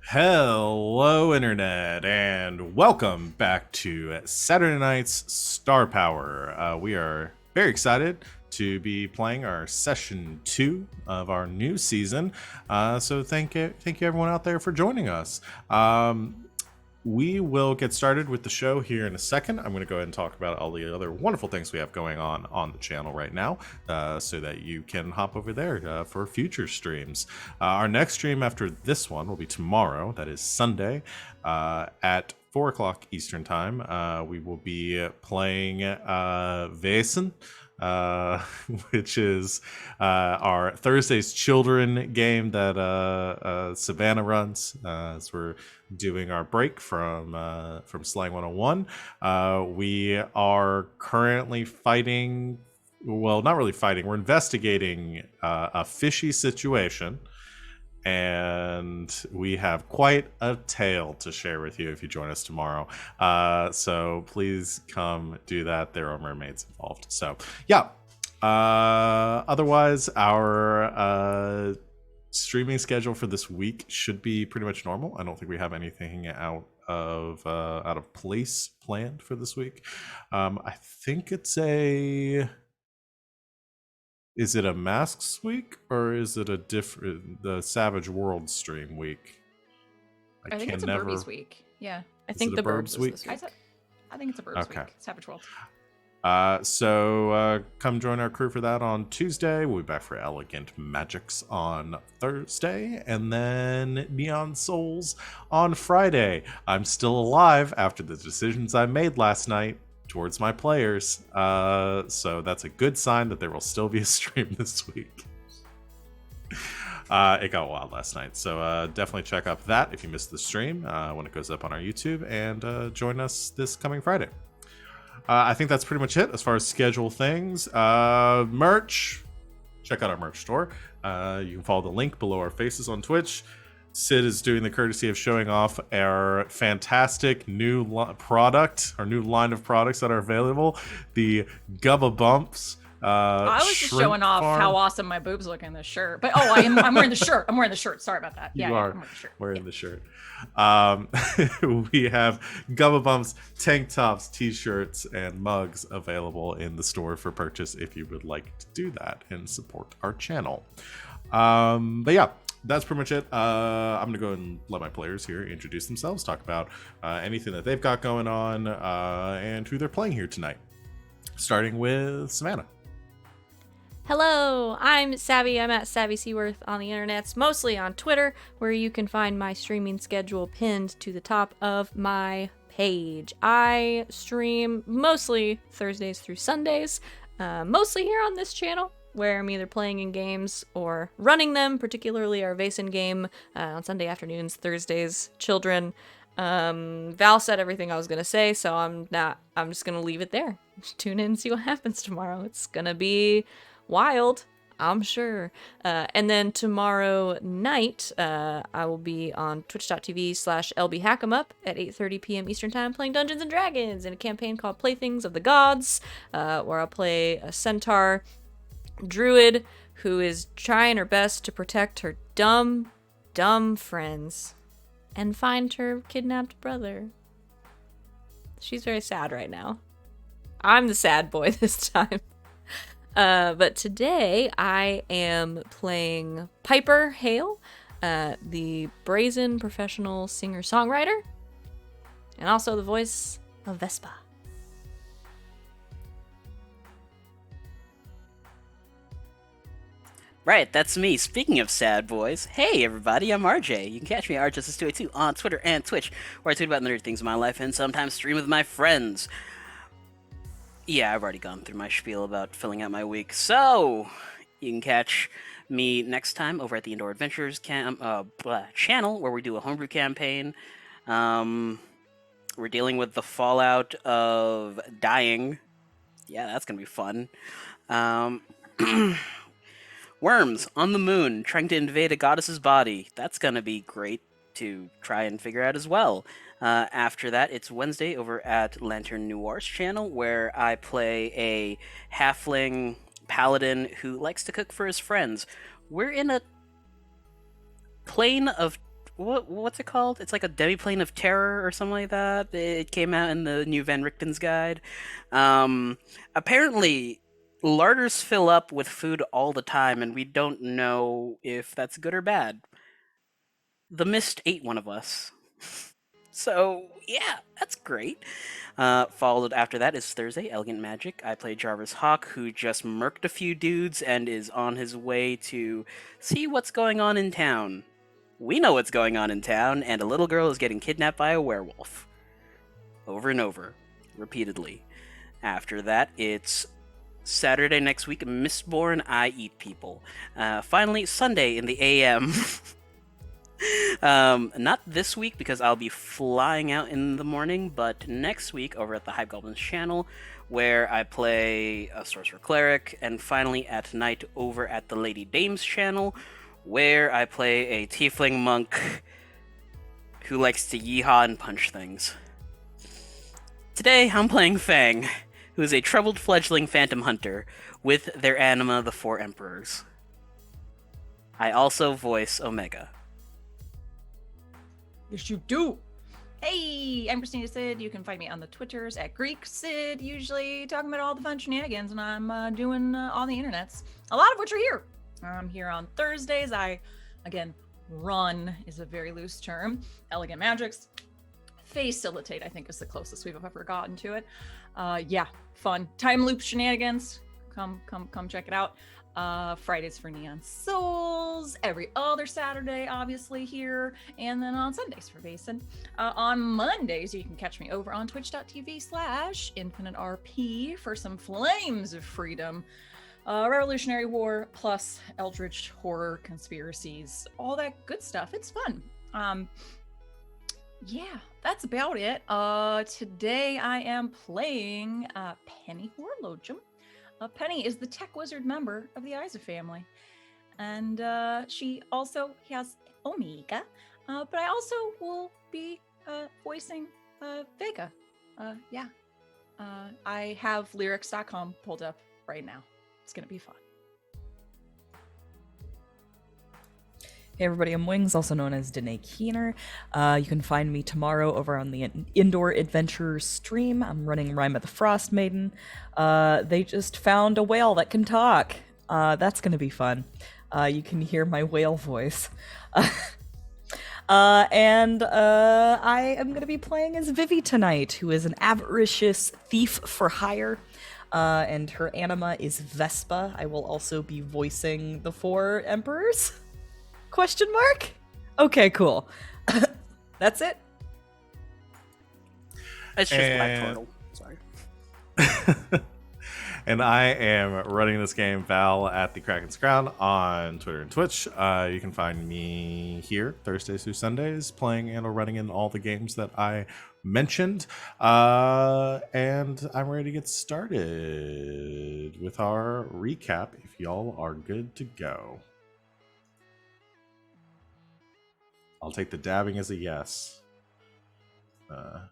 Hello, Internet, and welcome back to Saturday Night's Star Power. We are very excited to be playing our session 2 of our new season. So thank you everyone out there for joining us. We will get started with the show here in a second. I'm going to go ahead and talk about all the other wonderful things we have going on the channel right now, so that you can hop over there for future streams. Our next stream after this one will be tomorrow. That is Sunday at 4 o'clock Eastern Time. We will be playing Wesen. Which is our Thursday's Children game that Savannah runs, as we're doing our break from Slang 101. We are currently fighting, well, not really fighting, we're investigating a fishy situation, and we have quite a tale to share with you if you join us tomorrow. So please come do that. There are mermaids involved. So yeah. Otherwise, our streaming schedule for this week should be pretty much normal. I don't think we have anything out of place planned for this week. I think it's Is it a Masks week, or is it the Savage World stream week? I think it's a Burbies week. Yeah. I think the Burbs week. I think it's a Burbs week. Savage World. So come join our crew for that on Tuesday. We'll be back for Elegant Magics on Thursday, and then Neon Souls on Friday. I'm still alive after the decisions I made last night towards my players, so that's a good sign that there will still be a stream this week. It got wild last night, so definitely check out that if you missed the stream when it goes up on our YouTube, and join us this coming Friday. I think that's pretty much it as far as schedule things. Merch, check out our merch store. You can follow the link below our faces on Twitch. Sid is doing the courtesy of showing off our fantastic new product, our new line of products that are available. The Gubba Bumps. I was just showing off how awesome my boobs look in this shirt. But I'm wearing the shirt. I'm wearing the shirt. Sorry about that. Yeah, I'm wearing the shirt. We have Gubba Bumps, tank tops, t-shirts, and mugs available in the store for purchase if you would like to do that and support our channel. But yeah, that's pretty much it. I'm gonna go and let my players here introduce themselves, talk about anything that they've got going on, and who they're playing here tonight. Starting with Savannah. Hello, I'm Savvy. I'm at Savvy Seaworth on the internets, mostly on Twitter, where you can find my streaming schedule pinned to the top of my page. I stream mostly Thursdays through Sundays, mostly here on this channel, where I'm either playing in games or running them, particularly our Vaesen game on Sunday afternoons, Thursdays, Children. Val said everything I was going to say, so I'm just going to leave it there. Tune in and see what happens tomorrow. It's going to be wild, I'm sure. And then tomorrow night, I will be on twitch.tv/lbhackemup at 8:30 p.m. Eastern Time playing Dungeons & Dragons in a campaign called Playthings of the Gods, where I'll play a centaur druid who is trying her best to protect her dumb friends and find her kidnapped brother. She's very sad right now. I'm the sad boy this time. But today I am playing Piper Vega, the brazen professional singer-songwriter, and also the voice of Vespa. Right, that's me. Speaking of sad boys, hey everybody, I'm RJ. You can catch me at RJustice282 on Twitter and Twitch, where I tweet about nerdy things in my life and sometimes stream with my friends. Yeah, I've already gone through my spiel about filling out my week, so you can catch me next time over at the Indoor Adventures channel, where we do a homebrew campaign. We're dealing with the fallout of dying. Yeah, that's gonna be fun. Worms on the moon trying to invade a goddess's body. That's gonna be great to try and figure out as well. After that, it's Wednesday over at Lantern Noir's channel, where I play a halfling paladin who likes to cook for his friends. We're in a plane of what's it called? It's like a demiplane of terror or something like that. It came out in the new Van Richten's guide. Apparently, larders fill up with food all the time, and we don't know if that's good or bad. The Mist ate one of us. So, yeah, that's great. Followed after that is Thursday, Elegant Magic. I play Jarvis Hawk, who just murked a few dudes and is on his way to see what's going on in town. We know what's going on in town, and a little girl is getting kidnapped by a werewolf. Over and over, repeatedly. After that, it's Saturday next week, Mistborn, I Eat People. Finally, Sunday in the AM. Not this week because I'll be flying out in the morning, but next week over at the Hype Goblins channel, where I play a Sorcerer Cleric, and finally at night over at the Lady Dames channel, where I play a Tiefling Monk who likes to yeehaw and punch things. Today I'm playing Feng, who is a troubled fledgling phantom hunter with their anima, the Four Emperors. I also voice Omega. Yes, you do. Hey, I'm Christina Sid. You can find me on the Twitters at Greek Sid, usually talking about all the fun shenanigans, and I'm doing all the internets, a lot of which are here. I'm here on Thursdays. Again, run is a very loose term. Elegant Magics. Facilitate, I think, is the closest we've ever gotten to it. Yeah, fun. Time loop shenanigans. Come check it out. Fridays for Neon Souls, every other Saturday, obviously, here, and then on Sundays for Basin. On Mondays, you can catch me over on twitch.tv/InfiniteRP for some flames of freedom. Revolutionary War plus Eldritch horror conspiracies, all that good stuff. It's fun. Yeah, that's about it. Today I am playing Penny Horlogium. Penny is the tech wizard member of the Isa family, and she also has Omega, but I also will be voicing Vega. Yeah, I have lyrics.com pulled up right now. It's gonna be fun. Hey everybody, I'm Wings, also known as Danae Keener. You can find me tomorrow over on the Indoor Adventure stream. I'm running Rhyme of the Frost Maiden. They just found a whale that can talk. That's going to be fun. You can hear my whale voice. And I am going to be playing as Vivi tonight, who is an avaricious thief for hire. And her anima is Vespa. I will also be voicing the Four Emperors. Question mark? Okay, cool. That's it. It's just Black Turtle. Sorry. And I am running this game, Val, at the Kraken's Crown on Twitter and Twitch. You can find me here Thursdays through Sundays playing and or running in all the games that I mentioned. And I'm ready to get started with our recap if y'all are good to go. I'll take the dabbing as a yes. A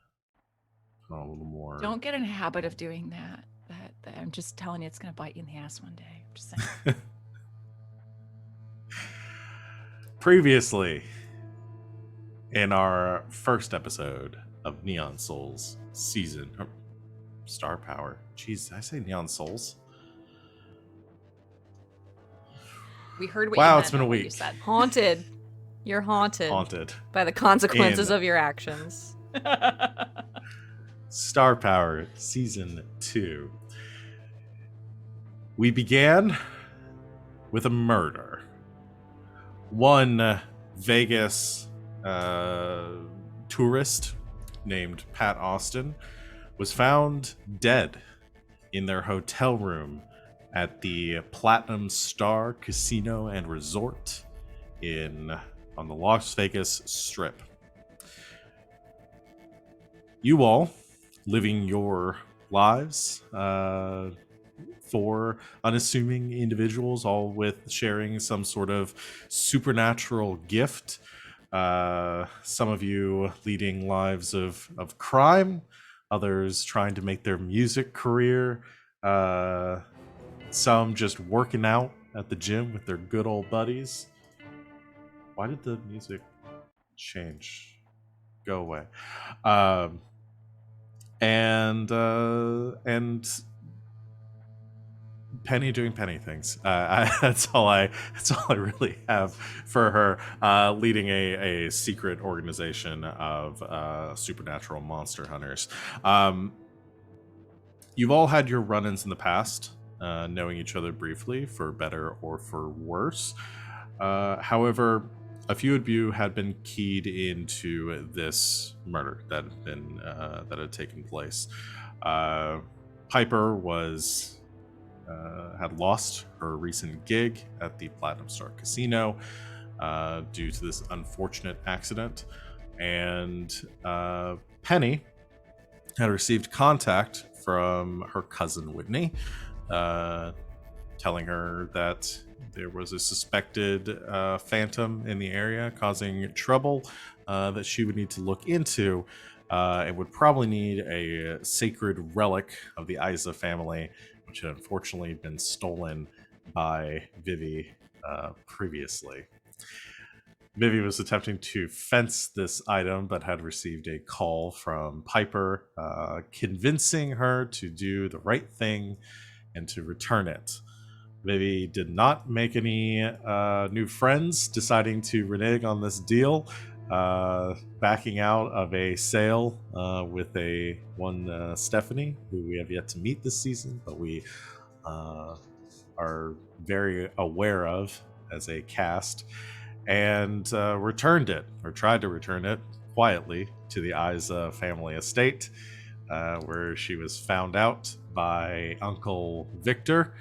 little more. Don't get in a habit of doing that. I'm just telling you, it's going to bite you in the ass one day. I'm just saying. Previously, in our first episode of Neon Souls season, Star Power. Jeez, did I say Neon Souls? We heard what wow, you it's been a week. you said. Haunted. You're haunted. Haunted. By the consequences of your actions. Star Power Season 2. We began with a murder. One Vegas tourist named Pat Austin was found dead in their hotel room at the Platinum Star Casino and Resort on the Las Vegas Strip. You all living your lives, four unassuming individuals, all with sharing some sort of supernatural gift. Some of you leading lives of crime, others trying to make their music career, some just working out at the gym with their good old buddies. Why did the music change, go away. Um, and Penny doing Penny things. That's all I really have for her. Leading a secret organization of supernatural monster hunters. You've all had your run-ins in the past, knowing each other briefly, for better or for worse. However, a few of you had been keyed into this murder that had taken place. Piper had lost her recent gig at the Platinum Star Casino due to this unfortunate accident, and Penny had received contact from her cousin Whitney, telling her that there was a suspected phantom in the area causing trouble that she would need to look into, and would probably need a sacred relic of the Isa family, which had unfortunately been stolen by Vivi previously. Vivi was attempting to fence this item, but had received a call from Piper convincing her to do the right thing and to return it. Vivi did not make any new friends, deciding to renege on this deal, backing out of a sale with one Stephanie, who we have yet to meet this season, but we are very aware of as a cast, and returned it, or tried to return it quietly to the Isa family estate, where she was found out by Uncle Victor,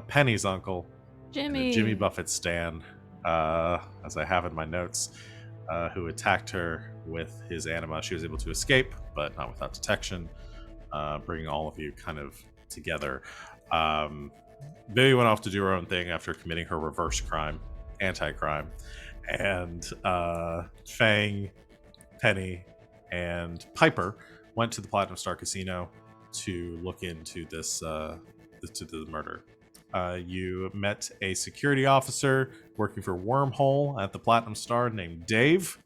Penny's uncle, Jimmy. Jimmy Buffett stan, as I have in my notes, who attacked her with his anima. She was able to escape, but not without detection, bringing all of you kind of together. Vivi went off to do her own thing after committing her reverse crime, anti-crime, and Feng, Penny, and Piper went to the Platinum Star Casino to look into this to the murder. You met a security officer working for Wormhole at the Platinum Star named Dave.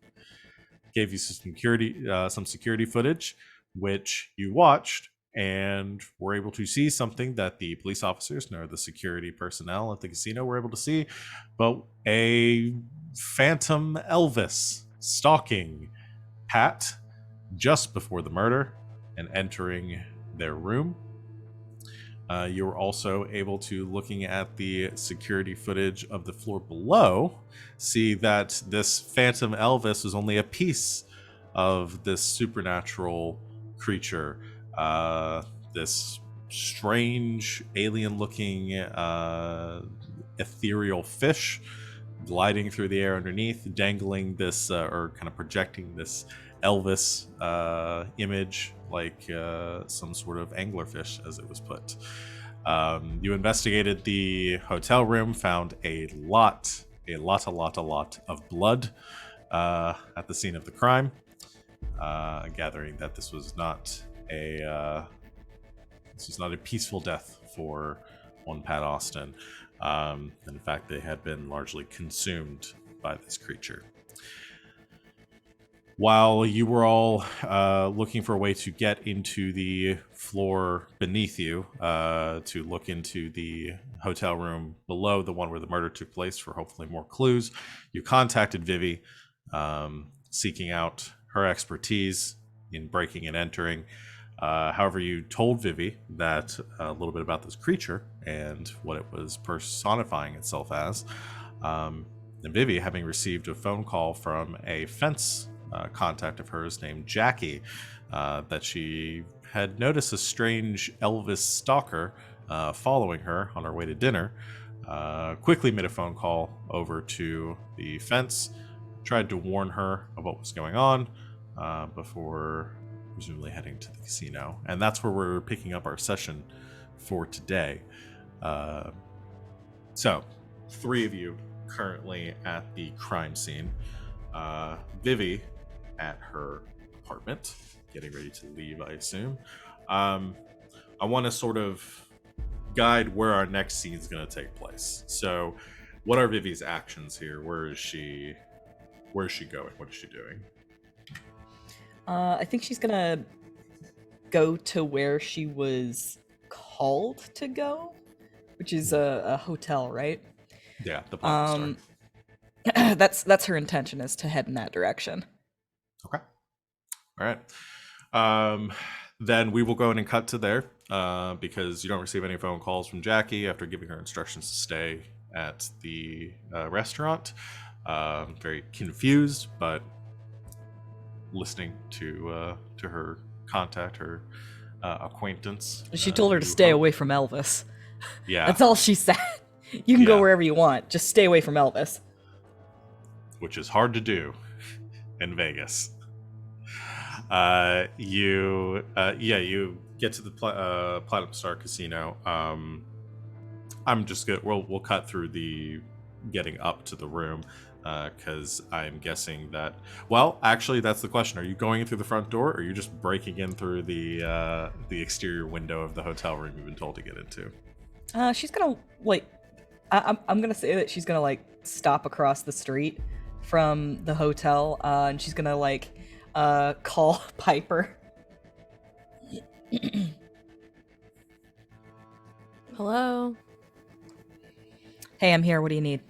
Gave you some security footage, which you watched and were able to see something that the police officers nor the security personnel at the casino were able to see, but a phantom Elvis stalking Pat just before the murder and entering their room. You were also able to, looking at the security footage of the floor below, see that this phantom Elvis was only a piece of this supernatural creature. This strange, alien-looking, ethereal fish gliding through the air underneath, dangling this, or kind of projecting this Elvis image like some sort of anglerfish, as it was put. You investigated the hotel room, found a lot of blood at the scene of the crime, gathering that this was not a peaceful death for one Pat Austin. In fact, they had been largely consumed by this creature. While you were all looking for a way to get into the floor beneath you, to look into the hotel room below the one where the murder took place for hopefully more clues, you contacted Vivi, seeking out her expertise in breaking and entering. However, you told Vivi that a little bit about this creature and what it was personifying itself as. And Vivi, having received a phone call from a fence contact of hers named Jackie, that she had noticed a strange Elvis stalker following her on her way to dinner, quickly made a phone call over to the fence, tried to warn her of what was going on before presumably heading to the casino. And that's where we're picking up our session for today. So, 3 of you currently at the crime scene. Vivi at her apartment, getting ready to leave, I assume. I want to sort of guide where our next scene is going to take place. So, what are Vivi's actions here? Where is she where's she going? What is she doing? I think she's gonna go to where she was called to go, which is a hotel, right? Yeah, the Platinum That's her intention, is to head in that direction. Star. Okay. All right. Then we will go in and cut to there because you don't receive any phone calls from Jackie after giving her instructions to stay at the restaurant. Very confused, but listening to her contact, her acquaintance. She told her to you stay hope- away from Elvis. Yeah, That's all she said. You can go Yeah. wherever you want, just stay away from Elvis. which is hard to do in Vegas. You get to the Platinum Star Casino. I'm just good. We'll cut through the getting up to the room because I'm guessing that. Well, actually, that's the question. Are you going in through the front door, or are you just breaking in through the exterior window of the hotel room you've been told to get into? She's gonna like. I'm gonna say that she's gonna like stop across the street from the hotel, and she's gonna like call Piper. Hello? Hey, I'm here. What do you need?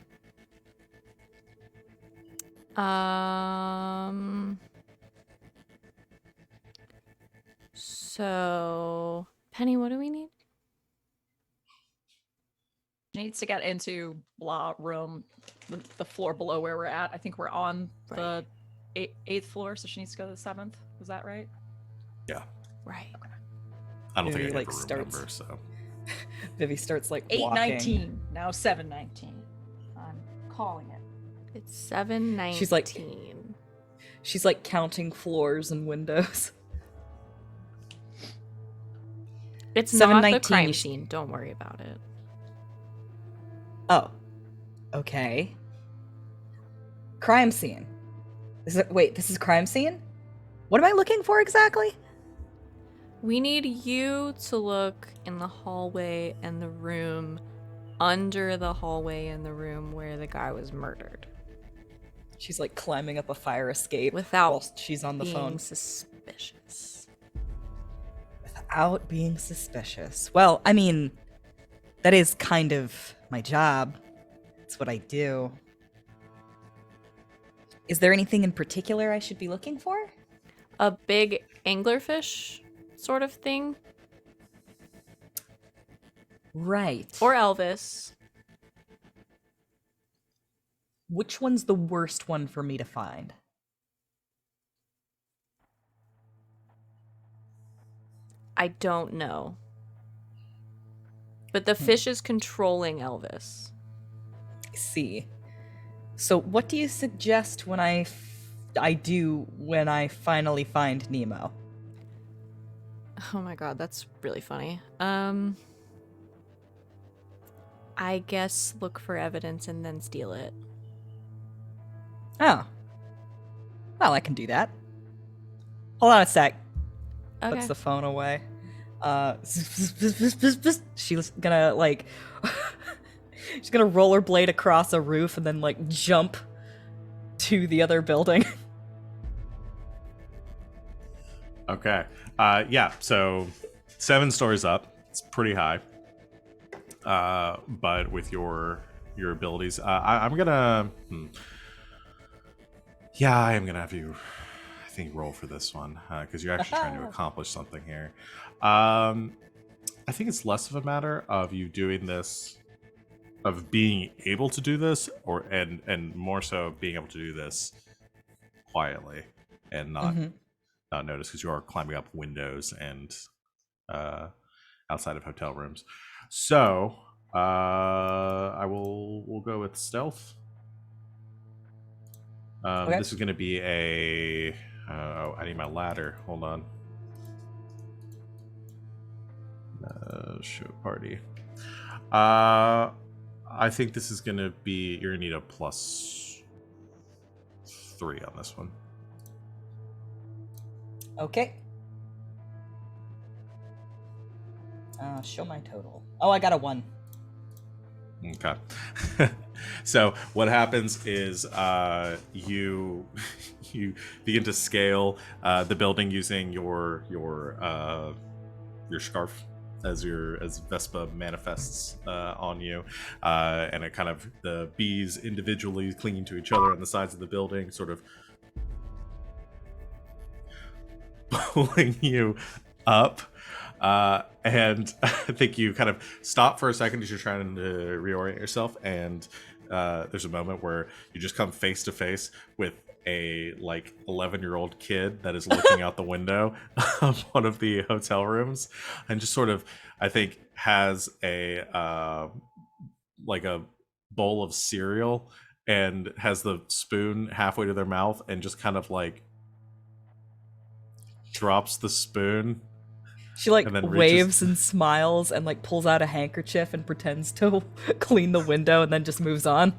So, Penny, what do we need? Needs to get into blah room, the floor below where we're at. I think we're on the eighth floor, so she needs to go to the 7th. Is that right? Yeah, Right. I don't Vivi, think I like, have a room starts- number. So Vivi starts like 819, now 719. I'm calling it. It's 7:19. She's like counting floors and windows. It's not the 7:19, crime you sh- scene. Don't worry about it. Oh, okay. Crime scene. This is crime scene? What am I looking for exactly? We need you to look in the hallway and the room under the hallway and the room where the guy was murdered. She's like climbing up a fire escape Without while she's on the being phone. suspicious. Without being suspicious. Well, I mean, that is kind of my job. It's what I do. Is there anything in particular I should be looking for? A big anglerfish sort of thing? Right. Or Elvis. Which one's the worst one for me to find? I don't know. But the fish is controlling Elvis. I see. So what do you suggest when I do when I finally find Nemo? Oh my god, that's really funny. I guess look for evidence and then steal it. Oh. Well, I can do that. Hold on a sec. Okay. Puts the phone away. She's gonna like she's gonna rollerblade across a roof and then like jump to the other building. okay, yeah. So 7 stories up. It's pretty high. But with your abilities, I'm gonna. Yeah, I am gonna have you. I think roll for this one because you're actually trying to accomplish something here. I think it's less of a matter of you doing this, of being able to do this, and more so being able to do this quietly and not notice because you are climbing up windows and outside of hotel rooms. So we'll go with stealth. Okay. This is going to be a. I need my ladder. Hold on. Show party. I think this is going to be. You're going to need a +3 on this one. Okay. Show my total. Oh, I got a 1. Okay. So what happens is you you begin to scale the building using your scarf as Vespa manifests on you, and it kind of the bees individually clinging to each other on the sides of the building, sort of pulling you up. And I think you kind of stop for a second as you're trying to reorient yourself, and there's a moment where you just come face to face with a 11-year-old kid that is looking out the window of one of the hotel rooms, and just sort of, I think, has a a bowl of cereal and has the spoon halfway to their mouth and just kind of drops the spoon. She waves and smiles and pulls out a handkerchief and pretends to clean the window and then just moves on.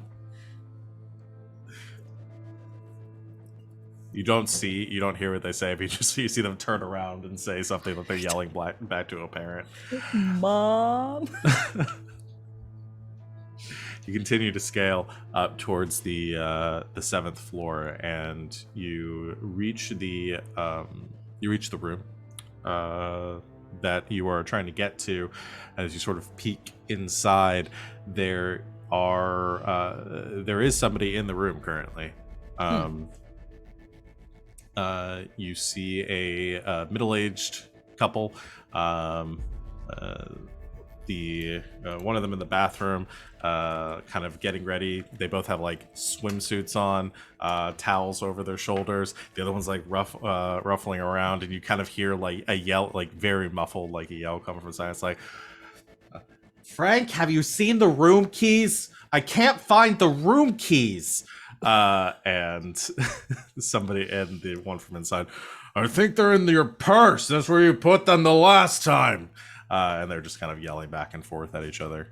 You don't hear what they say, but you see them turn around and say something that they're yelling back to a parent. Mom. You continue to scale up towards the 7th floor, and you reach the room that you are trying to get to. As you sort of peek inside, there is somebody in the room currently. You see a middle-aged couple. One of them in the bathroom, kind of getting ready. They both have swimsuits on, towels over their shoulders. The other one's ruffling around, and you kind of hear a yell, very muffled, a yell coming from inside. It's Frank, have you seen the room keys? I can't find the room keys. And somebody, and the one from inside, I think they're in your purse. That's where you put them the last time. And they're just kind of yelling back and forth at each other.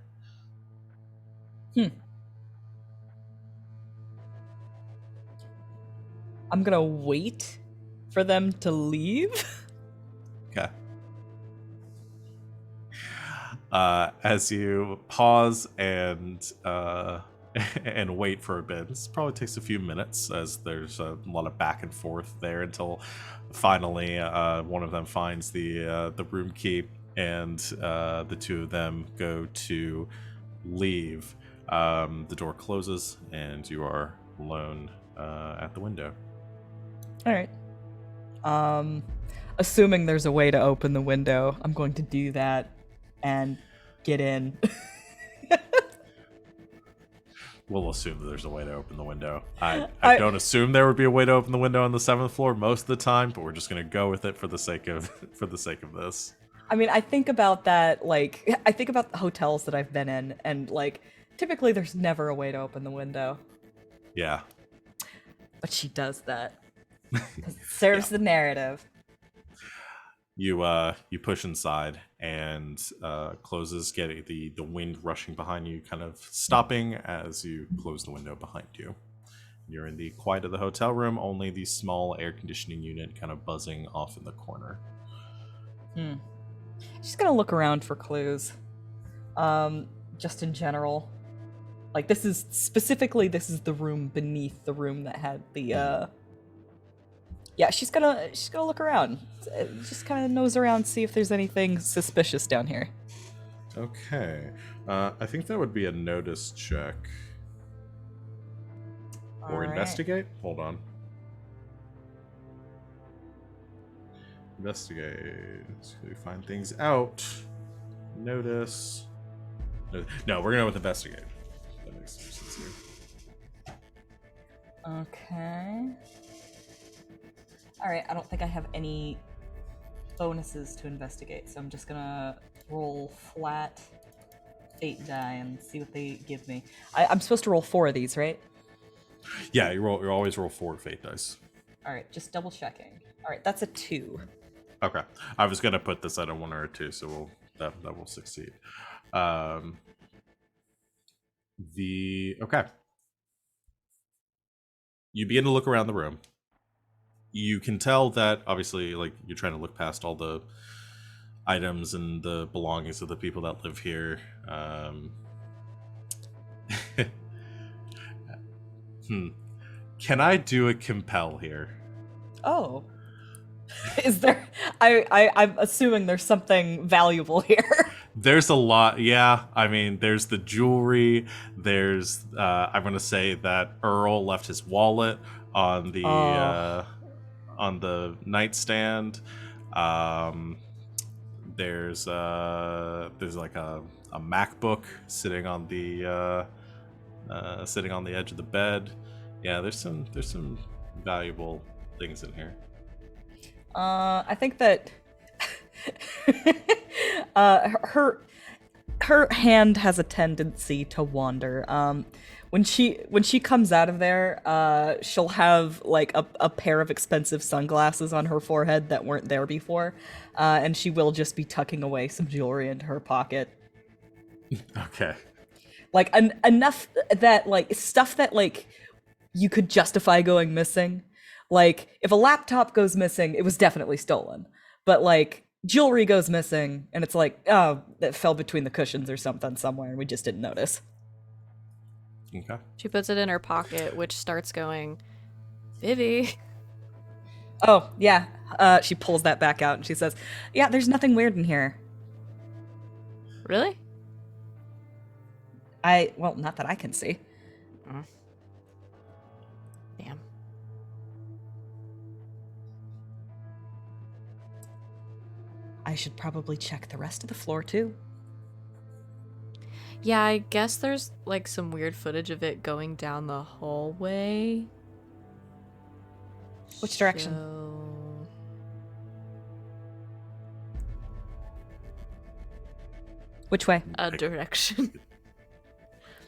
I'm gonna wait for them to leave. Okay. As you pause and wait for a bit, this probably takes a few minutes, as there's a lot of back and forth there, until finally one of them finds the room key, and the two of them go to leave. The door closes, and you are alone at the window. All right. Assuming there's a way to open the window, I'm going to do that and get in. We'll assume that there's a way to open the window. I don't assume there would be a way to open the window on the 7th floor most of the time, but we're just going to go with it for the sake of this. I mean, I think about that, I think about the hotels that I've been in, and, typically there's never a way to open the window. Yeah. But she does that. It serves the narrative. You push inside, and closes, getting the wind rushing behind you, kind of stopping as you close the window behind you. You're in the quiet of the hotel room, only the small air conditioning unit kind of buzzing off in the corner. Just gonna look around for clues. Just in general. This is the room beneath the room that had the Yeah, she's gonna look around. Just kind of nose around, see if there's anything suspicious down here. Okay. I think that would be a notice check. Or investigate? Hold on. Investigate. So we find things out. Notice. No, we're going with investigate. That makes sense here. Okay. Alright, I don't think I have any bonuses to investigate, so I'm just gonna roll flat fate die and see what they give me. I'm supposed to roll 4 of these, right? Yeah, you always roll 4 fate dice. Alright, just double checking. Alright, that's a 2. Okay. I was gonna put this at a 1 or a 2, so that will succeed. Okay. You begin to look around the room. You can tell that, obviously, you're trying to look past all the items and the belongings of the people that live here. Can I do a compel here? Oh. Is there? I'm assuming there's something valuable here. There's a lot. Yeah, I mean, there's the jewelry. There's I'm gonna say that Earl left his wallet on Oh. the nightstand. Um, there's like a MacBook sitting on the edge of the bed. Yeah, there's some valuable things in here. I think that her hand has a tendency to wander. When she comes out of there, she'll have like a pair of expensive sunglasses on her forehead that weren't there before, and she will just be tucking away some jewelry into her pocket. Okay. Like enough that like stuff that like you could justify going missing. Like if a laptop goes missing, it was definitely stolen. But like jewelry goes missing and it's like, oh, it fell between the cushions or something somewhere and we just didn't notice. Okay. She puts it in her pocket, which starts going, Vivi. Oh, yeah. She pulls that back out and she says, yeah, there's nothing weird in here. Really? Well, not that I can see. Damn. I should probably check the rest of the floor too. Yeah, I guess there's like some weird footage of it going down the hallway. Which direction? So... Which way? A direction.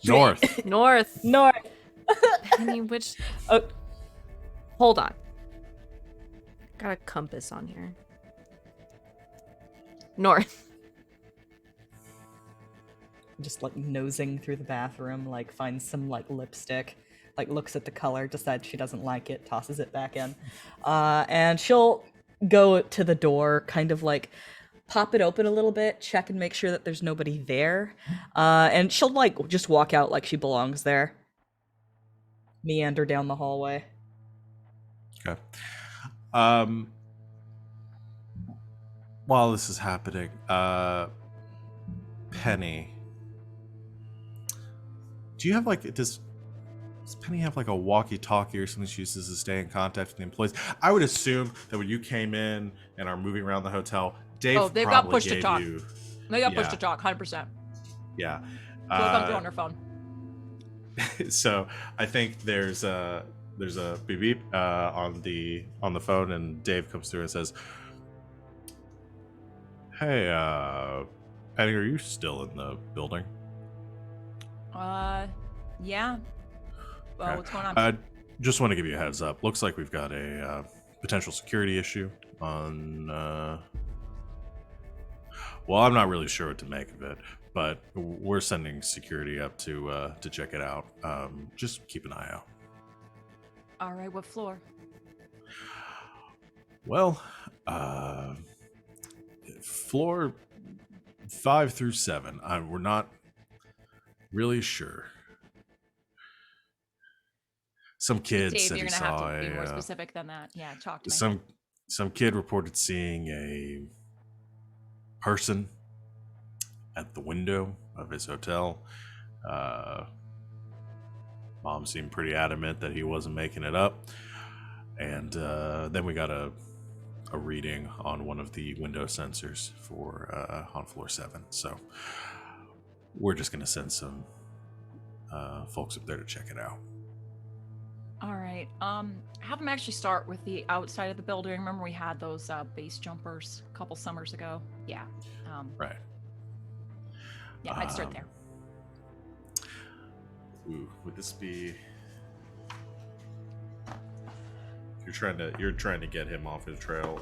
North. North. North. Penny, which... Oh, Hold on. Got a compass on here. North. just like nosing through the bathroom, like finds some like lipstick, like looks at the color, decides she doesn't like it, tosses it back in, and she'll go to the door, kind of like pop it open a little bit, check and make sure that there's nobody there, and she'll like just walk out like she belongs there, meander down the hallway. Okay. While this is happening, Penny, do you have like does Penny have like a walkie-talkie or something she uses to stay in contact with the employees? I would assume that when you came in and are moving around the hotel, Dave they've got probably push to gave talk. you. They got push Yeah. to talk, 100%. Yeah. So they'll come through on their phone. So I think there's a beep beep on the phone, and Dave comes through and says, "Hey, Penny, are you still in the building?" Yeah. Well, Okay. what's going on? Just want to give you a heads up. Looks like we've got a potential security issue on. Well, I'm not really sure what to make of it, but we're sending security up to check it out. Just keep an eye out. All right, what floor? Well, floor 5 through 7. We're not really sure. Some kid Dave, said you're he gonna have saw to be more specific than that. Yeah, talk to me. some kid reported seeing a person at the window of his hotel. Mom seemed pretty adamant that he wasn't making it up, and then we got a reading on one of the window sensors for on floor 7. So we're just gonna send some folks up there to check it out. All right. Have them actually start with the outside of the building. Remember we had those base jumpers a couple summers ago? Yeah. Right. Yeah, I'd start there. Ooh, would this be? You're trying to get him off his trail.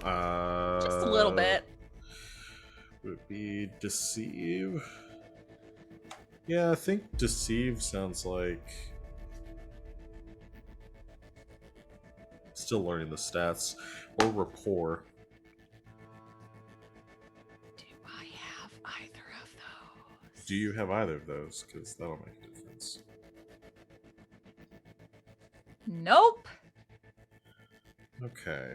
Just a little bit. Would it be deceive? Yeah, I think deceive sounds like. Still learning the stats. Or rapport. Do I have either of those? Do you have either of those? Because that'll make a difference. Nope. Okay.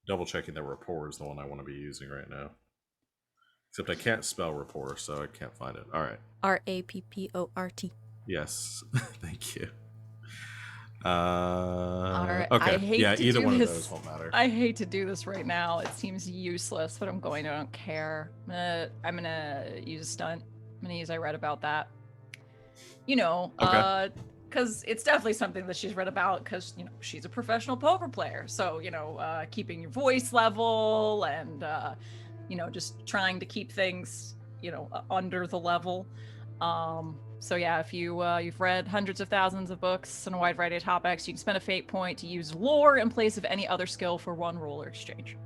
Double checking that rapport is the one I want to be using right now. Except I can't spell rapport, so I can't find it. All right. RAPPORT. Yes. Thank you. All right. Okay. I hate Yeah, to either do one this. of those won't matter. I hate to do this right now. It seems useless, but I'm going to. I don't care. I'm gonna use a stunt. I'm gonna use I read about that. You know, Okay. because it's definitely something that she's read about. Because she's a professional poker player, so keeping your voice level and just trying to keep things under the level. So yeah, if you've read hundreds of thousands of books on a wide variety of topics, you can spend a fate point to use lore in place of any other skill for one roller exchange.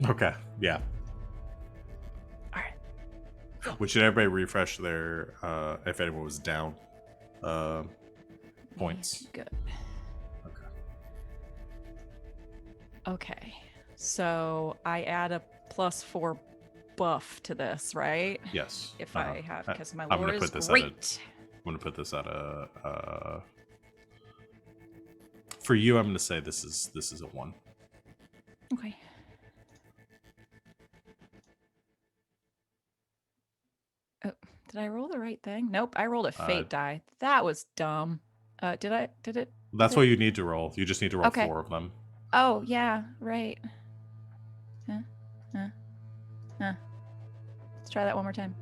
Okay. Yeah. All right. Should everybody refresh their if anyone was down points? Good. Okay. Okay. So I add a +4 buff to this, right? Yes. If I have, because my I'm lore gonna is put this great. I'm gonna put this at a for you. I'm gonna say this is a 1. Okay. Oh, did I roll the right thing? Nope, I rolled a fate die. That was dumb. Did it? That's what you need to roll. You just need to roll Okay. 4 of them. Oh, yeah, right. Let's try that one more time.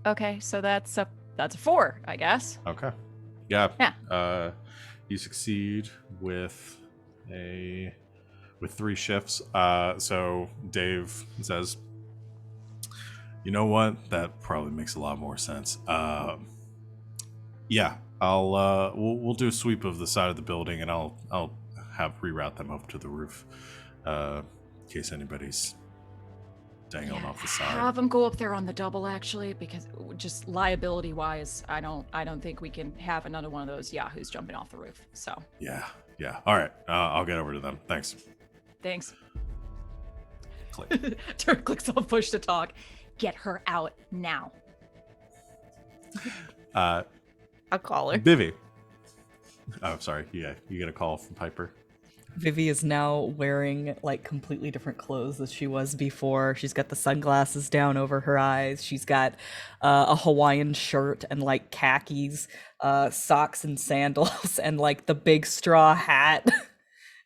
Okay, so that's a 4, I guess. Okay. Yeah. Yeah. You succeed with 3 shifts. So Dave says, "You know what? That probably makes a lot more sense. Yeah, I'll we'll do a sweep of the side of the building, and I'll reroute them up to the roof, in case anybody's dangling off the side. Have them go up there on the double, actually, because just liability wise, I don't think we can have another one of those yahoos jumping off the roof. So Yeah. All right. I'll get over to them. Thanks. thanks. Click. Turn clicks on push to talk. Get her out now. I'll call her. Vivi. Oh, sorry. Yeah, you get a call from Piper. Vivi is now wearing like completely different clothes than she was before. She's got the sunglasses down over her eyes. She's got a Hawaiian shirt and like khakis, socks and sandals, and like the big straw hat.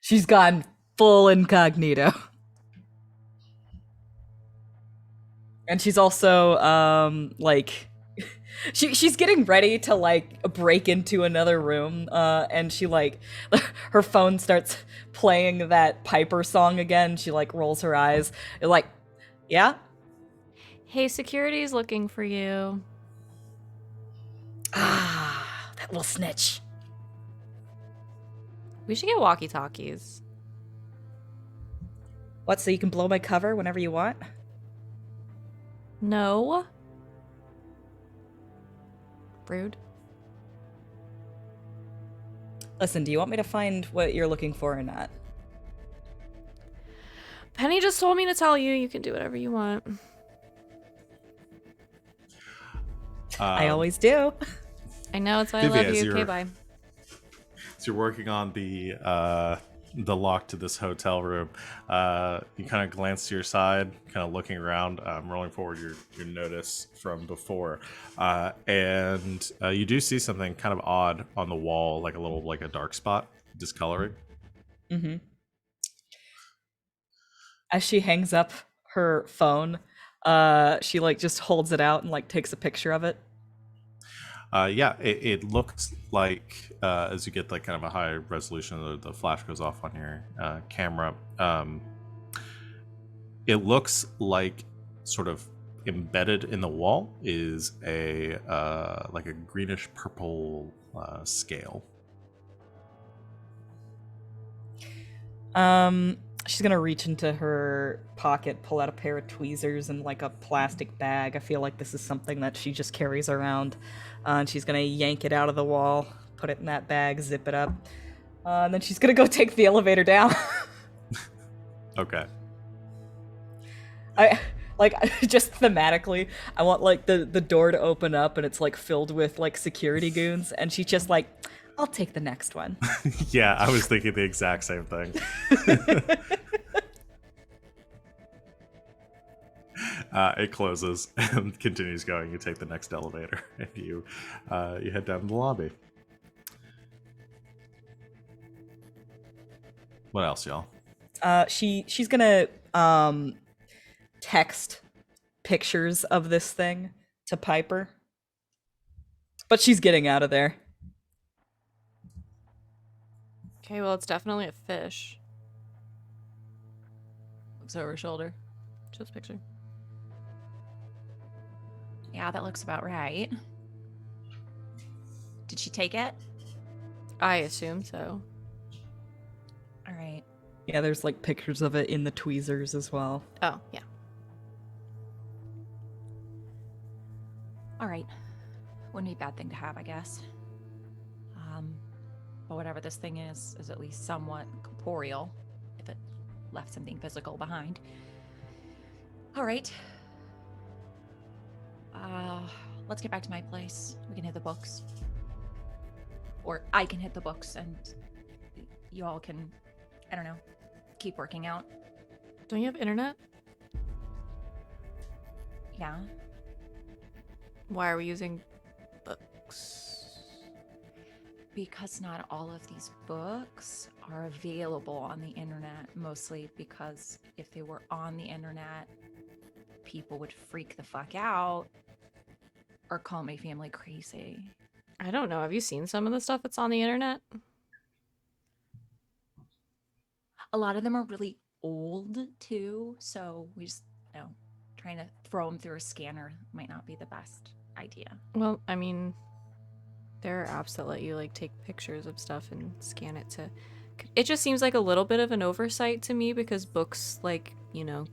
She's gone full incognito. And she's also like she's getting ready to like break into another room, and she like her phone starts playing that Piper song again. She like rolls her eyes. You're like, yeah? Hey, security's looking for you. Ah, that little snitch. We should get walkie-talkies. What, so you can blow my cover whenever you want? No. Rude. Listen, do you want me to find what you're looking for or not? Penny just told me to tell you. You can do whatever you want. I always do. I know, it's why I Vivi, love as you. Okay, you're- bye. So you're working on the lock to this hotel room. You kind of glance to your side, kind of looking around, rolling forward your notice from before, and you do see something kind of odd on the wall, like a dark spot, discoloring. Mm-hmm. As she hangs up her phone, she like just holds it out and like takes a picture of it. Yeah, it looks like as you get like kind of a high resolution, the flash goes off on your camera. It looks like sort of embedded in the wall is a like a greenish purple scale. She's gonna reach into her pocket, pull out a pair of tweezers and like a plastic bag. I feel like this is something that she just carries around. And she's gonna yank it out of the wall, put it in that bag, zip it up. And then she's gonna go take the elevator down. Okay. Like, just thematically, I want like the door to open up and it's like filled with like security goons, and she's just like, I'll take the next one. Yeah, I was thinking the exact same thing. It closes and continues going. You take the next elevator and you head down to the lobby. What else, y'all? She's gonna text pictures of this thing to Piper, but she's getting out of there. Okay, well, it's definitely a fish. Looks over her shoulder. Show this picture. Yeah, that looks about right. Did she take it? I assume so. All right. Yeah, there's like pictures of it in the tweezers as well. Oh, yeah. All right. Wouldn't be a bad thing to have, I guess. But whatever this thing is at least somewhat corporeal, if it left something physical behind. All right. Let's get back to my place. We can hit the books. Or I can hit the books and you all can, I don't know, keep working out. Don't you have internet? Yeah. Why are we using books? Because not all of these books are available on the internet, mostly because if they were on the internet, people would freak the fuck out or call my family crazy. I don't know. Have you seen some of the stuff that's on the internet? A lot of them are really old too, so we just, trying to throw them through a scanner might not be the best idea. Well, I mean, there are apps that let you like take pictures of stuff and scan it to. It just seems like a little bit of an oversight to me because books, like,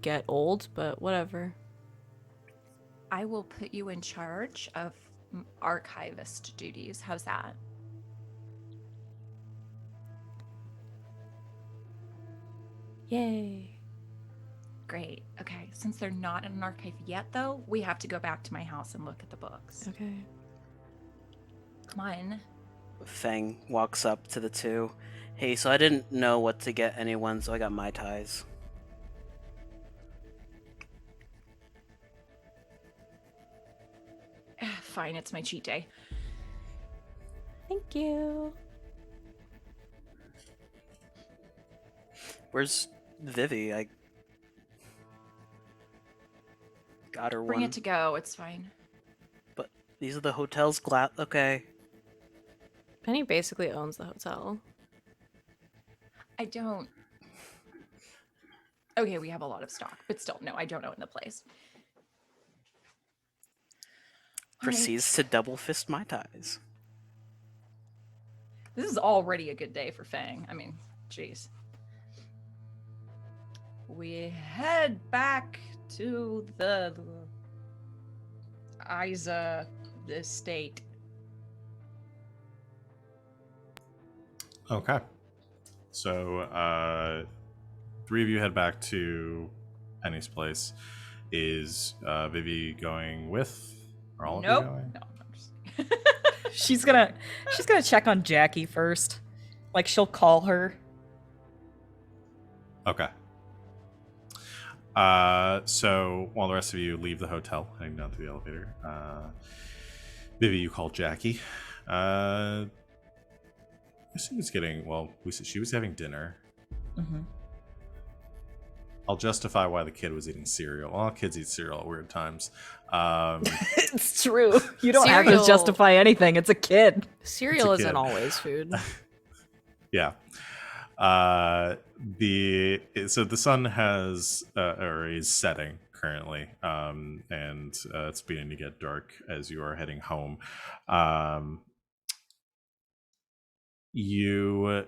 get old, but whatever. I will put you in charge of archivist duties. How's that? Yay. Great. Okay. Since they're not in an archive yet, though, we have to go back to my house and look at the books. Okay. Come on. Feng walks up to the two. Hey, so I didn't know what to get anyone, so I got Mai Tais. Fine, it's my cheat day. Thank you. Where's Vivi? I got her Bring one. it to go. It's fine. But these are the hotel's glass. Okay. Penny basically owns the hotel. I don't. Okay, we have a lot of stock, but still, no, I don't own the place. Proceeds to double fist Mai Tais. This is already a good day for Feng. I mean, jeez. We head back to the Isa estate. Okay. So, three of you head back to Penny's place. Is Vivi going with? Are all Nope. of you going? No, I'm just... She's gonna check on Jackie first. Like, she'll call her. Okay. So while the rest of you leave the hotel, heading down to the elevator, Vivi, you call Jackie. I assume it's getting, well, she was having dinner. Mm-hmm. I'll justify why the kid was eating cereal. Well, kids eat cereal at weird times. It's true. You don't have Cereal. to justify anything. It's a kid. Cereal It's a isn't kid. always food. Yeah. So the sun has or is setting currently, and it's beginning to get dark as you are heading home. You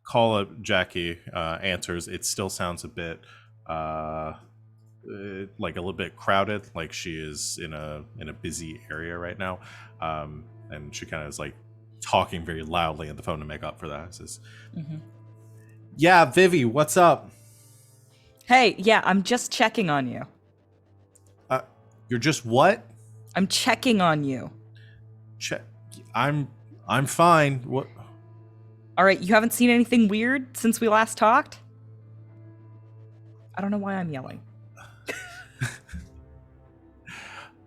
call up Jackie, answers. It still sounds a bit like a little bit crowded, like she is in a busy area right now, and she kind of is like talking very loudly at the phone to make up for that. Says, Mm-hmm. "Yeah, Vivi, what's up?" Hey, yeah, I'm just checking on you. You're just what? I'm checking on you. Check. I'm fine. What? All right, you haven't seen anything weird since we last talked? I don't know why I'm yelling.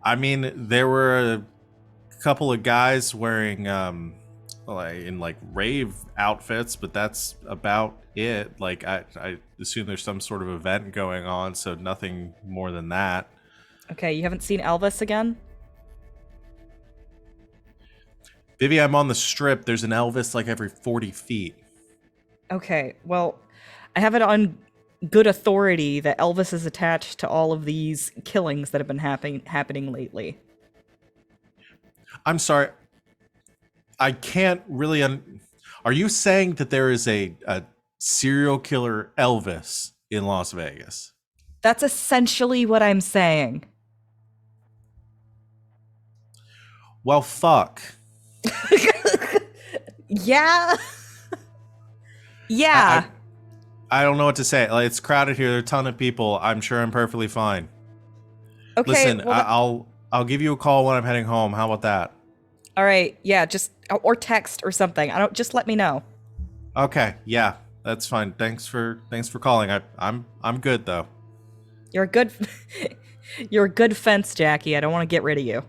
I mean, there were a couple of guys wearing like rave outfits, but that's about it. Like I assume there's some sort of event going on, so nothing more than that. Okay, you haven't seen Elvis again? Vivi, I'm on the strip. There's an Elvis like every 40 feet. Okay, well, I have it on good authority that Elvis is attached to all of these killings that have been happening lately. I'm sorry. I can't really. Are you saying that there is a serial killer Elvis in Las Vegas? That's essentially what I'm saying. Well, fuck. Yeah. Yeah. I don't know what to say. Like, it's crowded here. There are a ton of people. I'm sure I'm perfectly fine. Okay. Listen, well, I'll give you a call when I'm heading home. How about that? all right. Yeah. Just or text or something. I don't. Just let me know. Okay. Yeah, that's fine. Thanks for calling. I'm good though. You're a good. You're a good fence, Jackie. I don't want to get rid of you.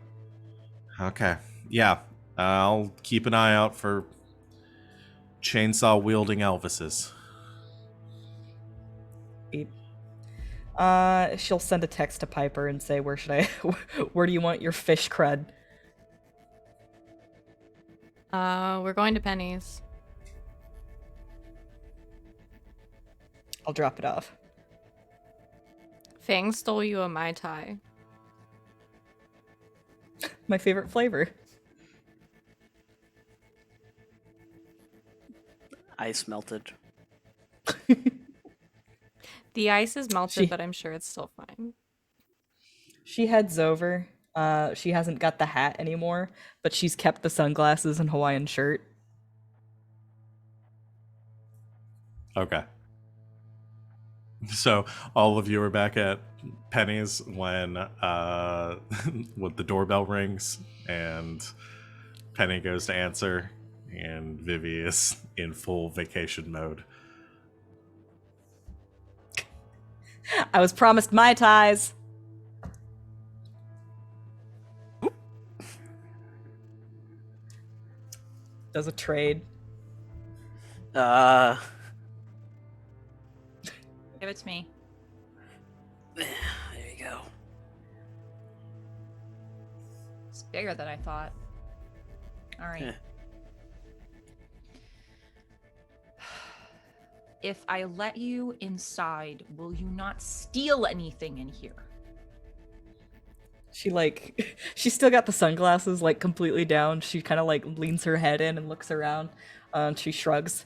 Okay. Yeah. I'll keep an eye out for chainsaw wielding Elvises. Beep. She'll send a text to Piper and say, "Where should I? Where do you want your fish cred?" We're going to Penny's. I'll drop it off. Feng stole you a Mai Tai. My favorite flavor. Ice melted. The ice is melted, She- but I'm sure it's still fine. She heads over. She hasn't got the hat anymore, but she's kept the sunglasses and Hawaiian shirt. Okay. So all of you are back at Penny's when when the doorbell rings and Penny goes to answer and Vivi is in full vacation mode. I was promised Mai Tais. Does a trade. Uh, Give it to me. there you go. It's bigger than I thought. All right. Yeah. If I let you inside, will you not steal anything in here? She she's still got the sunglasses like completely down. She kind of like leans her head in and looks around. And she shrugs.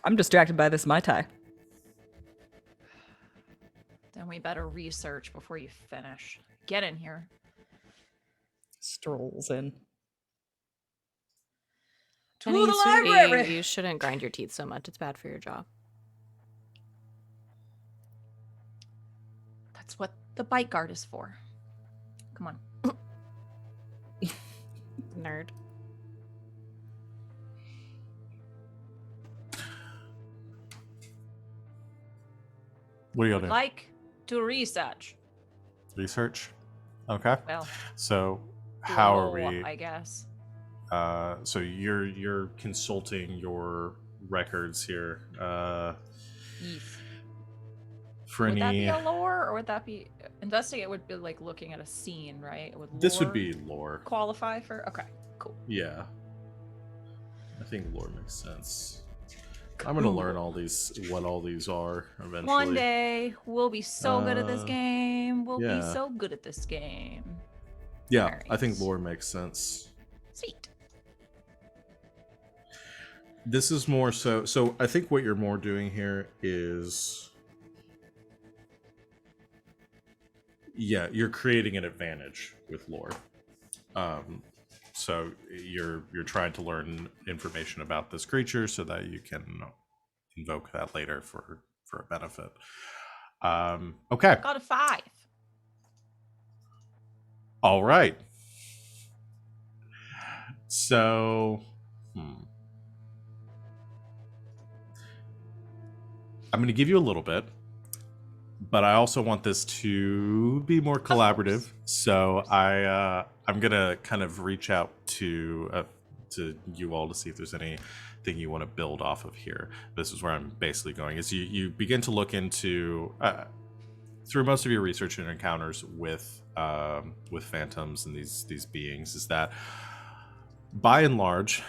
I'm distracted by this Mai Tai. Then we better research before you finish. Get in here. Strolls in. To Penny, the sweetie, library! you shouldn't grind your teeth so much. It's bad for your jaw. That's what the bite guard is for. Come on. Nerd. What are you gonna do? Like to research. Research? Okay. Well, So do a how are little, we I guess. so you're consulting your records here. Yeef. For Would that any be a lore, or would that be investigate? Would be like looking at a scene, right? Would this would lore be lore. qualify for? Okay, cool. Yeah. I think lore makes sense. I'm gonna learn all these what all these are eventually. One day we'll be so good at this Uh, game. We'll be yeah. so good at this game. Yeah, I think Alright. lore makes sense. Sweet. This is more so I think what you're more doing here is you're creating an advantage with lore. So you're trying to learn information about this creature so that you can invoke that later for a benefit. Okay. Got a 5. All right. So, I'm going to give you a little bit, but I also want this to be more collaborative. So I'm going to kind of reach out to you all to see if there's anything you want to build off of here. This is where I'm basically going. Is you begin to look into through most of your research and encounters with phantoms and these beings, is that by and large,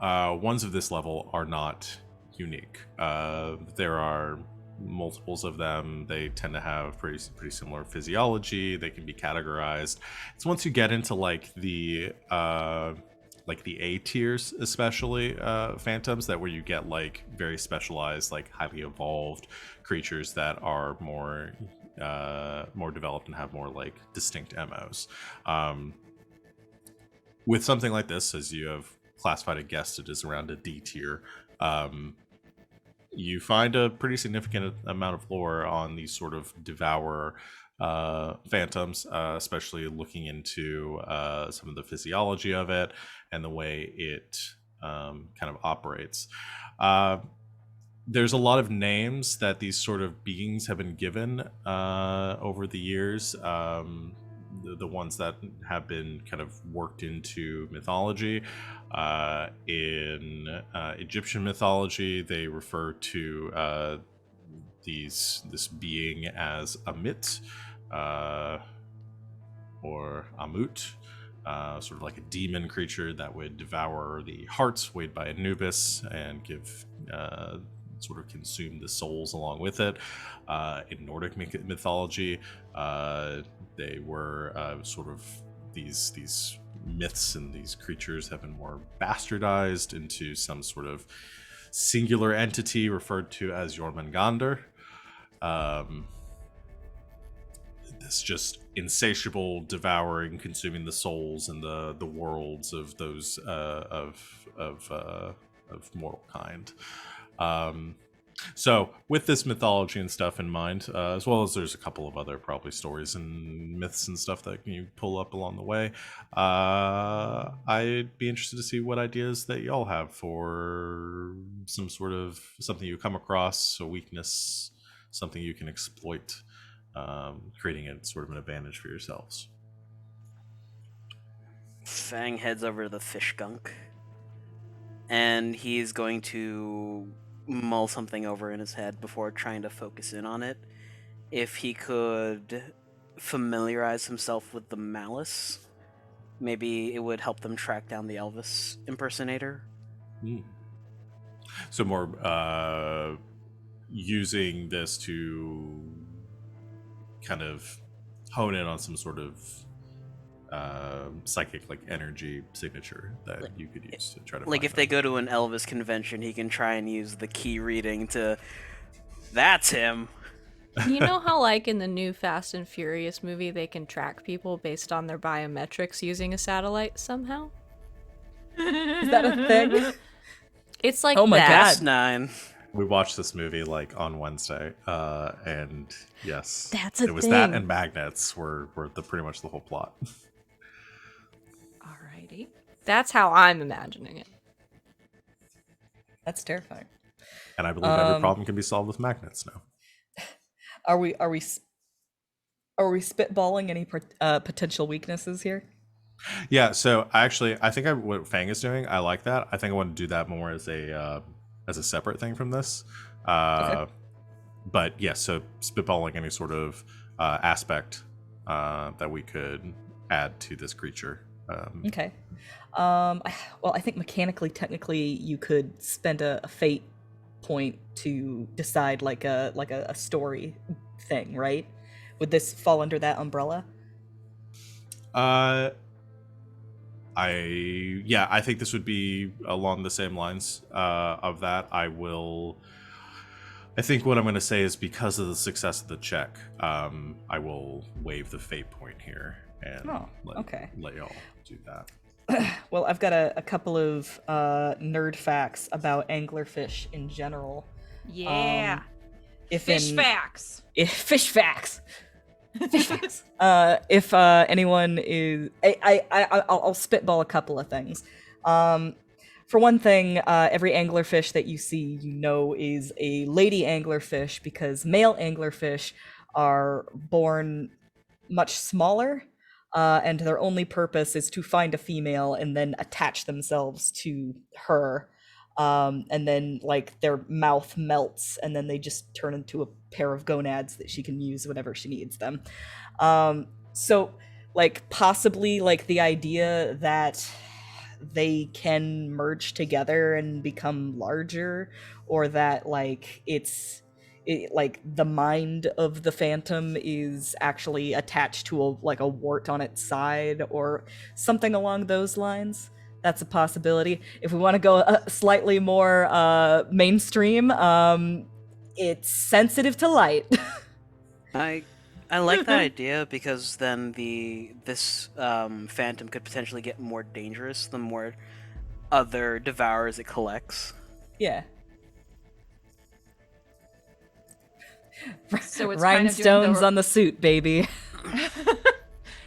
ones of this level are not unique. There are multiples of them. They tend to have pretty similar physiology. They can be categorized. It's once you get into like the A tiers, especially phantoms, that where you get like very specialized, like highly evolved creatures that are more developed and have more like distinct MOs. With something like this, as you have classified a guest, it is around a D tier. You find a pretty significant amount of lore on these sort of devourer phantoms, especially looking into some of the physiology of it and the way it kind of operates. There's a lot of names that these sort of beings have been given over the years. The ones that have been kind of worked into mythology. In Egyptian mythology, they refer to this being as Amit or Amut, sort of like a demon creature that would devour the hearts weighed by Anubis and give sort of consume the souls along with it. In Nordic mythology, they were sort of these myths, and these creatures have been more bastardized into some sort of singular entity referred to as Jormungandr. This just insatiable devouring, consuming the souls and the worlds of those of mortal kind. So with this mythology and stuff in mind, as well as there's a couple of other probably stories and myths and stuff that you pull up along the way, I'd be interested to see what ideas that y'all have for some sort of something you come across, a weakness, something you can exploit, creating a sort of an advantage for yourselves. Feng heads over to the fish gunk, and he's going to mull something over in his head before trying to focus in on it. If he could familiarize himself with the malice, maybe it would help them track down the Elvis impersonator. So more using this to kind of hone in on some sort of psychic like energy signature that you could use to try to like find if they go to an Elvis convention, he can try and use the key reading to that's him. You know how like in the new Fast and Furious movie they can track people based on their biometrics using a satellite somehow? Is that a thing? It's like Oh my that. God. 9. We watched this movie like on Wednesday, and yes, That's a it was that thing. and magnets were pretty much the whole plot. Alrighty. That's how I'm imagining it. That's terrifying. And I believe every problem can be solved with magnets now. Are we spitballing any potential weaknesses here? Yeah, so I think what Fang is doing, I like that. I think I want to do that more as a separate thing from this. Okay. But yes, so spitballing any sort of aspect that we could add to this creature. Okay. Well, I think mechanically, technically, you could spend a fate point to decide like a story thing, right? Would this fall under that umbrella? I think this would be along the same lines of that. I think what I'm going to say is because of the success of the check, I will waive the fate point here and let y'all do that. Well, I've got a couple of nerd facts about anglerfish in general. Yeah. Fish facts. Fish facts. Fish facts. If anyone is, I'll spitball a couple of things. For one thing, every anglerfish that you see, is a lady anglerfish because male anglerfish are born much smaller, and their only purpose is to find a female and then attach themselves to her. And then like their mouth melts and then they just turn into a pair of gonads that she can use whenever she needs them. So like possibly like the idea that they can merge together and become larger, or that like like the mind of the phantom is actually attached to a wart on its side or something along those lines. That's a possibility. If we want to go slightly more mainstream, it's sensitive to light. I like that idea because then this phantom could potentially get more dangerous the more other devourers it collects. Yeah. So it's rhinestones on the suit, baby.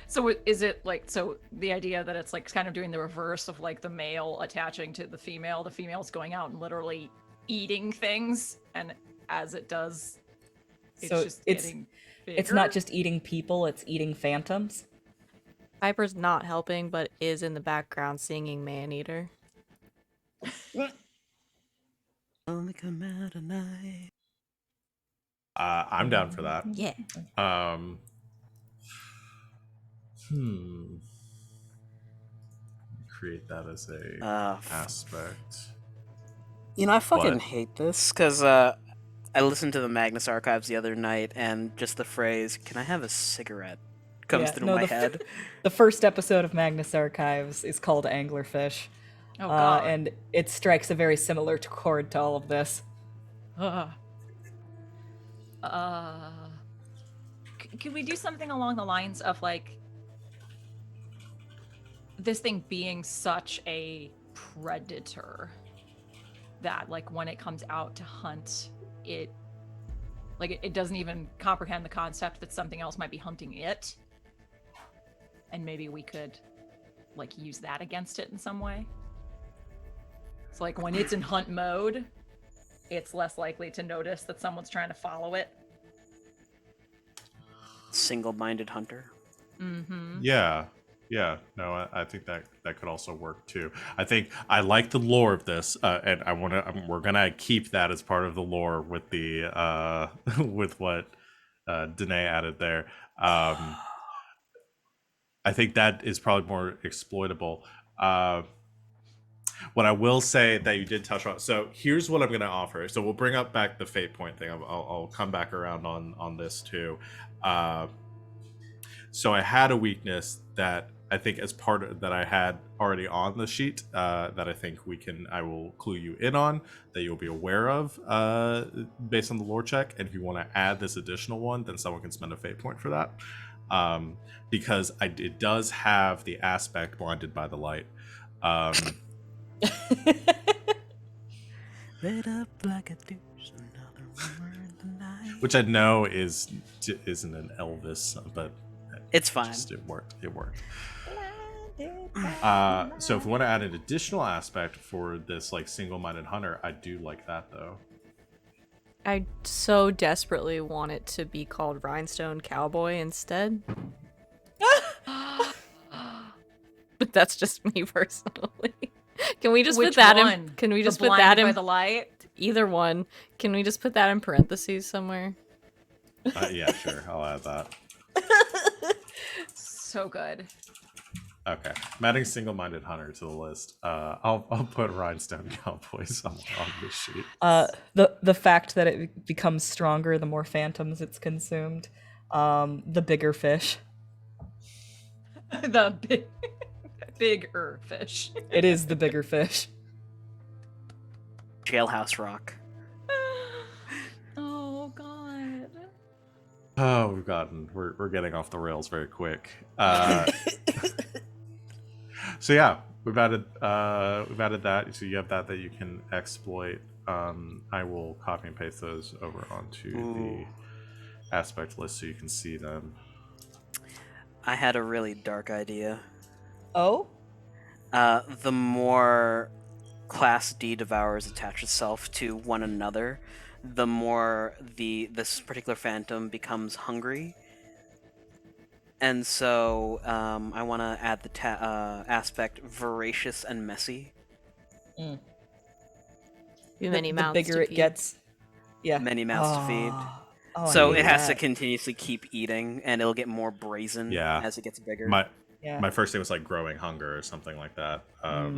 So is it like, so the idea that it's like kind of doing the reverse of like the male attaching to the female's going out and literally eating things, and as it does, it's So just it's getting it's bigger? not just eating people, it's eating phantoms. Piper's not helping, but is in the background singing Maneater. Only come out at night. I'm down for that. Yeah. Create that as a aspect. I fucking What? hate this because I listened to the Magnus Archives the other night, and just the phrase "Can I have a cigarette?" comes through my head. The first episode of Magnus Archives is called Anglerfish. Oh god. And it strikes a very similar chord to all of this. Can we do something along the lines of like this thing being such a predator that like when it comes out to hunt, it doesn't even comprehend the concept that something else might be hunting it, and maybe we could like use that against it in some way. So like when it's in hunt mode, it's less likely to notice that someone's trying to follow it. Single-minded hunter. Mm-hmm. Yeah, no, I think that could also work too. I think I like the lore of this, and we're gonna keep that as part of the lore with the with what Danae added there. I think that is probably more exploitable. What I will say that you did touch on. So here's what I'm gonna offer. So we'll bring up back the fate point thing. I'll come back around on this too. So I had a weakness that I think as part of that I had already on the sheet that I think I will clue you in on, that you'll be aware of based on the lore check. And if you want to add this additional one, then someone can spend a fate point for that. Because it does have the aspect blinded by the light. Lit up like a douche, another rumor in the night. Which I know isn't an Elvis, but It's fine. It worked. So if we want to add an additional aspect for this like single-minded hunter, I do like that though. I so desperately want it to be called Rhinestone Cowboy instead. But that's just me personally. Can we just Which put that one? in? Can we just The put that blinded by in? the light? Either one. Can we just put that in parentheses somewhere? Yeah, sure. I'll add that. So good. Okay, I'm adding single-minded hunter to the list. I'll put Rhinestone Cowboys on this sheet. The fact that it becomes stronger the more phantoms it's consumed. The bigger fish. The bigger fish. It is the bigger fish. Jailhouse Rock. Oh god. Oh, we're getting off the rails very quick. So yeah, we've added that. So you have that you can exploit. I will copy and paste those over onto Ooh. the aspect list so you can see them. I had a really dark idea. Oh? The more Class D devourers attach itself to one another, the more this particular phantom becomes hungry. And so I want to add the aspect voracious and messy. Too many The mouths bigger to it feed. gets. Yeah. Many mouths to feed. Oh, I So hate it has to that. continuously keep eating, and it'll get more brazen Yeah. as it gets bigger. Yeah. My first thing was like growing hunger or something like that as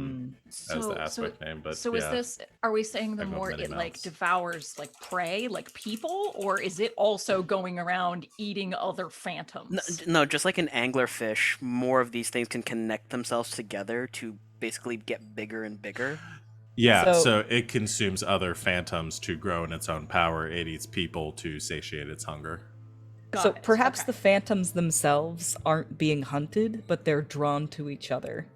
the aspect name. But so yeah, is this? Are we saying the I go more many it like mouths. devours like prey, like people, or is it also going around eating other phantoms? No, just like an anglerfish, more of these things can connect themselves together to basically get bigger and bigger. Yeah, So- so it consumes other phantoms to grow in its own power. It eats people to satiate its hunger. Got So it, perhaps okay. the phantoms themselves aren't being hunted, but they're drawn to each other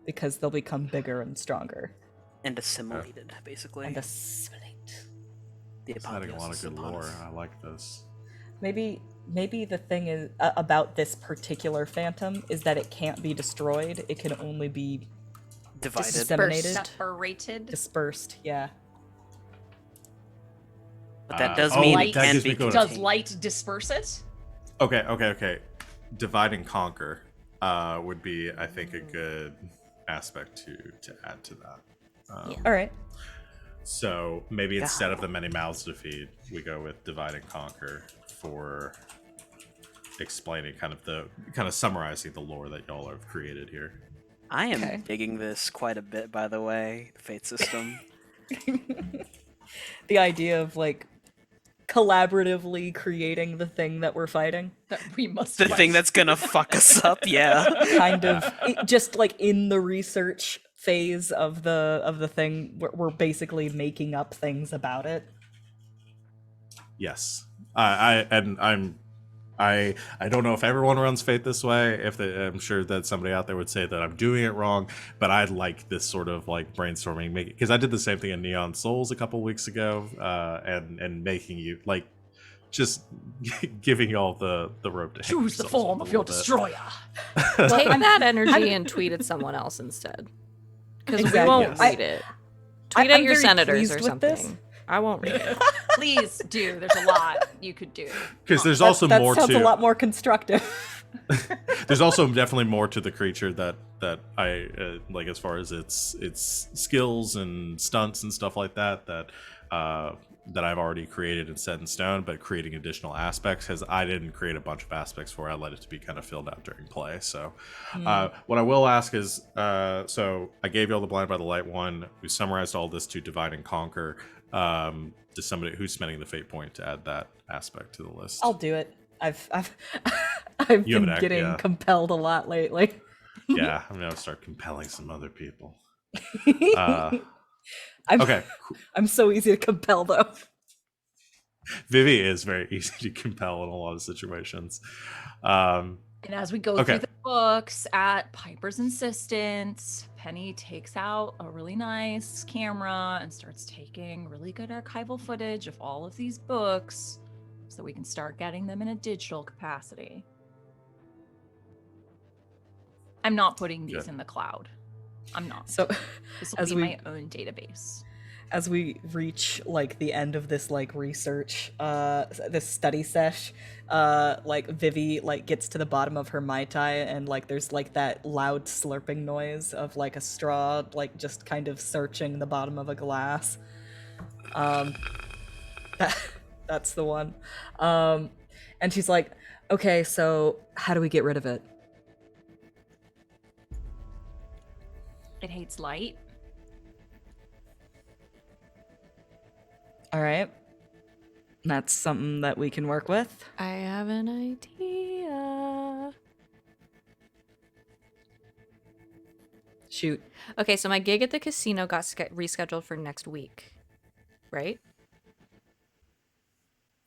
because they'll become bigger and stronger. And assimilated, basically. And assimilate. The It's adding a lot of apotheosis good upon lore. us. I like this. Maybe the thing is about this particular phantom is that it can't be destroyed. It can only be Divided. disseminated, Separated. dispersed. Yeah. But that does oh, mean Light it that can gives be me good- Does contained. light disperse it? Okay. Divide and conquer would be, I think, a good aspect to add to that. All right. So maybe instead of the many mouths to feed, we go with divide and conquer for explaining kind of summarizing the lore that y'all have created here. I am Okay. digging this quite a bit, by the way, the Fate system. The idea of like collaboratively creating the thing that we're fighting, That we must. The fight. thing that's gonna fuck us up, yeah. kind of just like in the research phase of the thing, we're basically making up things about it. Yes, I don't know if everyone runs Fate this way. I'm sure that somebody out there would say that I'm doing it wrong, but I like this sort of like brainstorming, because I did the same thing in Neon Souls a couple weeks ago, and making you like just giving y'all the rope to hang Choose the yourselves form with of a your little bit. destroyer. Take that energy and tweet at someone else instead. Because Exactly. we won't Yes. read it. Tweet at I'm your very senators pleased or with something. this. I won't read it. Please do. There's a lot you could do. Because there's also that more sounds to a lot more constructive. there's also definitely more to the creature that I like, as far as its skills and stunts and stuff like that that I've already created and set in stone, but creating additional aspects, because I didn't create a bunch of aspects for it. I let it to be kind of filled out during play. So what I will ask is, so I gave you all the Blind by the Light one. We summarized all this to divide and conquer. To somebody who's spending the fate point to add that aspect to the list. I'll do it. I've You have been an act, getting yeah. compelled a lot lately. Yeah, I'm gonna start compelling some other people. I'm, Okay, I'm so easy to compel though. Vivi is very easy to compel in a lot of situations. And as we go Okay. through the books at Piper's insistence, Penny takes out a really nice camera and starts taking really good archival footage of all of these books so we can start getting them in a digital capacity. I'm not putting these Good. in the cloud. I'm not. So This will as be we- my own database. as we reach like the end of this like research this study sesh, like Vivi like gets to the bottom of her mai tai, and like there's like that loud slurping noise of like a straw like just kind of searching the bottom of a glass. That's the one. And she's like, okay, so how do we get rid of it? It hates light. All right, that's something that we can work with. I have an idea. Shoot. Okay, so my gig at the casino got rescheduled for next week, right?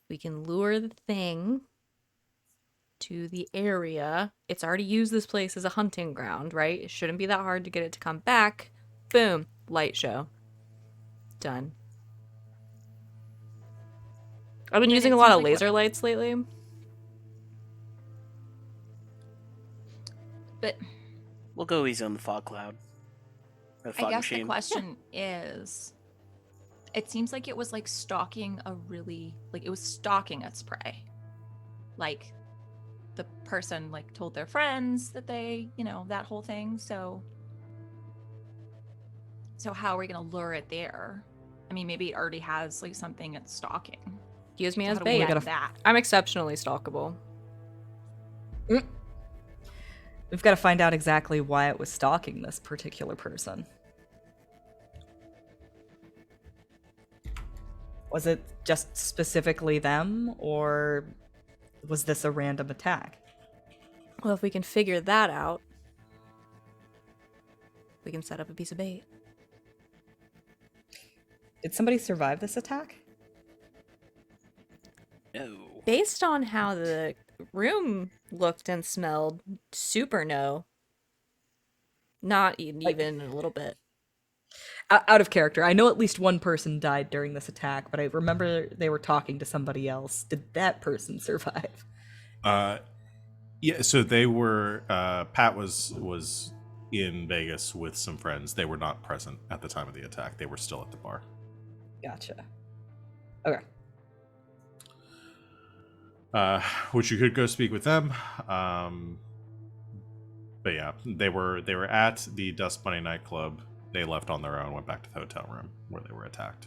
We can lure the thing to the area. It's already used this place as a hunting ground, right? It shouldn't be that hard to get it to come back. Boom, light show. Done. I've been But using it a lot seems of like laser lights lately. But We'll go easy on the fog cloud. Or the fog I guess machine. the question is, it seems like it was like stalking it was stalking its prey. Like the person like told their friends that they, that whole thing. So how are we gonna lure it there? I mean, maybe it already has like something it's stalking. Use me So as how do we bait. get that? I'm exceptionally stalkable. We've got to find out exactly why it was stalking this particular person. Was it just specifically them, or was this a random attack? Well, if we can figure that out, we can set up a piece of bait. Did somebody survive this attack? No. Based on how the room looked and smelled, super no. Not even a little bit. Out of character, I know at least one person died during this attack, but I remember they were talking to somebody else. Did that person survive? Yeah, so they were Pat was in Vegas with some friends. They were not present at the time of the attack. They were still at the bar. Gotcha. Okay. Which you could go speak with them. But yeah, they were at the Dust Bunny nightclub. They left on their own, went back to the hotel room where they were attacked.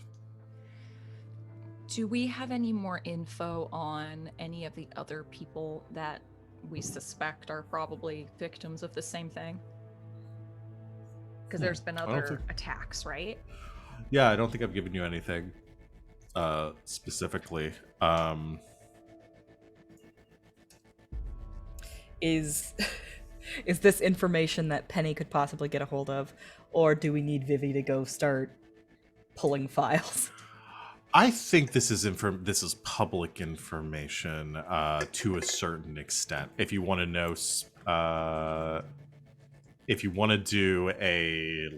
Do we have any more info on any of the other people that we suspect are probably victims of the same thing? Because there's been other attacks, right? Yeah, I don't think I've given you anything specifically. Is this information that Penny could possibly get a hold of, or do we need Vivi to go start pulling files? I think this is public information to a certain extent. If you want to know, if you want to do a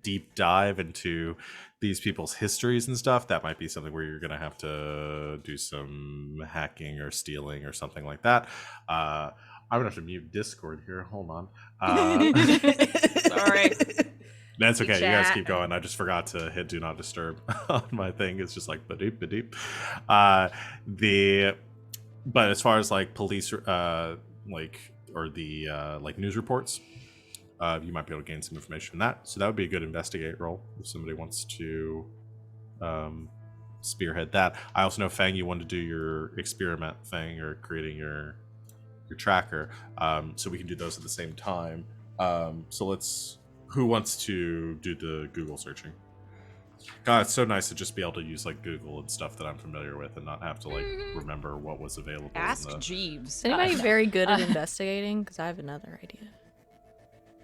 deep dive into these people's histories and stuff, that might be something where you're gonna have to do some hacking or stealing or something like that. I'm gonna have to mute Discord here. Hold on. Sorry. That's okay. You guys Chat. keep going. I just forgot to hit do not disturb on my thing. It's just like ba-doop, ba-doop. But as far as like police or news reports, you might be able to gain some information on that. So that would be a good investigate role if somebody wants to spearhead that. I also know, Feng, you want to do your experiment thing or creating your tracker. So we can do those at the same time. So who wants to do the Google searching? God, it's so nice to just be able to use like Google and stuff that I'm familiar with and not have to like remember what was available. Ask Jeeves. Is anybody very good at investigating? Because I have another idea.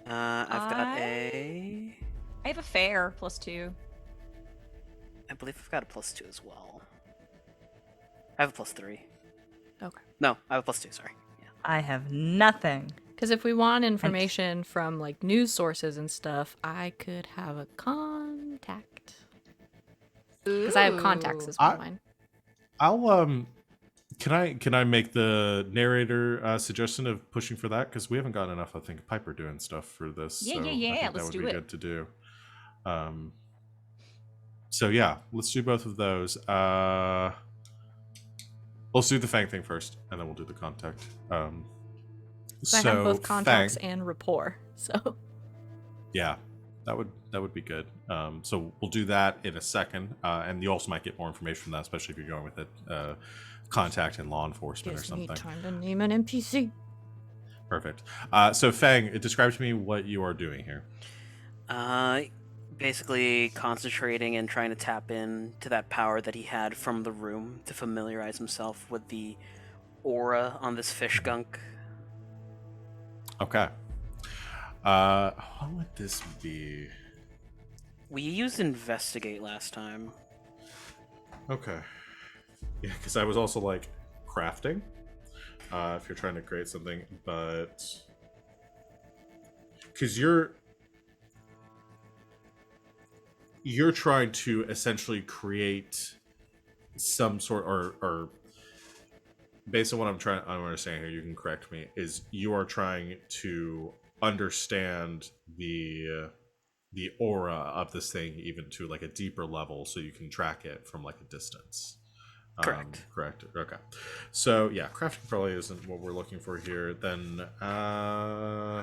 I've got I I have a fair +2. believe I've got a +2 as well. I have a +3. Okay. No, I have a +2, sorry. Yeah. I have nothing. Because if we want information from like news sources and stuff, I could have a contact. Because I have contacts as well. Mine. I'll can I make the narrator suggestion of pushing for that, because we haven't gotten enough, I think, Piper doing stuff for this. Yeah, so yeah, I yeah, think let's that do would be it. good to do. So yeah, let's do both of those. Let's do the Fang thing first, and then we'll do the contact. So I have both contacts and rapport. So yeah, that would be good. So we'll do that in a second, and you also might get more information from that, especially if you're going with a contact in law enforcement or gives me something. time to name an NPC. Perfect. So Fang, describe to me what you are doing here. Basically concentrating and trying to tap into that power that he had from the room to familiarize himself with the aura on this fish gunk. Okay. What would this be? We used investigate last time. Okay. Yeah, because I was also like crafting. If you're trying to create something, but because you're trying to essentially create some sort or based on what I'm understanding here, you can correct me, is you are trying to understand the aura of this thing even to like a deeper level so you can track it from like a distance. Correct. Correct. Okay. So yeah, crafting probably isn't what we're looking for here. Then I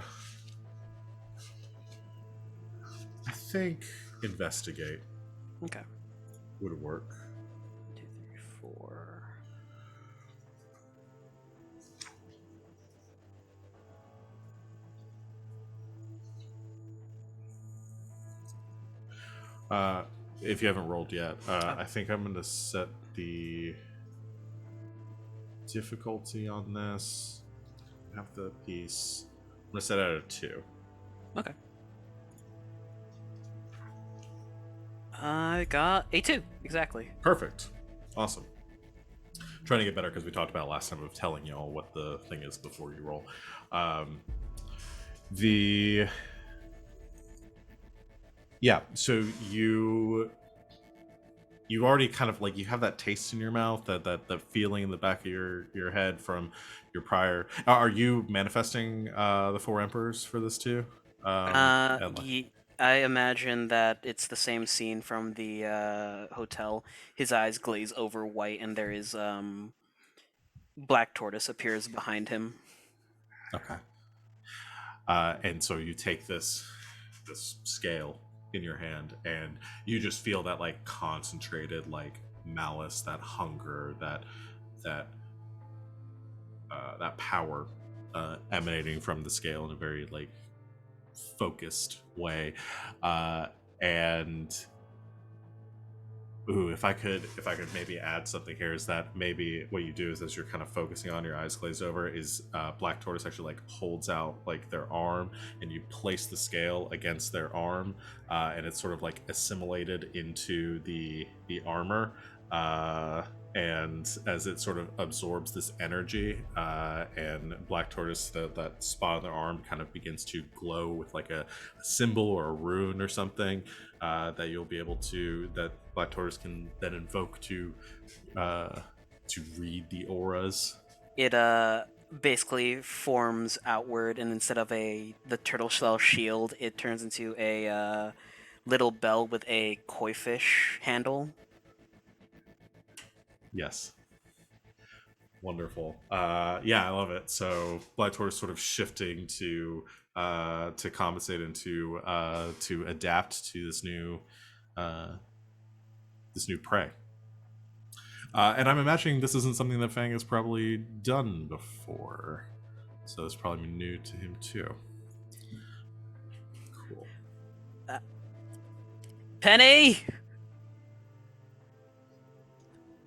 think investigate Okay. would work. 2, 3, 4. If you haven't rolled yet, I think I'm going to set the difficulty on this. Have the piece. I'm going to set it at a 2. Okay. I got a 2, exactly. Perfect. Awesome. Trying to get better because we talked about last time of telling you all what the thing is before you roll. So you already kind of like you have that taste in your mouth, that feeling in the back of your head from your prior. Are you manifesting the 4 emperors for this too? I imagine that it's the same scene from the hotel. His eyes glaze over white, and there is Black Tortoise appears behind him. Okay. And so you take this scale in your hand, and you just feel that like concentrated like malice, that hunger, that power emanating from the scale in a very like focused way. And if I could maybe add something here, is that maybe what you do is as you're kind of focusing on, your eyes glazed over, is Black Tortoise actually like holds out like their arm, and you place the scale against their arm, and it's sort of like assimilated into the armor, and as it sort of absorbs this energy, and Black Tortoise, that spot on their arm kind of begins to glow with like a symbol or a rune or something, that you'll be able to, that Black Tortoise can then invoke to read the auras. It basically forms outward, and instead of the turtle shell shield, it turns into a little bell with a koi fish handle. Yes. Wonderful. Yeah, I love it. So Black Tortoise sort of shifting to compensate and to adapt to this new prey. And I'm imagining this isn't something that Feng has probably done before, so it's probably new to him too. Cool. Penny!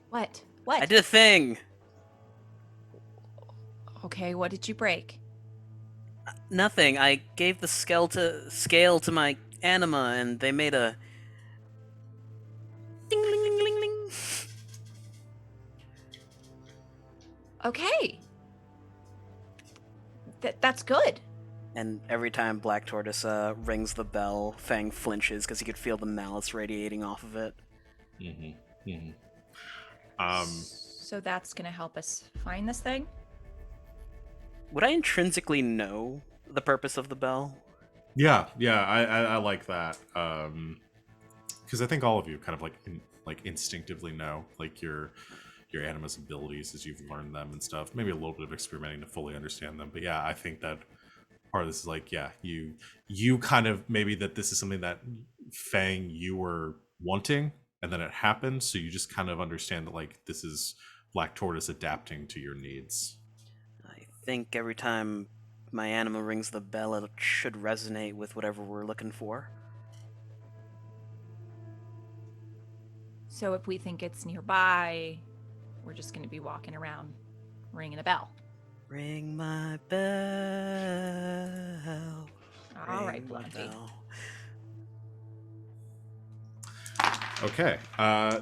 What? I did a thing! Okay, what did you break? Nothing. I gave the scale to my anima, and they made a ding ling ling ling ling. Okay. That's good. And every time Black Tortoise rings the bell, Feng flinches because he could feel the malice radiating off of it. Mm-hmm. Mm-hmm. So that's gonna help us find this thing? Would I intrinsically know the purpose of the bell? Yeah, I like that. Because I think all of you kind of like instinctively know like your animus abilities as you've learned them and stuff. Maybe a little bit of experimenting to fully understand them, but yeah, I think that part of this is like, yeah, you kind of maybe that this is something that Feng, you were wanting, and then it happened, so you just kind of understand that like this is Black Tortoise adapting to your needs. I think every time my anima rings the bell, it should resonate with whatever we're looking for. So if we think it's nearby, we're just going to be walking around ringing a bell. Ring my bell. All right, ring my Blondie. bell. Okay,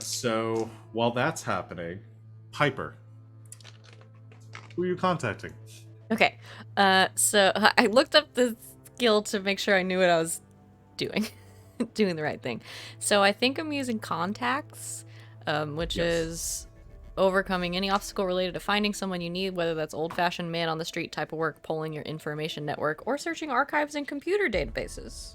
so while that's happening, Piper, who are you contacting? Okay, so I looked up the skill to make sure I knew what I was doing, doing the right thing. So I think I'm using contacts, which Yes. is overcoming any obstacle related to finding someone you need, whether that's old-fashioned man on the street type of work, polling your information network, or searching archives and computer databases.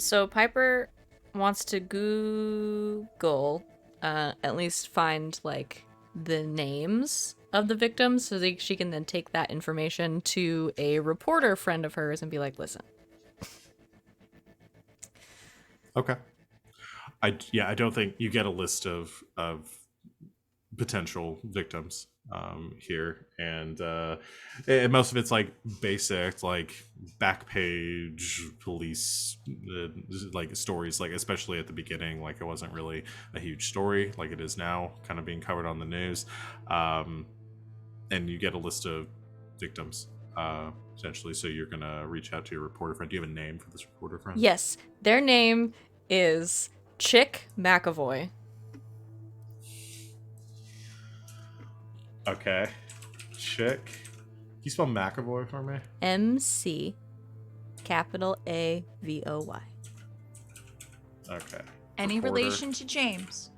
So Piper wants to Google, at least find, like, the names of the victims so that she can then take that information to a reporter friend of hers and be like, listen. Okay. I don't think you get a list of potential victims here, and most of it's like basic, like back page police like stories, like especially at the beginning, like it wasn't really a huge story like it is now, kind of being covered on the news, and you get a list of victims essentially. So you're gonna reach out to your reporter friend. Do you have a name for this reporter friend? Yes, their name is Chick McAvoy. Okay. Chick. Can you spell McAvoy for me? MC capital AVOY. Okay. Any Reporter. relation to James?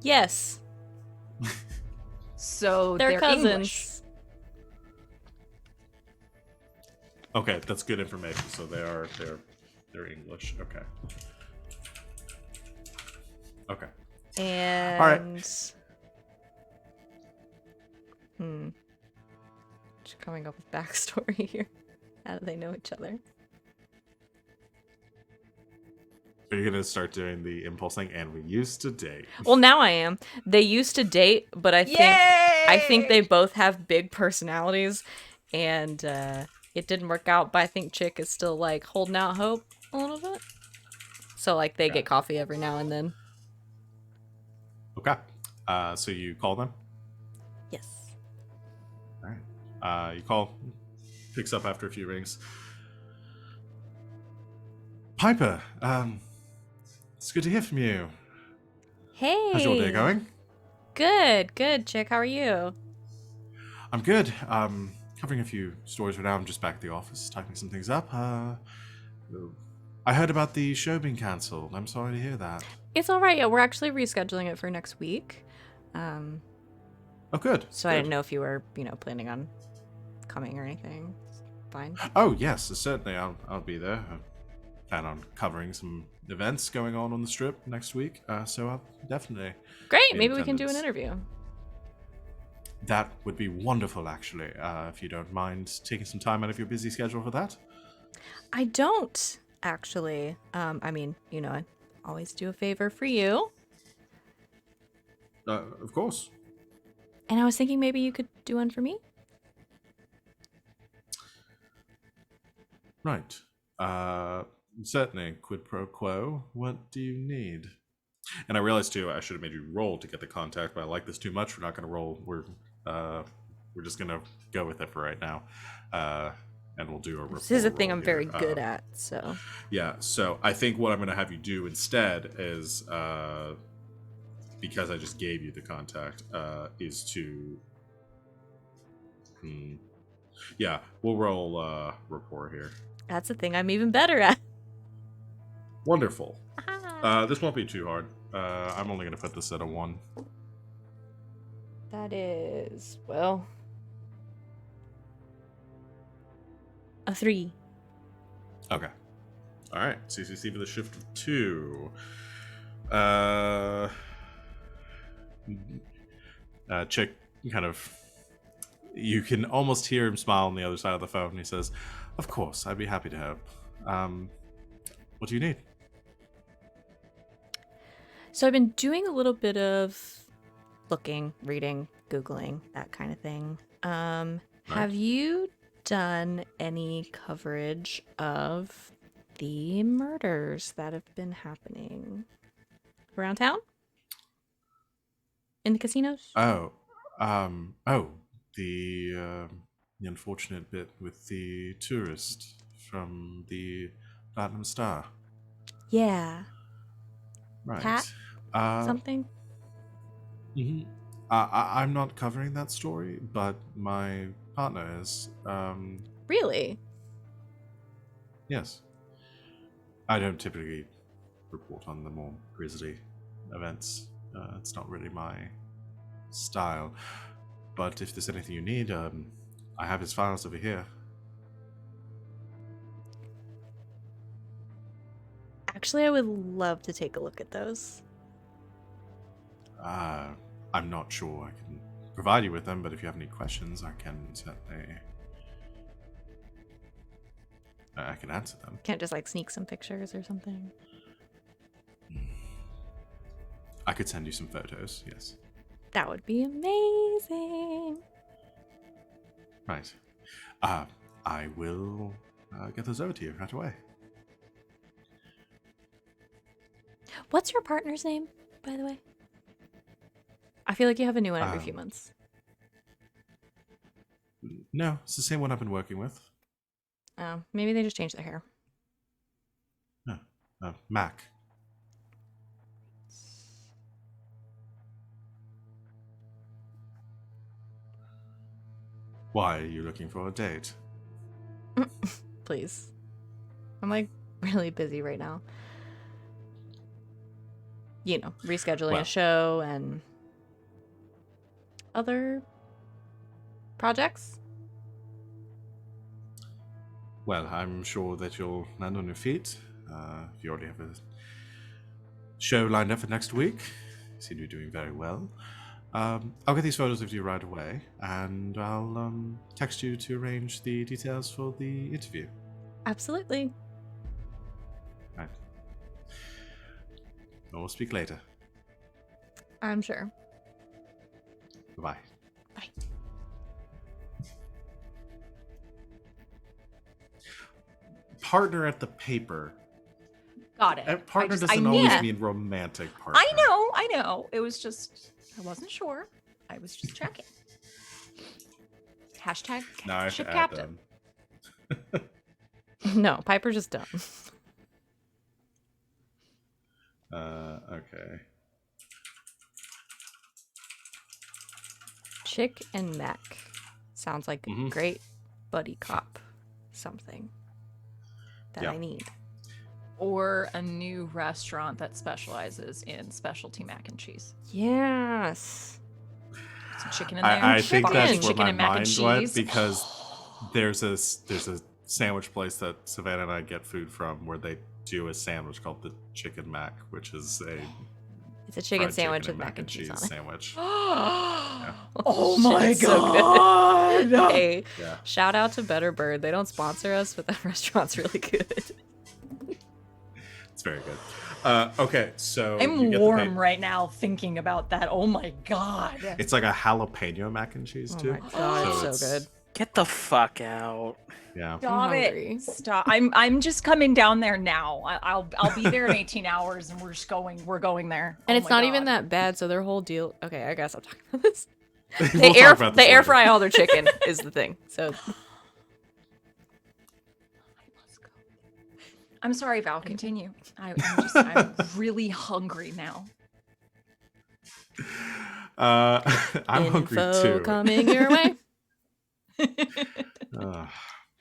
Yes, So they're cousins. English. Okay, that's good information. So they're English. Okay. Okay. And All right. Just coming up with backstory here. How do they know each other? Are you gonna start doing the impulse thing? And we used to date. Well, now I am. They used to date, but I think Yay! they both have big personalities, and it didn't work out. But I think Chick is still like holding out hope a little bit. So like they Okay. get coffee every now and then. Okay. So you call them. Yes. All right. You call. Picks up after a few rings. Piper. It's good to hear from you. Hey. How's your day going? Good, Chick. How are you? I'm good. Covering a few stories right now. I'm just back at the office, typing some things up. I heard about the show being cancelled. I'm sorry to hear that. It's all right. Yeah, we're actually rescheduling it for next week. Oh, good. So I didn't know if you were, planning on coming or anything. It's fine. Oh, yes, certainly. I'll be there. I plan on covering some events going on the strip next week. So I'll definitely. Great. in Maybe we can do an attendance. interview. That would be wonderful, actually. If you don't mind taking some time out of your busy schedule for that. I don't actually. I always do a favor for you. Of course. And I was thinking maybe you could do one for me. Right. Certainly. Quid pro quo. What do you need? And I realized too, I should have made you roll to get the contact, but I like this too much. We're not going to roll. We're just going to go with it for right now. And we'll do a This is a thing roll I'm very here. good at, so. Yeah, so I think what I'm going to have you do instead is, because I just gave you the contact, is to... Yeah, we'll roll rapport here. That's a thing I'm even better at. Wonderful. This won't be too hard. I'm only going to put this at a 1. That is, well, a 3. Okay. All right. CCC for the shift of 2. Chick kind of... You can almost hear him smile on the other side of the phone. And he says, "Of course, I'd be happy to help. What do you need?" So I've been doing a little bit of looking, reading, Googling, that kind of thing. Have you done any coverage of the murders that have been happening around town? In the casinos? The unfortunate bit with the tourist from the Platinum Star. Yeah. Right. Pat? Something? Mm-hmm. I'm not covering that story, but my partner is. Really? Yes. I don't typically report on the more grisly events. It's not really my style. But if there's anything you need, I have his files over here. Actually, I would love to take a look at those. I'm not sure I can provide you with them, but if you have any questions, I can certainly... I can answer them. Can't just like sneak some pictures or something. I could send you some photos, yes. That would be amazing. Right. I will get those over to you right away. What's your partner's name, by the way? I feel like you have a new one every few Um, months. No, it's the same one I've been working with. Oh, maybe they just changed their hair. No, Mac. Why are you looking for a date? Please. I'm like really busy right now. You know, rescheduling Well. a show and other projects. Well, I'm sure that you'll land on your feet. If you already have a show lined up for next week, you seem to be doing very well. I'll get these photos of you right away, and I'll text you to arrange the details for the interview. Absolutely. Right. We'll speak later. I'm sure. Bye-bye. Bye. Partner at the paper. Got it. Partner I doesn't always Yeah. mean romantic partner. I know. It was just, I wasn't sure. I was just checking. Hashtag Now I have ship to add captain. them. No, Piper's just dumb. Okay. Chick and Mac. Sounds like a Mhm. great buddy cop something that Yeah. I need. Or a new restaurant that specializes in specialty mac and cheese. Yes. Some chicken in there. I think Chicken. that's where Chicken my and mac and mind went cheese. because there's a sandwich place that Savannah and I get food from where they do a sandwich called the Chicken Mac, which is a It's a chicken fried sandwich chicken with mac and cheese on it. sandwich. Oh Shit, my it's so good. god! Hey, Yeah. shout out to Better Bird. They don't sponsor us, but that restaurant's really good. It's very good. Okay, so you I'm get the warm right now thinking about that. Oh my god! It's like a jalapeno mac and cheese Oh too. my god, So it's so good. Get the fuck out. Yeah. Stop hungry. it! Stop! I'm just coming down there now. I'll be there in 18 hours, and we're going there. And Oh it's my not even God. that bad, so their whole deal. Okay, I guess I'm talking about this. We'll They talk air about they this air later. fry all their chicken is the thing. So Let's go. I'm sorry, Val. Continue. I'm really hungry now. I'm hungry info too. coming your way.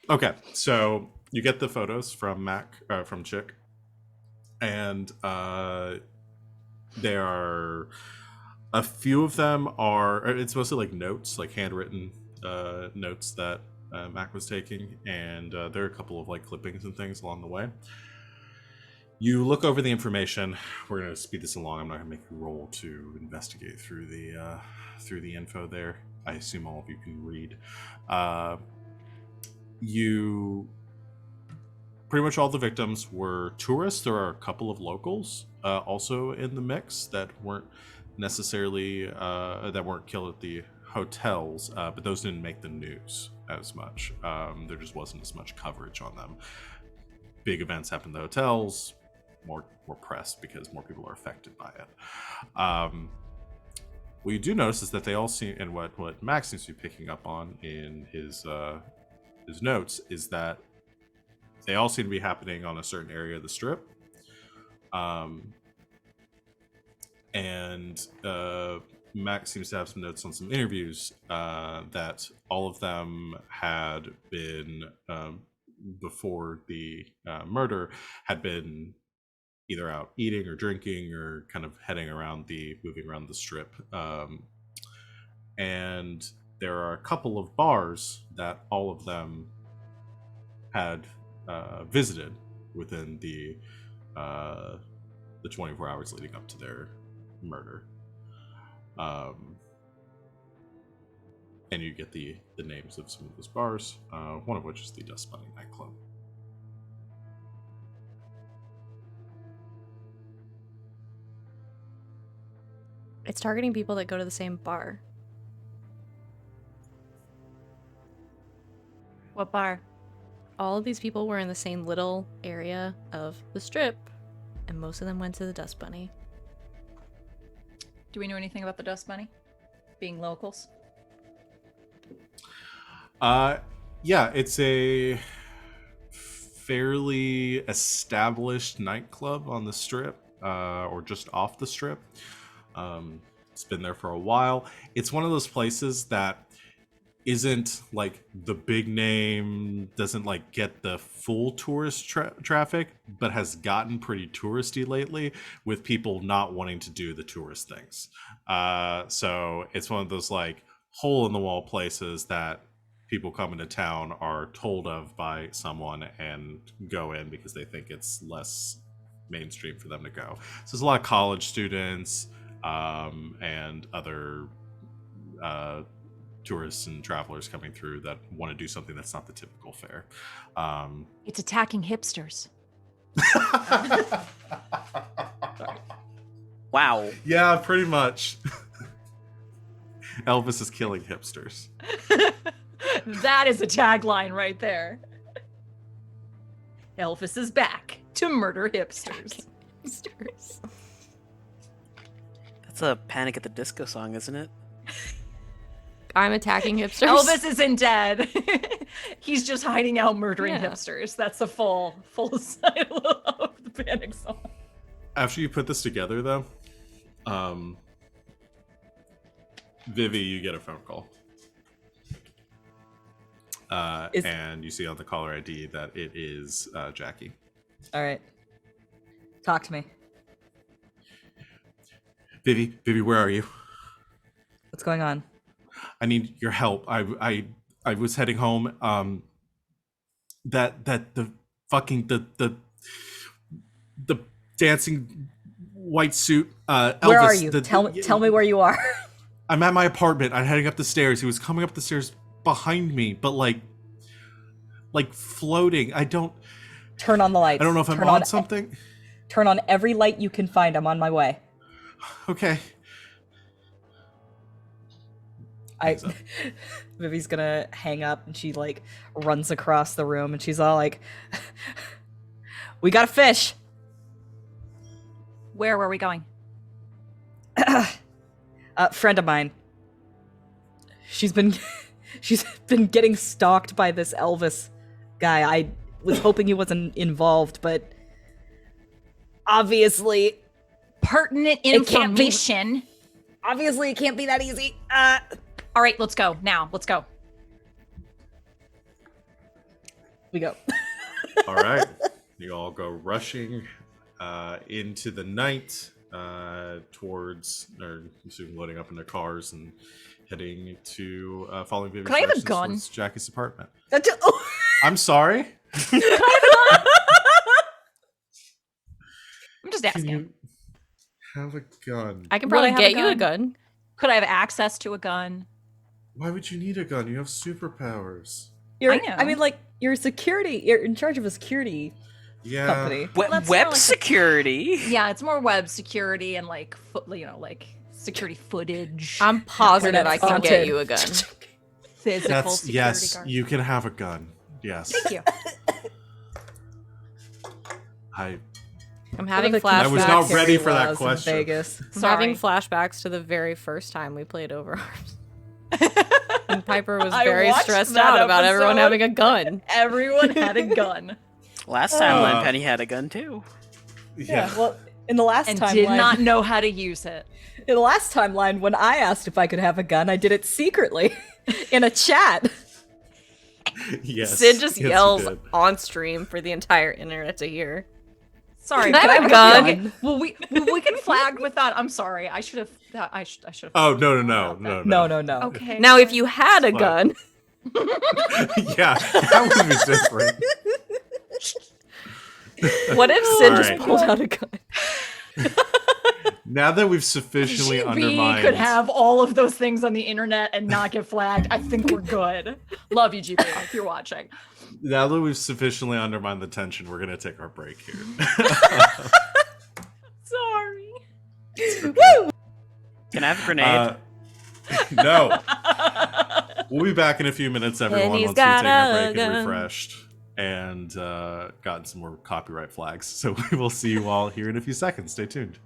Okay, so you get the photos from from Chick, and there are a few of them are. It's mostly like notes, like handwritten notes that Mac was taking, and there are a couple of like clippings and things along the way. You look over the information. We're gonna speed this along. I'm not gonna make you roll to investigate through the info there. I assume all of you can read. You pretty much all the victims were tourists. There are a couple of locals also in the mix that weren't necessarily that weren't killed at the hotels, but those didn't make the news as much. There just wasn't as much coverage on them. Big events happen in the hotels, more press because more people are affected by it. What you do notice is that they all seem, and what Max seems to be picking up on in his notes, is that they all seem to be happening on a certain area of the strip. And Max seems to have some notes on some interviews that all of them had been before the murder had been either out eating or drinking or kind of moving around the strip. And there are a couple of bars that all of them had visited within the 24 hours leading up to their murder. And you get the names of some of those bars, one of which is the Dust Bunny nightclub. It's targeting people that go to the same bar. What bar? All of these people were in the same little area of the strip, and most of them went to the Dust Bunny. Do we know anything about the Dust Bunny? Being locals? Yeah, it's a fairly established nightclub on the strip, or just off the strip. It's been there for a while. It's one of those places that isn't like the big name, doesn't like get the full tourist traffic, but has gotten pretty touristy lately with people not wanting to do the tourist things. So it's one of those like hole in the wall places that people coming to town are told of by someone and go in because they think it's less mainstream for them to go. So there's a lot of college students and other tourists and travelers coming through that want to do something that's not the typical fare. It's attacking hipsters. Wow. Yeah, pretty much. Elvis is killing hipsters. That is a tagline right there. Elvis is back to murder hipsters. Hipsters. That's a Panic at the Disco song, isn't it? I'm attacking hipsters. Elvis isn't dead. He's just hiding out murdering Yeah. hipsters. That's the full title of the Panic song. After you put this together, though, Vivi, you get a phone call. And you see on the caller ID that it is Jackie. All right. Talk to me. Vivi, where are you? What's going on? I need your help. I was heading home. That the fucking the dancing white suit. Elvis, Where are you? Tell me where you are. I'm at my apartment. I'm heading up the stairs. He was coming up the stairs behind me, but like floating. I don't Turn on the lights. know if I'm on something. Turn on every light you can find. I'm on my way. Okay. Vivi's gonna hang up and she like runs across the room and she's all like, "We got a fish." Where were we going? Friend of mine. She's been getting stalked by this Elvis guy. I was hoping he wasn't involved, but obviously Pertinent It can't be- information. it can't be that easy. All right, let's go now. Let's go. We go. All right. You all go rushing into the night towards, or assume loading up into cars and heading to following Vivi's Could I have a directions gun? towards Jackie's apartment. Oh. I'm sorry. I'm just Can asking. you have a gun? I can Will I probably have a get you a gun? gun. Could I have access to a gun? Why would you need a gun? You have superpowers. I know. mean, like, you're security. You're in charge of a security Yeah. company. that's Web more like a- security. Yeah, it's more web security and like like security footage. I'm positive I can Haunted. get you a gun. Physical That's security yes. guard. You can have a gun. Yes. Thank you. I'm having What are the flashbacks. I was not carry ready for that laws in question. Vegas. I'm having Sorry. flashbacks to the very first time we played Overarms. And Piper was I very watched stressed that out about everyone episode. having a gun. Everyone had a gun Last time, Penny had a gun too. Yeah. Well, in the last and timeline, did not know how to use it. in the last timeline, when I asked if I could have a gun, I did it secretly in a chat. Yes. Sid just yes, you yells did. on stream for the entire internet to hear. Sorry, Can I but have a was gun? thinking, well, we can flag with that. I'm sorry. I should have. I should have. Oh, no. No. Okay. Now, if sorry. you had a Fine. gun, Yeah, that would be different. what if Sid All just right. pulled out a gun? Now that we've sufficiently GB undermined... could have all of those things on the internet and not get flagged. I think we're good. Love you, GB, if you're watching. Now that we've sufficiently undermined the tension, we're going to take our break here. Sorry. Can I have a grenade? No. We'll be back in a few minutes, everyone, And he's once we've taken got a a break and gun. refreshed and gotten some more copyright flags. So we will see you all here in a few seconds. Stay tuned.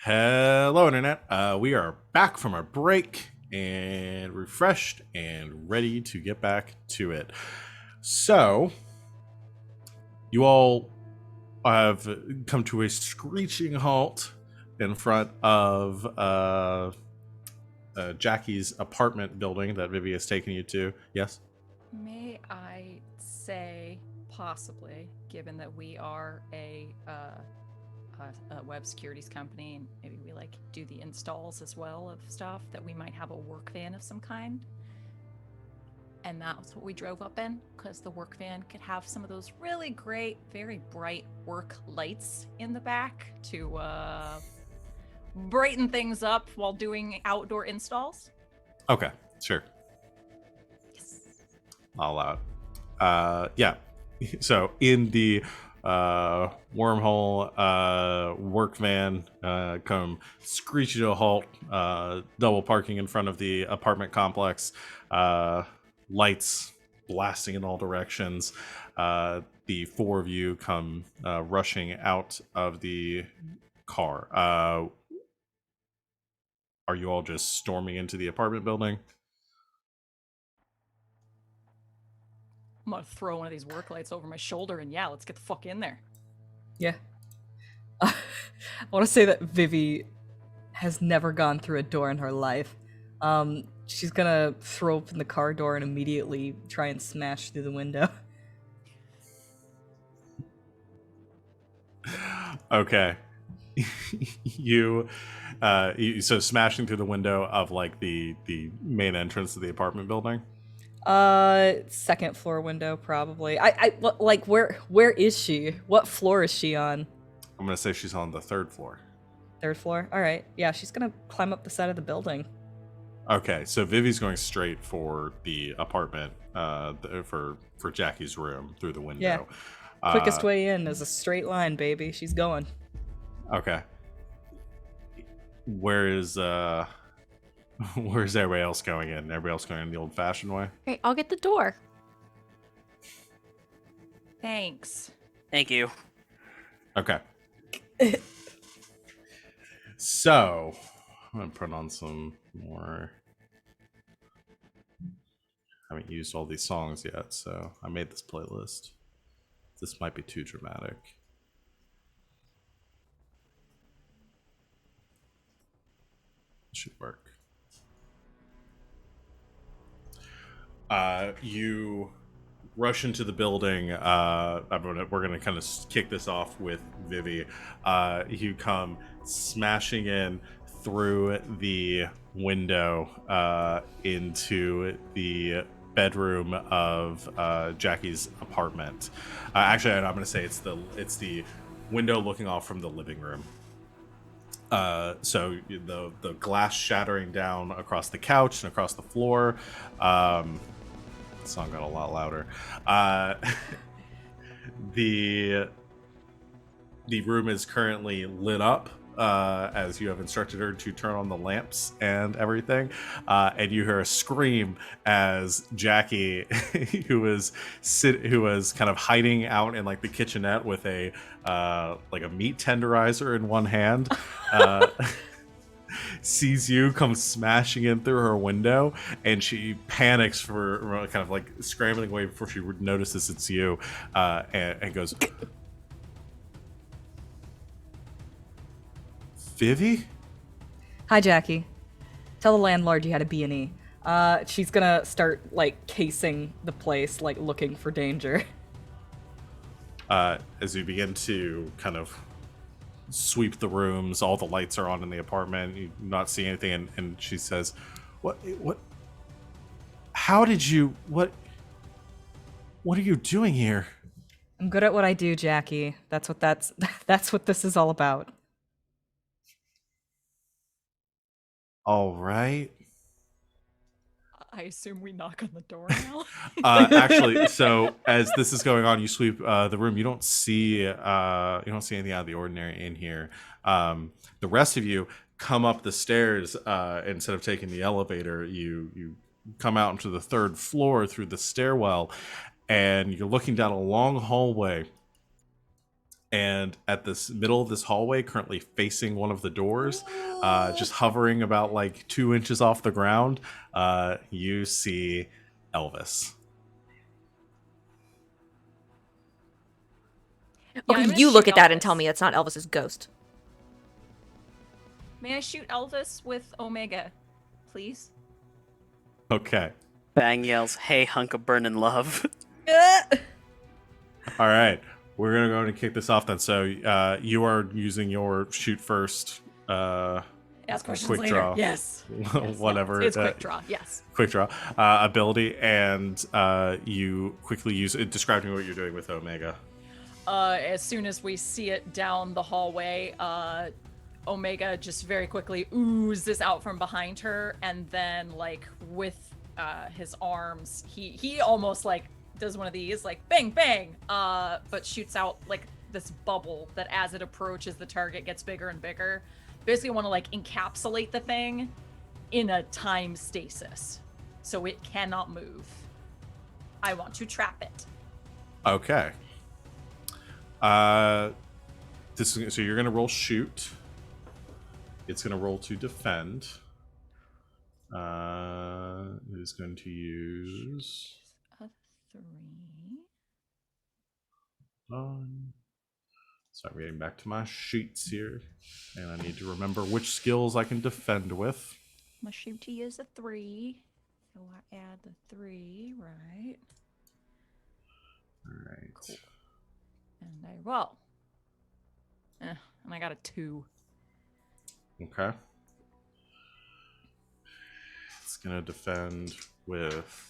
Hello, Internet. We are back from our break and refreshed and ready to get back to it. So, you all have come to a screeching halt in front of Jackie's apartment building that Vivi has taken you to. Yes? May I say, possibly, given that we are a web securities company and maybe we like do the installs as well of stuff, that we might have a work van of some kind, and that's what we drove up in, because the work van could have some of those really great, very bright work lights in the back to brighten things up while doing outdoor installs. Okay, sure. Yes. I'll allow it. Yeah. So in the wormhole work van come screeching to a halt, double parking in front of the apartment complex, lights blasting in all directions. The four of you come rushing out of the car. Are you all just storming into the apartment building? I'm gonna throw one of these work lights over my shoulder and yeah, let's get the fuck in there. Yeah. I want to say that Vivi has never gone through a door in her life. She's gonna throw open the car door and immediately try and smash through the window. Okay. you so smashing through the window of like the main entrance to the apartment building? Second floor window probably. Like where is she? What floor is she on? I'm gonna say she's on the third floor. Third floor. All right. Yeah, she's gonna climb up the side of the building. Okay, so Vivi's going straight for the apartment, for Jackie's room through the window. Quickest way in is a straight line, baby. She's going. Okay. Where's everybody else going in? Everybody else going in the old-fashioned way? Great, I'll get the door. Thanks. Thank you. Okay. So, I'm gonna put on some more. I haven't used all these songs yet, so I made this playlist. This might be too dramatic. Should work. You rush into the building. We're gonna kind of kick this off with Vivi. You come smashing in through the window into the bedroom of Jackie's apartment. Actually, I'm gonna say it's the window looking off from the living room. So the glass shattering down across the couch and across the floor. The song got a lot louder. The room is currently lit up as you have instructed her to turn on the lamps and everything. And you hear a scream as Jackie, who was kind of hiding out in like the kitchenette with a like a meat tenderizer in one hand, sees you come smashing in through her window, and she panics for kind of like scrambling away before she notices it's you, and goes, Vivi? Hi, Jackie. Tell the landlord you had a B&E. She's gonna start, like, casing the place, like, looking for danger. As you begin to kind of sweep the rooms, all the lights are on in the apartment, you not see anything, and she says, what, how did you, what are you doing here? I'm good at what I do, Jackie. That's what this is all about. All right. I assume we knock on the door now. Actually, so as this is going on, you sweep the room. You don't see anything out of the ordinary in here. The rest of you come up the stairs instead of taking the elevator. You come out into the third floor through the stairwell, and you're looking down a long hallway. And at this middle of this hallway, currently facing one of the doors, just hovering about like 2 inches off the ground, you see Elvis. I'm Okay, gonna you look shoot at that and Elvis. tell me it's not Elvis's ghost. May I shoot Elvis with Omega, please? Okay. Bang yells, "Hey, hunk of burnin' love." All right. We're going to go ahead and kick this off then. So you are using your shoot first Ask questions quick later. draw. Yes. Whatever. It's quick draw. Yes. Quick draw ability, and you quickly use it. Describe to me what you're doing with Omega. As soon as we see it down the hallway, Omega just very quickly oozes out from behind her, and then like with his arms, he almost like does one of these like bang bang, but shoots out like this bubble that as it approaches the target gets bigger and bigger. Basically want to like encapsulate the thing in a time stasis so it cannot move. I want to trap it. Okay. So you're gonna roll shoot. It's gonna roll to defend. It is going to use A 3. So I'm getting back to my sheets here, and I need to remember which skills I can defend with. My shooty is a 3. So I add the 3, right? All right. Cool. And I roll. And I got a 2. Okay. It's gonna defend with.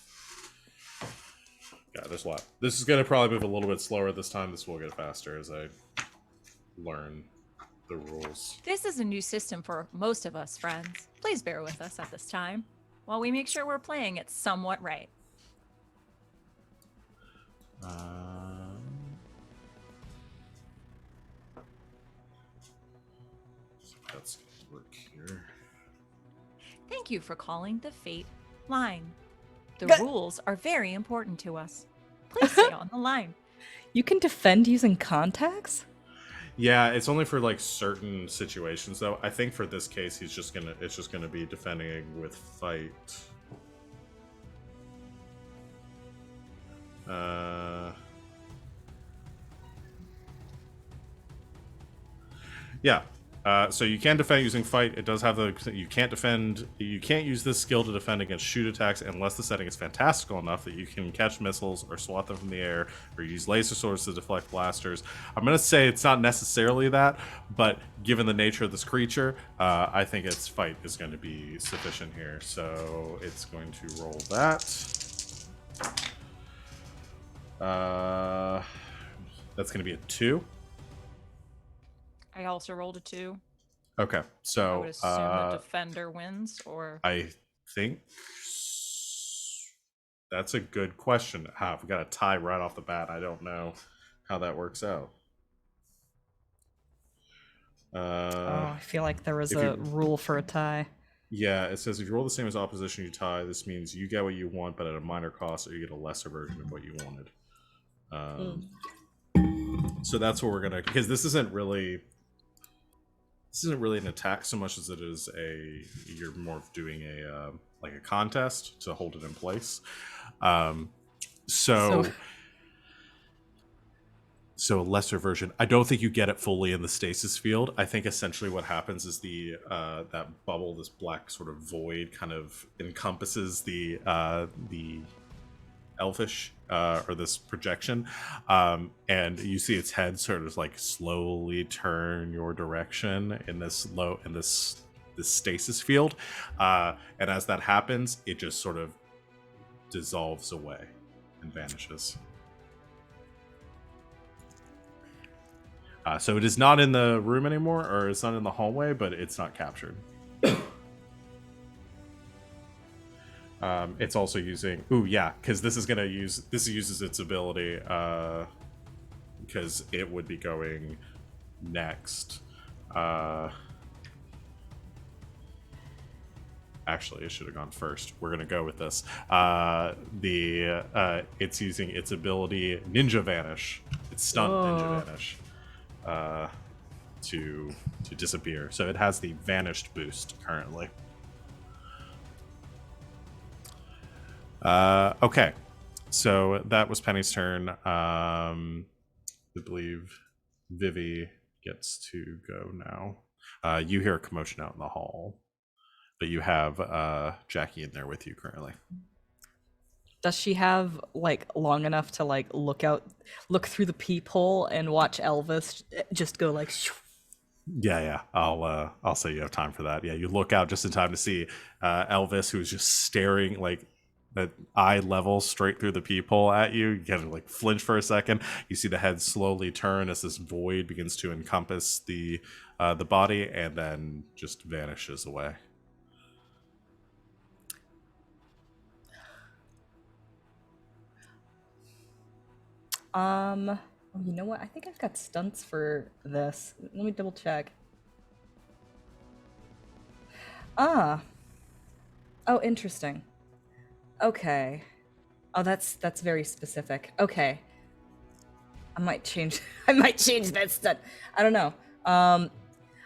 Yeah, there's a lot. This is gonna probably move a little bit slower this time. This will get faster as I learn the rules. This is a new system for most of us, friends. Please bear with us at this time while we make sure we're playing it somewhat right. So that's gonna work here. Thank you for calling the Fate line. The rules are very important to us. Please stay on the line. You can defend using contacts? Yeah, it's only for like certain situations though. I think for this case it's just gonna be defending with fight. Yeah. So you can defend using fight. It does have you can't use this skill to defend against shoot attacks unless the setting is fantastical enough that you can catch missiles or swat them from the air or use laser swords to deflect blasters. I'm going to say it's not necessarily that, but given the nature of this creature, I think its fight is going to be sufficient here. So it's going to roll that. That's going to be a 2. I also rolled a 2. Okay, I so would assume the defender wins, or I think that's a good question. We got a tie right off the bat. I don't know how that works out. I feel like there was if a you- rule for a tie. Yeah, it says if you roll the same as opposition, you tie. This means you get what you want, but at a minor cost, or you get a lesser version of what you wanted. So that's what we're gonna, because this isn't really an attack so much as it is you're more of doing a like a contest to hold it in place. So a lesser version. I don't think you get it fully in the stasis field. I think essentially what happens is the that bubble, this black sort of void, kind of encompasses the elfish or this projection, and you see its head sort of like slowly turn your direction in this stasis field, and as that happens, it just sort of dissolves away and vanishes. So it is not in the room anymore, or it's not in the hallway, but it's not captured. It's also using... Ooh, yeah, because this uses its ability, because it would be going next. Actually, it should have gone first. We're going to go with this. It's using its ability Ninja Vanish. It's stunned Ninja Vanish. To disappear. So it has the vanished boost currently. Okay. So that was Penny's turn. I believe Vivi gets to go now. You hear a commotion out in the hall, but you have Jackie in there with you currently. Does she have like long enough to like look through the peephole and watch Elvis just go like? Shoo? Yeah. I'll say you have time for that. Yeah, you look out just in time to see Elvis, who's just staring like at eye level straight through the peephole at you. You kind of like flinch for a second. You see the head slowly turn as this void begins to encompass the body, and then just vanishes away. You know what? I think I've got stunts for this. Let me double check. Oh, interesting. Okay. Oh, that's very specific. Okay. I might change that stunt. I don't know. I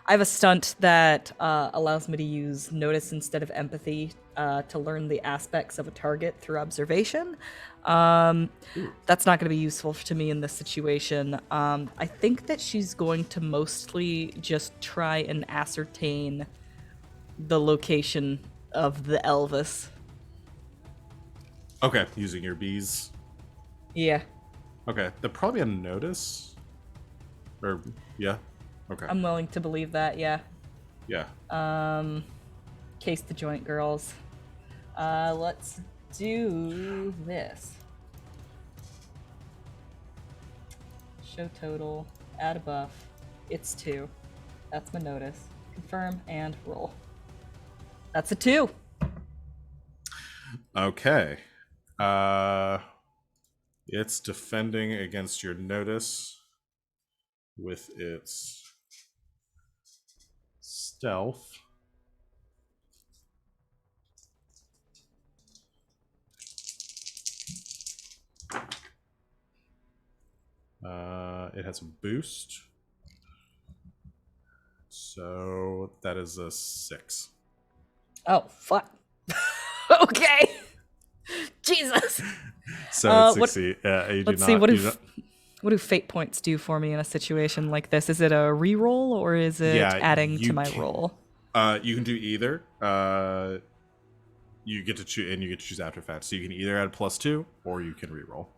have a stunt that allows me to use notice instead of empathy to learn the aspects of a target through observation. That's not going to be useful to me in this situation. I think that she's going to mostly just try and ascertain the location of the Elvis. Okay, using your bees. Yeah. Okay, they're probably on notice. Or yeah. Okay. I'm willing to believe that, yeah. Yeah. Case the joint, girls. Let's do this. Show total, add a buff. It's 2. That's my notice. Confirm and roll. That's a 2. Okay. It's defending against your notice with its stealth. It has a boost. So that is a 6. Oh, fuck. Okay. Jesus. So it's 60. Let's see, what do fate points do for me in a situation like this? Is it a reroll or is it adding to my roll? You can do either. You get to choose, and you get to choose after fact. So you can either add +2 or you can reroll.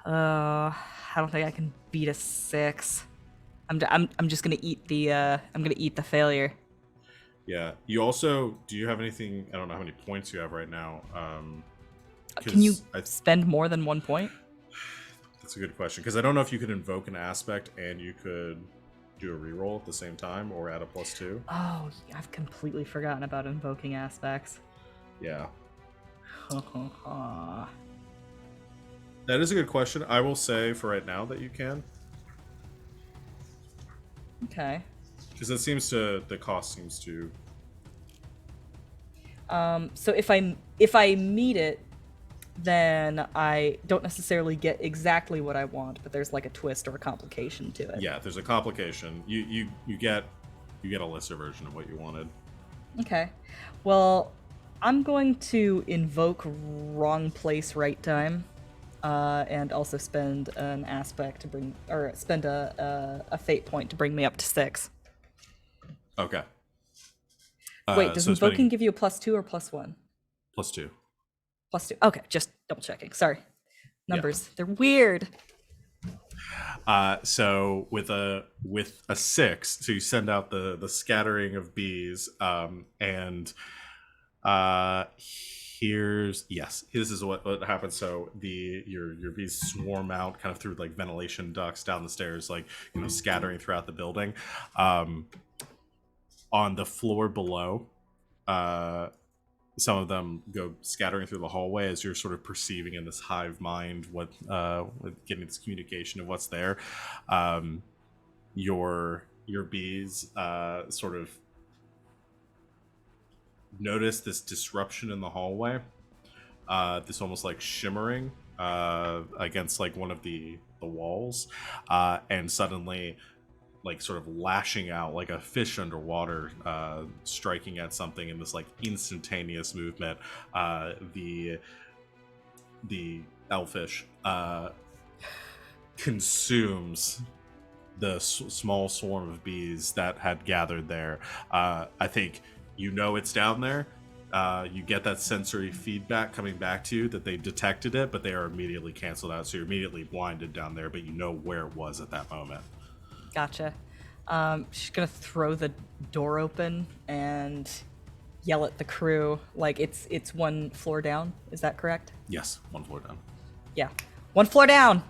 I don't think I can beat a 6. I'm just gonna eat the failure. Yeah. You also, do you have anything? I don't know how many points you have right now. Can you spend more than 1 point? That's a good question, because I don't know if you could invoke an aspect and you could do a reroll at the same time or add a +2. Oh, I've completely forgotten about invoking aspects. Yeah. That is a good question. I will say for right now that you can. Okay. Because the cost seems to. So if I meet it, then I don't necessarily get exactly what I want, but there's like a twist or a complication to it. Yeah, there's a complication. You get a lesser version of what you wanted. Okay. Well, I'm going to invoke wrong place, right time, and also spend an aspect to bring, or spend a fate point to bring me up to 6. Okay. Wait, does so invoking spending give you a +2 or +1? +2. +2. Okay, just double checking. Sorry. Numbers, they're weird. So with a 6, so you send out the scattering of bees, and this is what happens. So your bees swarm out kind of through like ventilation ducts down the stairs, like scattering throughout the building. On the floor below, some of them go scattering through the hallway as you're sort of perceiving in this hive mind with getting this communication of what's there. Your bees sort of notice this disruption in the hallway, this almost like shimmering against like one of the walls, and suddenly like sort of lashing out like a fish underwater, striking at something in this like instantaneous movement. The elfish consumes the small swarm of bees that had gathered there. I think it's down there. You get that sensory feedback coming back to you that they detected it, but they are immediately canceled out. So you're immediately blinded down there, but you know where it was at that moment. Gotcha. She's gonna throw the door open and yell at the crew. Like it's 1 floor down. Is that correct? Yes, 1 floor down. Yeah. 1 floor down.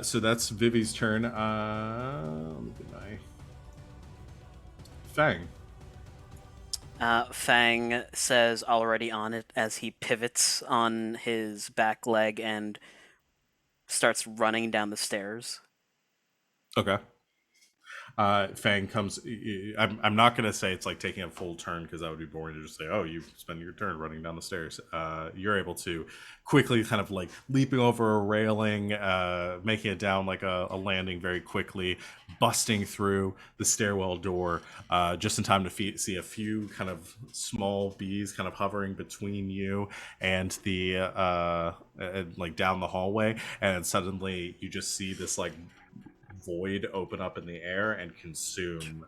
So that's Vivi's turn. Let me get my Feng. Fang says already on it as he pivots on his back leg and starts running down the stairs. Okay. Fang comes. I'm not gonna say it's like taking a full turn because that would be boring to just say, "Oh, you spend your turn running down the stairs." You're able to quickly, kind of like leaping over a railing, making it down like a landing very quickly, busting through the stairwell door, just in time to see a few kind of small bees kind of hovering between you and the like down the hallway, and suddenly you just see this like void open up in the air and consume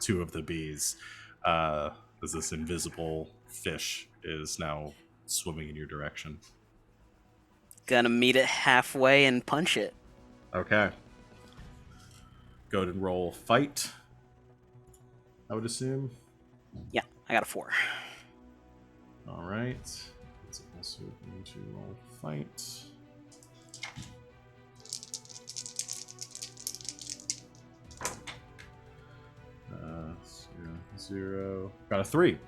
2 of the bees, as this invisible fish is now swimming in your direction. Gonna meet it halfway and punch it. Okay. Go ahead and roll fight, I would assume. Yeah, I got a 4. All right. It's also going to roll fight. Zero. Got a 3.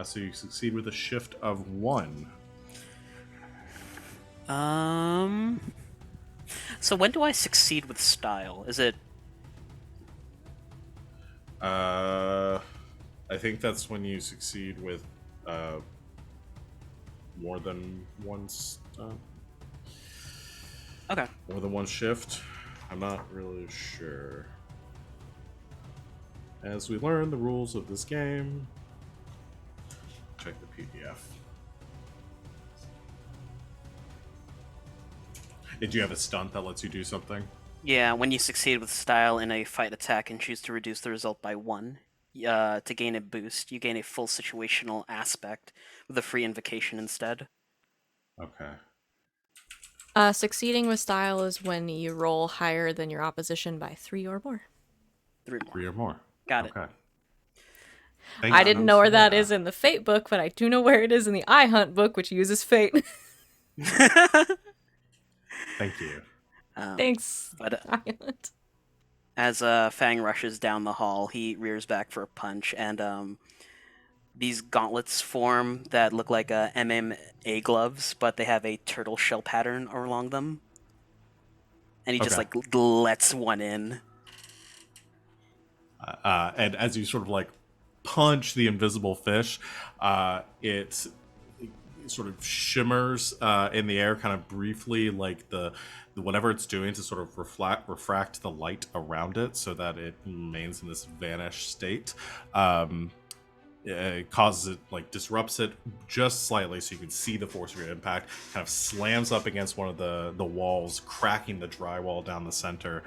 So you succeed with a shift of 1. So when do I succeed with style? Is it? I think that's when you succeed with more than one stunt. Okay. More than one shift. I'm not really sure. As we learn the rules of this game, check the PDF. Did you have a stunt that lets you do something? Yeah, when you succeed with style in a fight attack and choose to reduce the result by 1, to gain a boost, you gain a full situational aspect with a free invocation instead. Okay. Succeeding with style is when you roll higher than your opposition by 3 or more. 3 more. 3 or more. Got it. Okay. I didn't know where that is in the Fate book, but I do know where it is in the I Hunt book, which uses Fate. Thank you. Thanks. But I Hunt. as Fang rushes down the hall, he rears back for a punch, and these gauntlets form that look like MMA gloves, but they have a turtle shell pattern along them. And he just Okay. like lets one in. And as you sort of like punch the invisible fish, it sort of shimmers in the air, kind of briefly, like the whatever it's doing to sort of refract the light around it, so that it remains in this vanished state. It causes it, like disrupts it just slightly, so you can see the force of your impact. Kind of slams up against one of the walls, cracking the drywall down the center.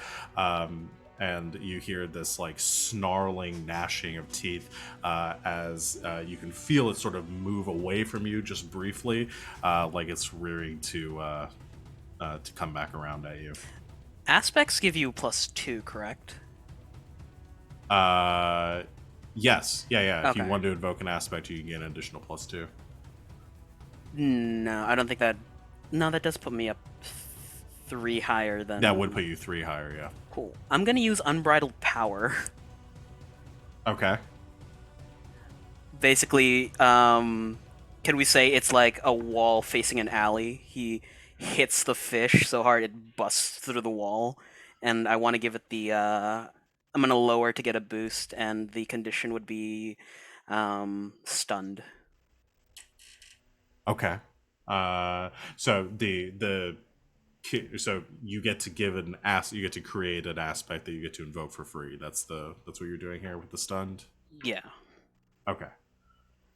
And you hear this like snarling gnashing of teeth as you can feel it sort of move away from you just briefly, like it's rearing to come back around at you. Aspects give you +2, correct? Yes, yeah. If you Okay. want to invoke an aspect, you can get an additional +2. No, I don't think that. No, that does put me up 3 higher than. That would put you 3 higher, yeah. Cool. I'm gonna use Unbridled Power. Okay. Basically, can we say it's like a wall facing an alley? He hits the fish so hard it busts through the wall, and I want to give it the. I'm gonna lower to get a boost, and the condition would be stunned. Okay. So so you get to give you get to create an aspect that you get to invoke for free. That's what you're doing here with the stunned. Yeah. Okay.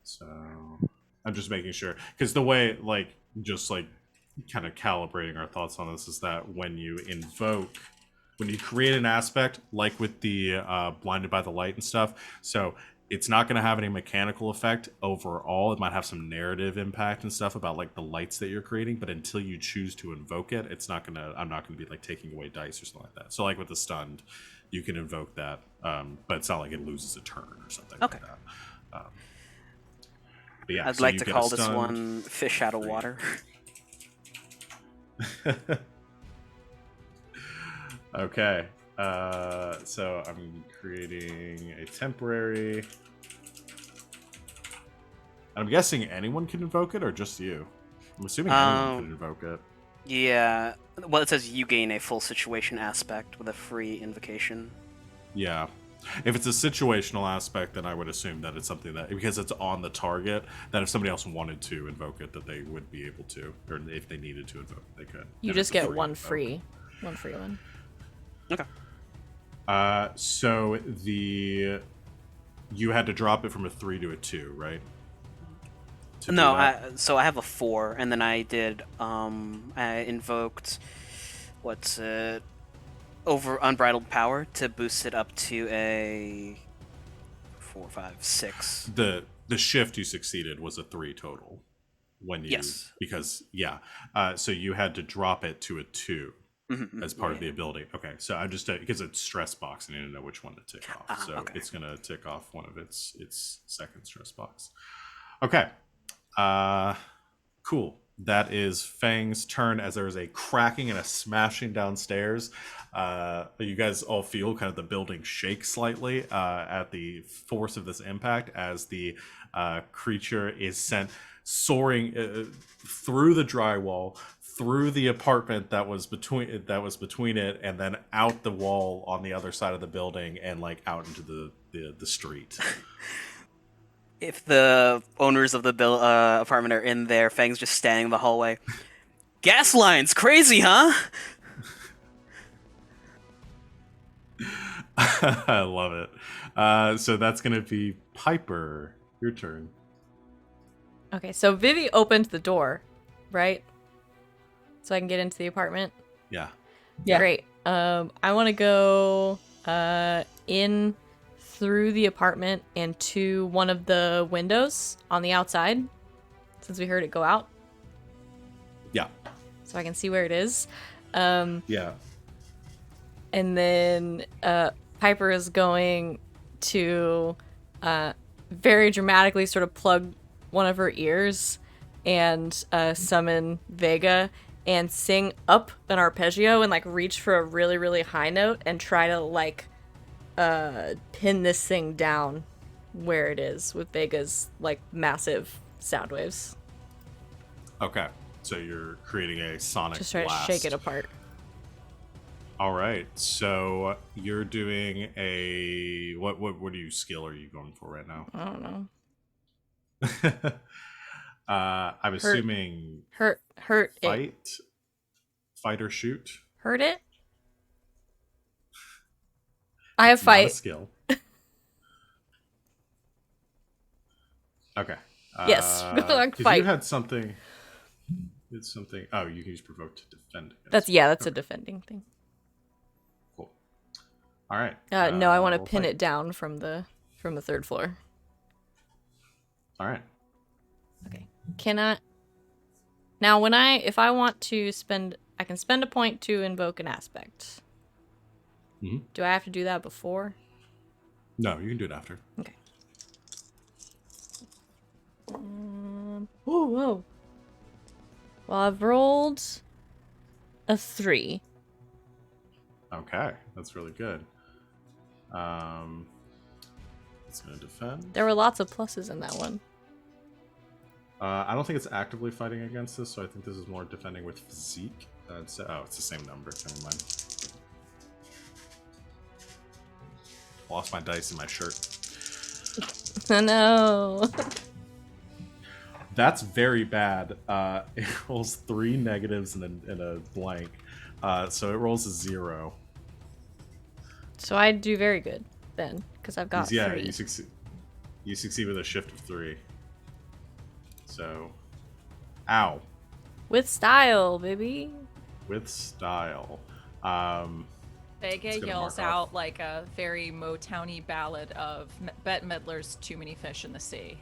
So I'm just making sure, because the way, like, just like kind of calibrating our thoughts on this is that when you create an aspect, like with the blinded by the light and stuff, so it's not going to have any mechanical effect overall. It might have some narrative impact and stuff about like the lights that you're creating, but until you choose to invoke it, I'm not gonna be like taking away dice or something like that. So like with the stunned, you can invoke that, but it's not like it loses a turn or something Okay. like that. But yeah, I'd so like you to get a call this stunned. one Fish Out of Water. Okay. So I'm creating a temporary. I'm guessing anyone can invoke it, or just you? I'm assuming anyone can invoke it. Yeah. Well, it says you gain a full situation aspect with a free invocation. Yeah. If it's a situational aspect, then I would assume that it's something that, because it's on the target, that if somebody else wanted to invoke it, that they would be able to, or if they needed to invoke it, they could. You And just it's a get one invoke. free one. Okay. So you had to drop it from a 3 to a 2, right? To No, do that? so I have a 4, and then I did, I invoked, what's it, over Unbridled Power to boost it up to a 4, 5, 6. The shift you succeeded was a 3 total. When you, Yes. because yeah, so you had to drop it to a 2 as part of the ability. Okay, so I'm just because it's stress box, I need to know which one to tick off. So okay. it's gonna tick off one of its second stress box. Okay, cool. That is Feng's turn, as there is a cracking and a smashing downstairs. You guys all feel kind of the building shake slightly at the force of this impact, as the creature is sent soaring through the drywall, through the apartment that was between it, and then out the wall on the other side of the building, and like out into the street. If the owners of the apartment are in there, Fang's just standing in the hallway. Gas lines, crazy, huh? I love it. So that's gonna be Piper. Your turn. Okay, so Vivi opened the door, right? So I can get into the apartment. Yeah. Yeah. Great. I want to go in through the apartment and to one of the windows on the outside, since we heard it go out, Yeah. so I can see where it is. Yeah. And then Piper is going to very dramatically sort of plug one of her ears and summon Vega and sing up an arpeggio and like reach for a really, really high note and try to like pin this thing down where it is with Vega's like massive sound waves. Okay, so you're creating a sonic Just try to blast. shake it apart. All right, so you're doing a what skill are you going for right now? I don't know. I'm assuming Hurt it. Fight or shoot. Hurt it? I have It's not a fight. skill. Okay. Yes, like 'cause fight. you had something. It's something. Oh, you can use provoke to defend. That's a defending thing. Cool. All right. No, I want to roll pin fight. it down from the third floor. All right. Okay. Can I? Now, if I want to spend, I can spend a point to invoke an aspect. Mhm. Do I have to do that before? No, you can do it after. Okay. Whoa. Well, I've rolled a 3. Okay, that's really good. It's gonna defend. There were lots of pluses in that one. I don't think it's actively fighting against this, so I think this is more defending with physique. It's the same number. Never mind. Lost my dice in my shirt. No. That's very bad. It rolls 3 negatives and a blank. So it rolls a 0. So I do very good then, because I've got 3. You succeed with a shift of 3. So, ow. With style, baby. With style. Vega It's gonna yells mark off. out like a very Motowny ballad of Bette Midler's "Too Many Fish in the Sea,"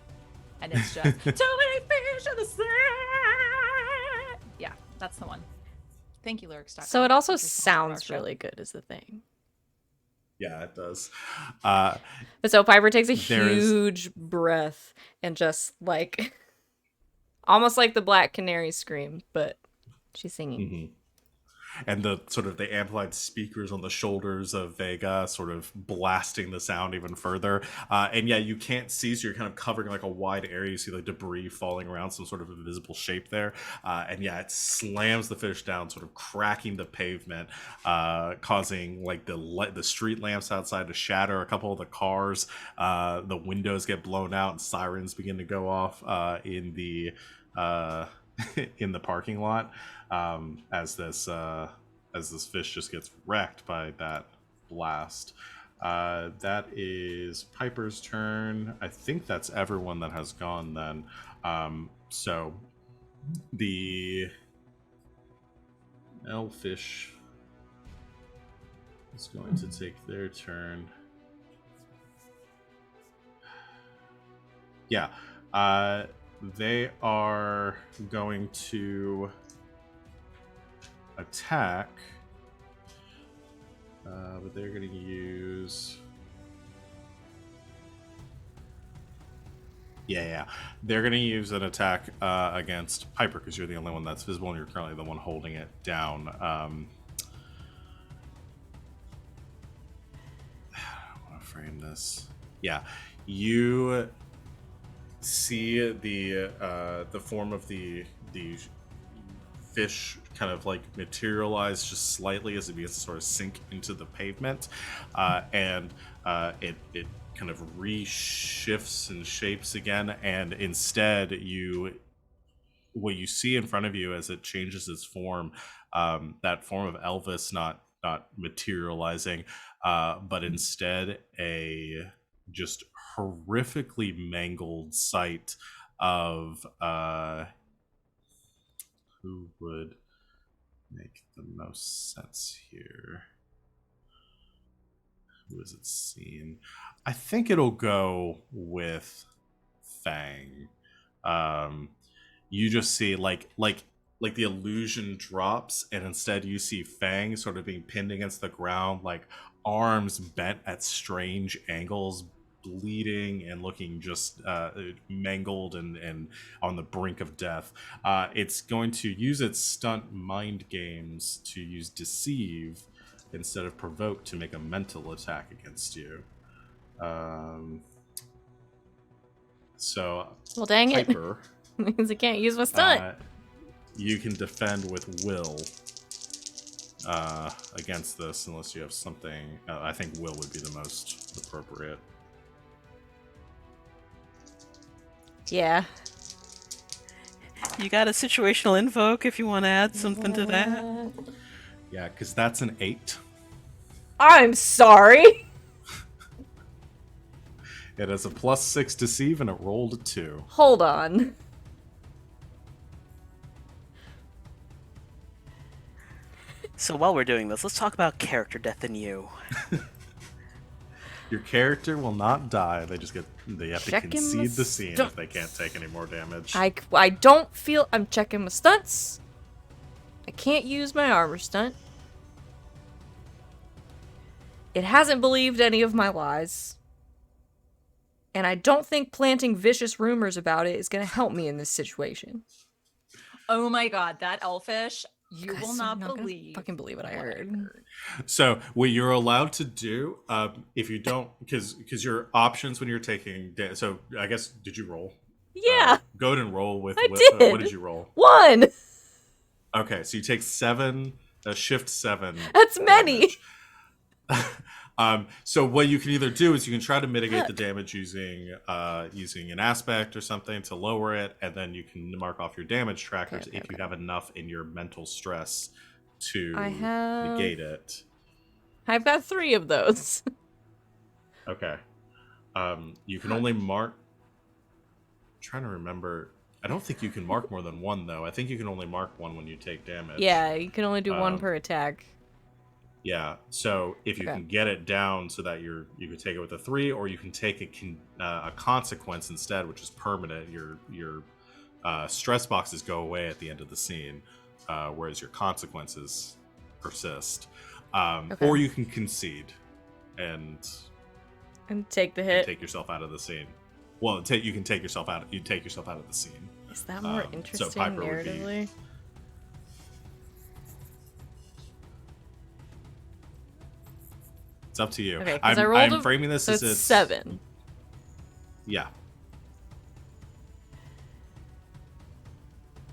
and it's just "Too many fish in the sea." Yeah, that's the one. Thank you, lyrics. So it also sounds really good, is the thing. Yeah, it does. But so Piper takes a There is- huge breath and just like almost like the Black Canary scream, but she's singing. Mhm. And the sort of the amplified speakers on the shoulders of Vega sort of blasting the sound even further. And yeah, you can't see, so you're kind of covering like a wide area. You see like debris falling around, some sort of invisible shape there. And yeah, it slams the fish down, sort of cracking the pavement, causing like the street lamps outside to shatter. A couple of the cars, the windows get blown out, and sirens begin to go off in the in the parking lot. As this fish just gets wrecked by that blast. That is Piper's turn. I think that's everyone that has gone then. So the Elfish is going to take their turn. Yeah. They are going to attack, but they're going to use. They're going to use an attack against Piper because you're the only one that's visible and you're currently the one holding it down. How do I want to frame this? Yeah, you see the form of the fish kind of like materialize just slightly as it begins to sort of sink into the pavement, and it kind of reshifts and shapes again, and instead what you see in front of you as it changes its form, that form of Elvis not materializing, but instead a just horrifically mangled sight of who would make the most sense here. Who is it seen? I think it'll go with Feng. You just see like the illusion drops, and instead you see Feng sort of being pinned against the ground, like arms bent at strange angles, bleeding and looking just mangled and on the brink of death. It's going to use its stunt mind games to use deceive instead of provoke to make a mental attack against you. So, Well, dang it. Piper, Means I can't use my stunt. you can defend with will against this, unless you have something. I think will would be the most appropriate. Yeah. You got a situational invoke if you want to add something to that. Yeah, because that's an 8. I'm sorry. It has a +6 deceive, and it rolled a 2. Hold on. So while we're doing this, let's talk about character death in you. Your character will not die. They have to Checking concede my the scene if stunts. they can't take any more damage. I don't feel... I'm checking my stunts. I can't use my armor stunt. It hasn't believed any of my lies. And I don't think planting vicious rumors about it is going to help me in this situation. Oh my god, that elfish! You Guys, will I'm not gonna believe. fucking believe what I what heard. So what you're allowed to do, if you don't, because your options when you're taking, so I guess did you roll? Yeah, Go ahead and roll with. I what did. did you roll? 1. Okay, so you take 7, shift 7. That's many. So what you can either do is you can try to mitigate the damage using an aspect or something to lower it, and then you can mark off your damage trackers Okay, if you have enough in your mental stress to I have- negate it. I've got 3 of those. Okay. You can only mark. I'm trying to remember. I don't think you can mark more than 1 though. I think you can only mark 1 when you take damage. Yeah, you can only do 1 per attack. Yeah. So if you Okay. can get it down so that you can take it with a 3, or you can take a consequence instead, which is permanent. Your stress boxes go away at the end of the scene, whereas your consequences persist. Okay. Or you can concede and And take the hit. take yourself out of the scene. Well, you can take yourself out. You take yourself out of the scene. Is that more so interesting Piper would be- narratively? It's up to you. Okay, 'cause I'm, I rolled I'm framing this So as it's 7. Yeah.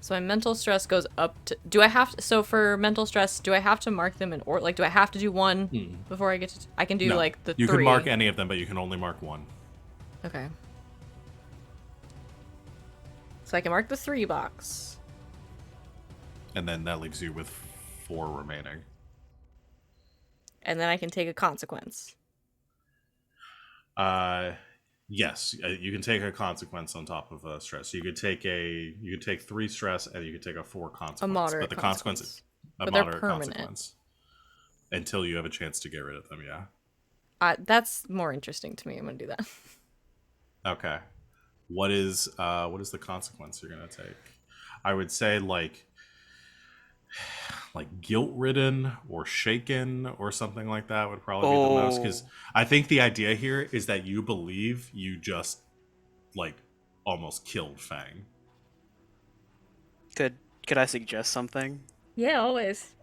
So my mental stress goes up to... Do I have to... So for mental stress, do I have to mark them in order? Like, do I have to do 1 before I get to... I can do, No. like, the 3. You can mark any of them, but you can only mark 1. Okay. So I can mark the 3 box. And then that leaves you with 4 remaining. And then I can take a consequence. Yes, you can take a consequence on top of stress. So you could take 3 stress, and you could take a 4 consequence. A moderate but the consequence consequence. a But they're moderate permanent. consequence until you have a chance to get rid of them. Yeah. That's more interesting to me. I'm gonna do that. Okay. What is the consequence you're gonna take? I would say like guilt-ridden or shaken or something like that would probably be the most, because I think the idea here is that you believe you just almost killed Feng. Could I suggest something? Yeah, always.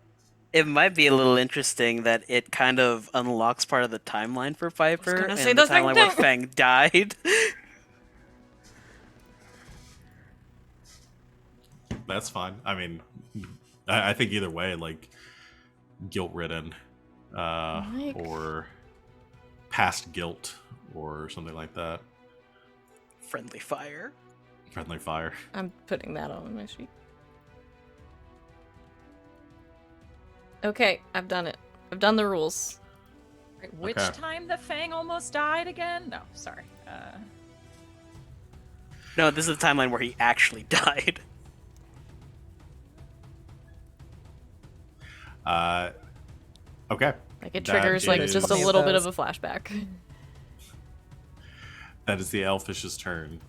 It might be a little interesting that it kind of unlocks part of the timeline for Piper, gonna and say the the same timeline where thing. Feng died. That's fine. I mean, I think either way, guilt-ridden or past guilt or something like that. Friendly fire. Friendly fire. I'm putting that on my sheet. Okay, I've done it. I've done the rules. Right, which Okay. time the Fang almost died again? No, sorry. No, this is the timeline where he actually died. Okay. Like it That triggers like is- just a little bit of a flashback. That is the Elfish's turn.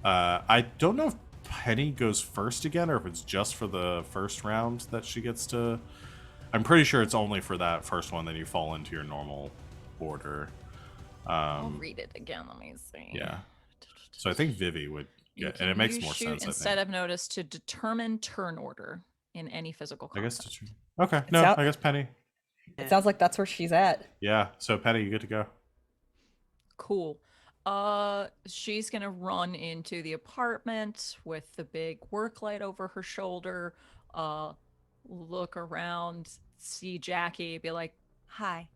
I don't know if Penny goes first again, or if it's just for the first round that she gets to. I'm pretty sure it's only for that first one, then you fall into your normal order. I'll read it again. Let me see. Yeah. So I think Vivi would You get, can and it makes use more shoot sense. instead I of notice to determine turn order in any physical think. I concept. guess. Okay. No, out- I guess Penny. It sounds like that's where she's at. Yeah. So Petty, you good to go? Cool. She's gonna run into the apartment with the big work light over her shoulder, look around, see Jackie, be like, hi,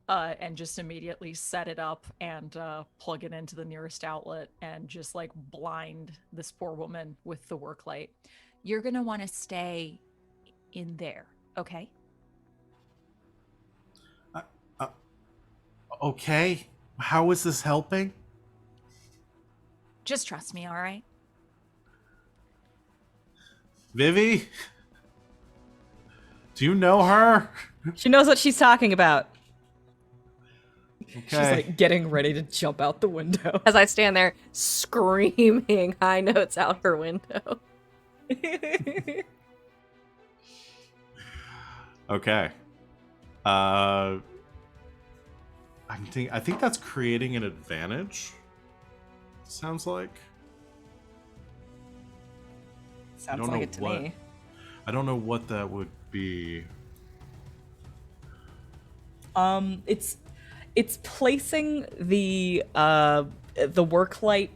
and just immediately set it up and plug it into the nearest outlet and just like blind this poor woman with the work light. You're gonna want to stay in there, okay? Okay. How is this helping? Just trust me, all right? Vivi? Do you know her? She knows what she's talking about. Okay. She's like getting ready to jump out the window. As I stand there screaming high notes out her window. Okay. I think that's creating an advantage. Sounds like. Sounds don't like know it to what- me. I don't know what that would be. It's placing the work light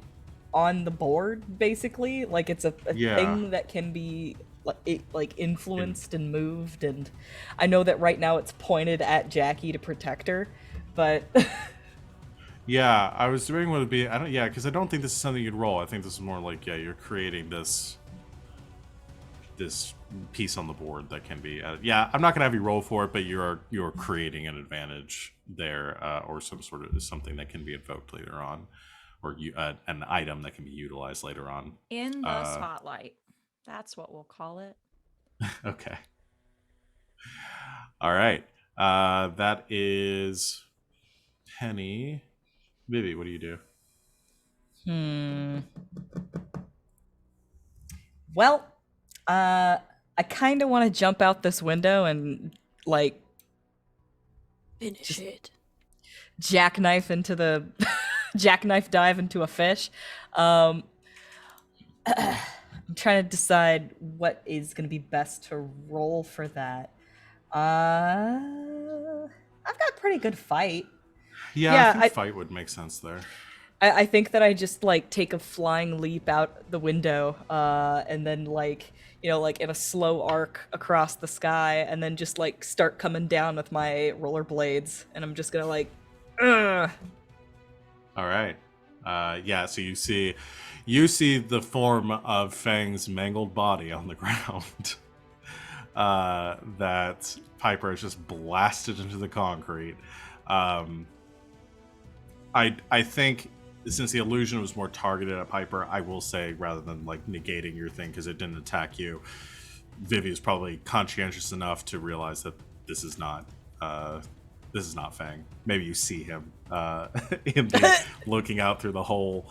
on the board, basically. Like it's a Yeah. thing that can be like influenced and moved. And I know that right now it's pointed at Jackie to protect her, but Yeah, I was doing what would be. Because I don't think this is something you'd roll. I think this is more like, you're creating this piece on the board that can be. I'm not gonna have you roll for it, but you're creating an advantage there, or something that can be invoked later on, or an item that can be utilized later on. In the spotlight. That's what we'll call it. Okay. All right. That is Penny. Vivi, what do you do? well, I kind of want to jump out this window and like Finish it. jackknife into the jackknife dive into a fish. I'm trying to decide what is going to be best to roll for that. I've got a pretty good fight. Yeah, I think fight would make sense there. I think that I just like take a flying leap out the window, and then like in a slow arc across the sky, and then just like start coming down with my rollerblades, and I'm just gonna like, ugh. All right. So you see the form of Feng's mangled body on the ground. That Piper has just blasted into the concrete. I think since the illusion was more targeted at Piper, I will say, rather than like negating your thing because it didn't attack you, Vivi is probably conscientious enough to realize that this is not Feng. Maybe you see him looking out through the hole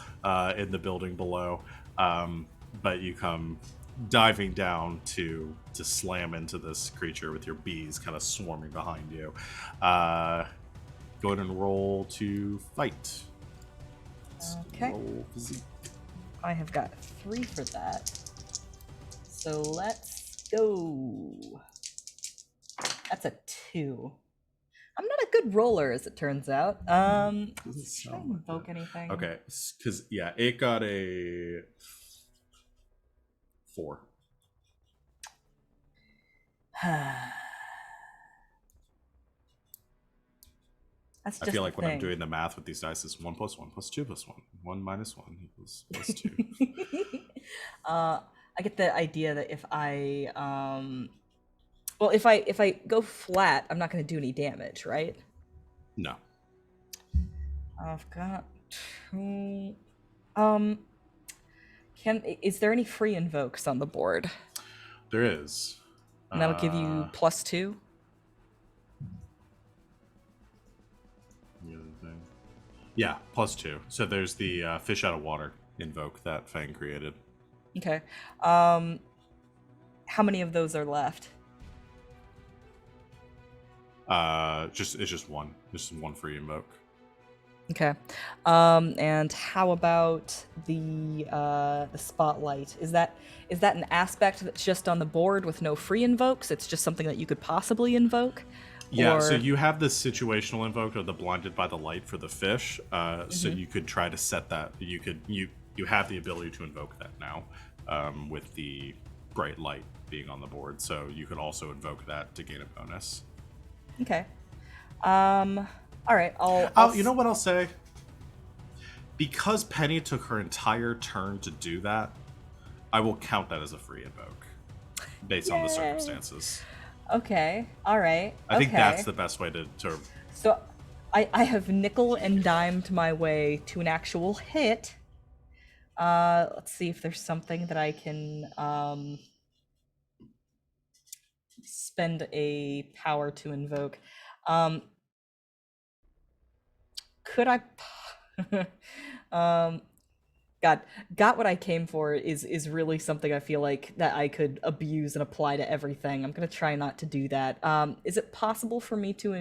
in the building below, but you come diving down to slam into this creature with your bees kind of swarming behind you. Go ahead and roll to fight. Okay. Roll physique. I have got 3 for that. So let's go. That's a 2. I'm not a good roller, as it turns out. Doesn't Should I sound like invoke it. anything? Okay, because it got a 4. That's I just feel the like when I'm thing. doing the math with these dice, it's 1 + 1 + 2 + 1. 1 - 1 equals +2. I get the idea that if I if I go flat, I'm not going to do any damage, right? No. I've got 2. Is there any free invokes on the board? There is. And that'll give you +2. The other thing. Yeah, +2. So there's the fish out of water invoke that Feng created. Okay. How many of those are left? It's just one. Just one free invoke. Okay. And how about the spotlight? Is that an aspect that's just on the board with no free invokes? It's just something that you could possibly invoke, Yeah, so Or- you have the situational invoke or the blinded by the light for the fish. So Mm-hmm. you could try to set that. You have the ability to invoke that now with the bright light being on the board. So you could also invoke that to gain a bonus. Okay. All right. Oh, you know what I'll say? Because Penny took her entire turn to do that, I will count that as a free invoke based on the Yay. circumstances. Okay. All right. I think okay. that's the best way to So, I have nickel and dimed my way to an actual hit. Let's see if there's something that I can spend a power to invoke. Could I? Got what I came for is really something I feel like that I could abuse and apply to everything. I'm gonna try not to do that. Is it possible for me to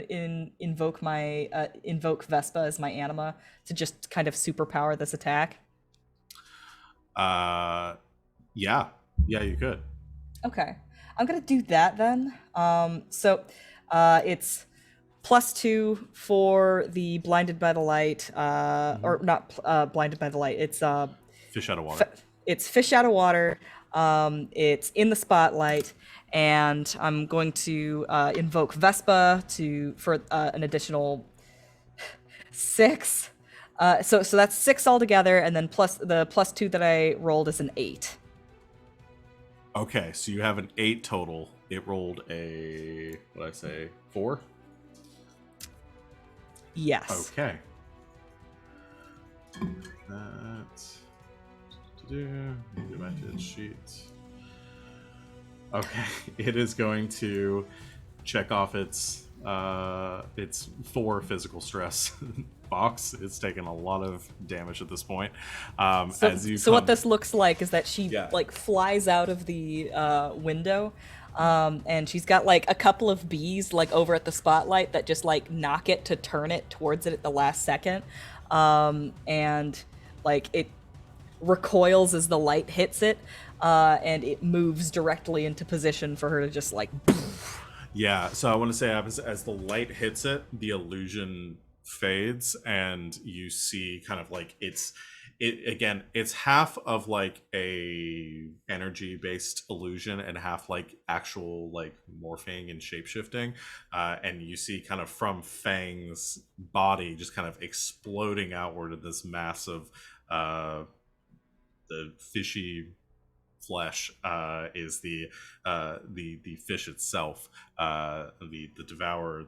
invoke my invoke Vespa as my anima to just kind of superpower this attack? Yeah, you could. Okay, I'm gonna do that then. So it's +2 for the blinded by the light, or not blinded by the light. It's Fish out of water. it's fish out of water. It's in the spotlight, and I'm going to invoke Vespa for an additional 6. So that's 6 altogether, and then plus the +2 that I rolled is an 8. Okay, so you have an 8 total. It rolled a, what did I say, 4? Yes. Okay. That's go back to its sheet. Okay, it is going to check off its 4 physical stress box. It's taken a lot of damage at this point. So what this looks like is that she Yeah. like flies out of the window, and she's got like a couple of bees like over at the spotlight that just like knock it to turn it towards it at the last second, and like it recoils as the light hits it, and it moves directly into position for her to just like. Yeah, so I want to say as the light hits it, the illusion fades, and you see kind of like it's half of like a energy based illusion and half like actual like morphing and shapeshifting, and you see kind of from Feng's body just kind of exploding outward of this mass of the fishy flesh is the fish itself, the devourer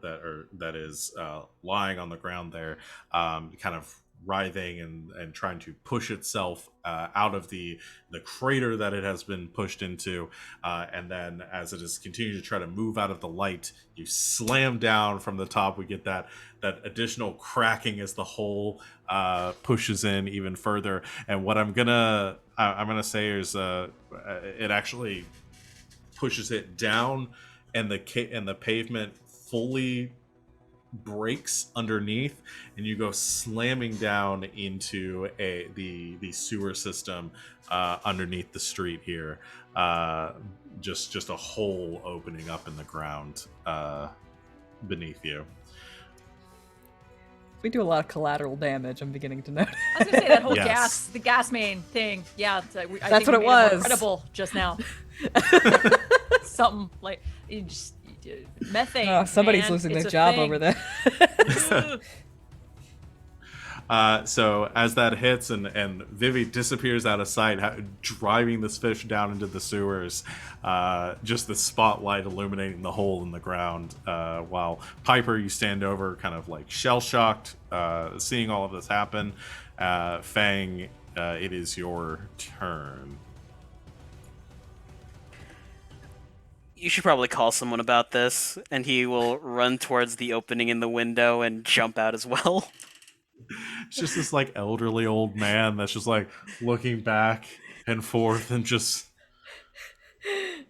that is lying on the ground there, kind of writhing and trying to push itself out of the crater that it has been pushed into, and then as it is continuing to try to move out of the light, you slam down from the top. We get that additional cracking as the hole pushes in even further. And what I'm gonna say is it actually pushes it down, and the pavement fully breaks underneath, and you go slamming down into the sewer system underneath the street here. Just a hole opening up in the ground beneath you. We do a lot of collateral damage. I'm beginning to notice. I was gonna say that whole Yes. the gas main thing. Yeah, I That's think what we it made more was. Credible just now. Something like methane. Oh, somebody's man. losing It's their a job thing. over there. So as that hits and Vivi disappears out of sight, driving this fish down into the sewers, just the spotlight illuminating the hole in the ground, while Piper, you stand over kind of like shell-shocked, seeing all of this happen. Feng, it is your turn. You should probably call someone about this, and he will run towards the opening in the window and jump out as well. It's just this like elderly old man that's just like looking back and forth and just,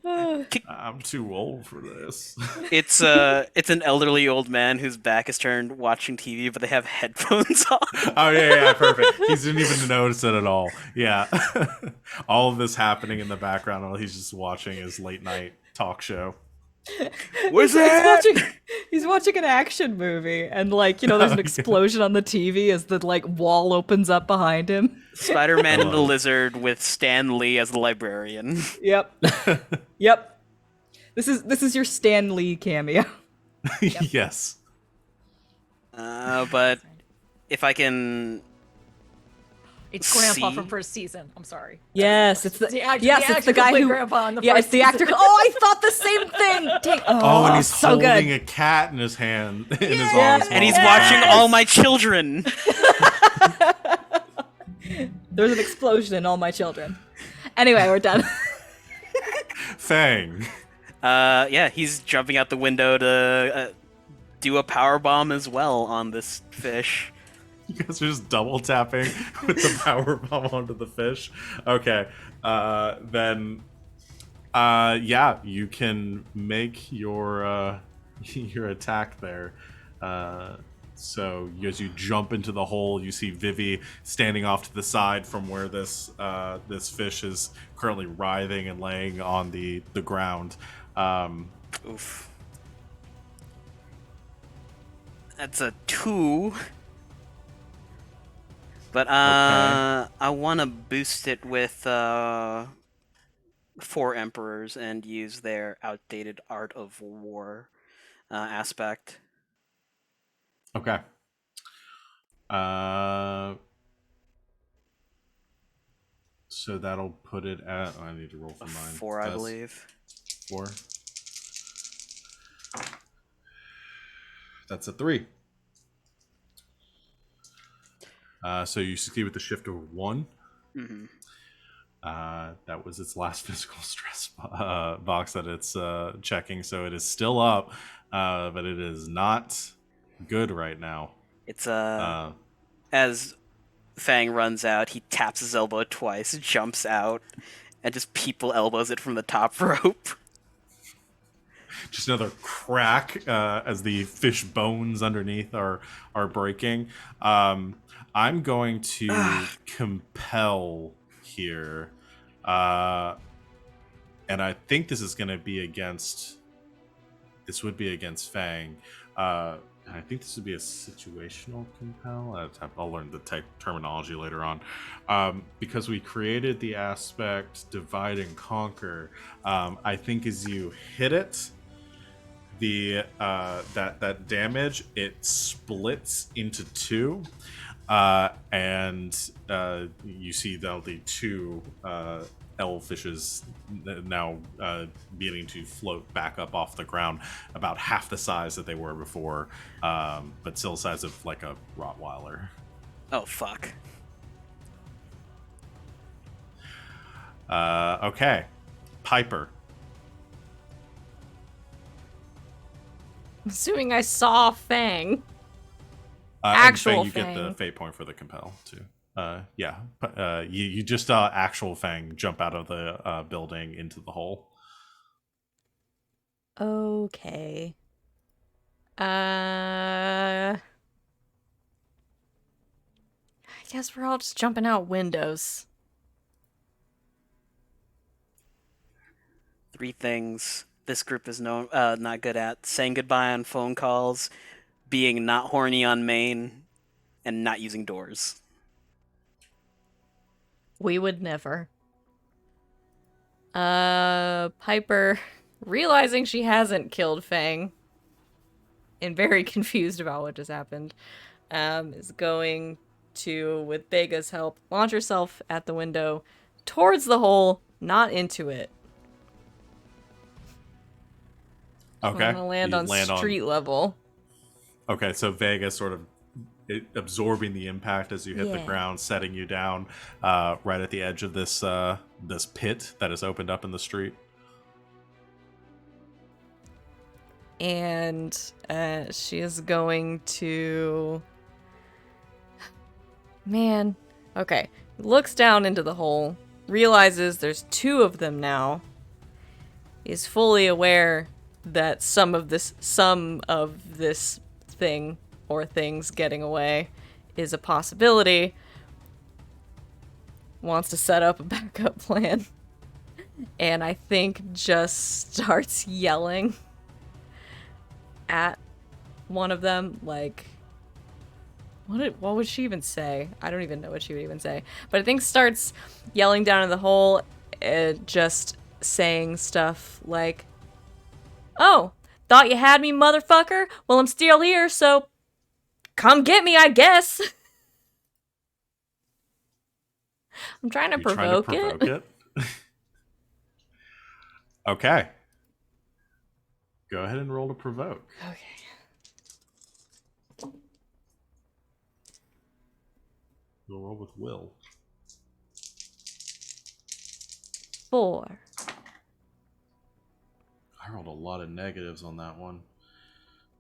I'm too old for this. It's an elderly old man whose back is turned watching TV, but they have headphones on. Oh yeah, perfect. He didn't even notice it at all. Yeah, all of this happening in the background while he's just watching his late night talk show. He's watching an action movie, and like, there's an explosion on the TV as the like wall opens up behind him. Spider-Man and the Lizard with Stan Lee as the librarian. Yep. Yep. This is your Stan Lee cameo. Yes. But if I can, It's Grandpa See? from first season. I'm sorry. Yes, it's the it's the guy played who Grandpa in the yeah, first it's the actor. season. Oh, I thought the same thing. Oh, and he's so holding good. a cat in his hand, in his Yes. arms. and he's while- watching All My Children. There's an explosion in All My Children. Anyway, we're done. Feng. Yeah, he's jumping out the window to do a power bomb as well on this fish. You guys are just double tapping with the power bomb onto the fish. Okay, then, yeah, you can make your your attack there. So as you jump into the hole, you see Vivi standing off to the side from where this this fish is currently writhing and laying on the ground. Oof. That's a 2. But I want to boost it with 4 emperors and use their outdated art of war aspect. Okay. So that'll put it at. Oh, I need to roll for mine. 4, I believe. 4. That's a 3. So you succeed with the shift of 1. Mm-hmm. That was its last physical stress box that it's checking, so it is still up, but it is not good right now. It's as Fang runs out, he taps his elbow twice, jumps out, and just people elbows it from the top rope. Just another crack as the fish bones underneath are breaking. I'm going to compel here, and I think this is going to be against. This would be against Fang. And I think this would be a situational compel. I'll learn the terminology later on. Because we created the aspect divide and conquer, I think as you hit it, the that damage, it splits into 2, and you see the 2 L-fishes now beginning to float back up off the ground, about half the size that they were before, but still the size of like a Rottweiler. Oh, fuck. Okay. Piper. I'm assuming I saw Fang. And Actual Fang, you get the Fang. fate point for the compel too. Yeah, you just saw actual Fang jump out of the building into the hole. Okay. I guess we're all just jumping out windows. 3 things this group is not good at: saying goodbye on phone calls, being not horny on main, and not using doors. We would never. Piper, realizing she hasn't killed Fang and very confused about what just happened, is going to, with Vega's help, launch herself at the window towards the hole, not into it. Okay. I'm gonna land You on street level. Okay, so Vega sort of absorbing the impact as you hit the Yeah. ground, setting you down right at the edge of this this pit that has opened up in the street. And she is going to... Man. Okay. Looks down into the hole, realizes there's 2 of them now, is fully aware that some of this thing or things getting away is a possibility, wants to set up a backup plan, and I think just starts yelling at one of them, like, what would she even say? I don't even know what she would even say. But I think starts yelling down in the hole and just saying stuff like, "Oh, thought you had me, motherfucker? Well, I'm still here, so come get me, I guess." I'm trying to provoke it. Okay. Go ahead and roll to provoke. Okay. You'll roll with will. 4. I rolled a lot of negatives on that one.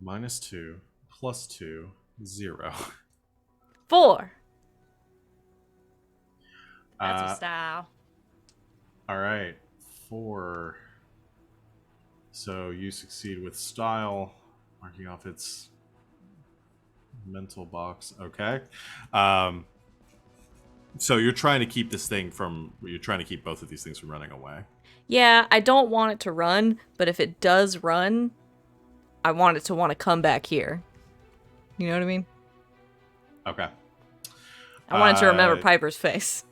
-2, +2, 0. 4. That's a style. All right, 4. So you succeed with style, marking off its mental box. Okay. So you're trying to keep both of these things from running away. Yeah, I don't want it to run, but if it does run, I want it to want to come back here. You know what I mean? Okay. I want it to remember Piper's face.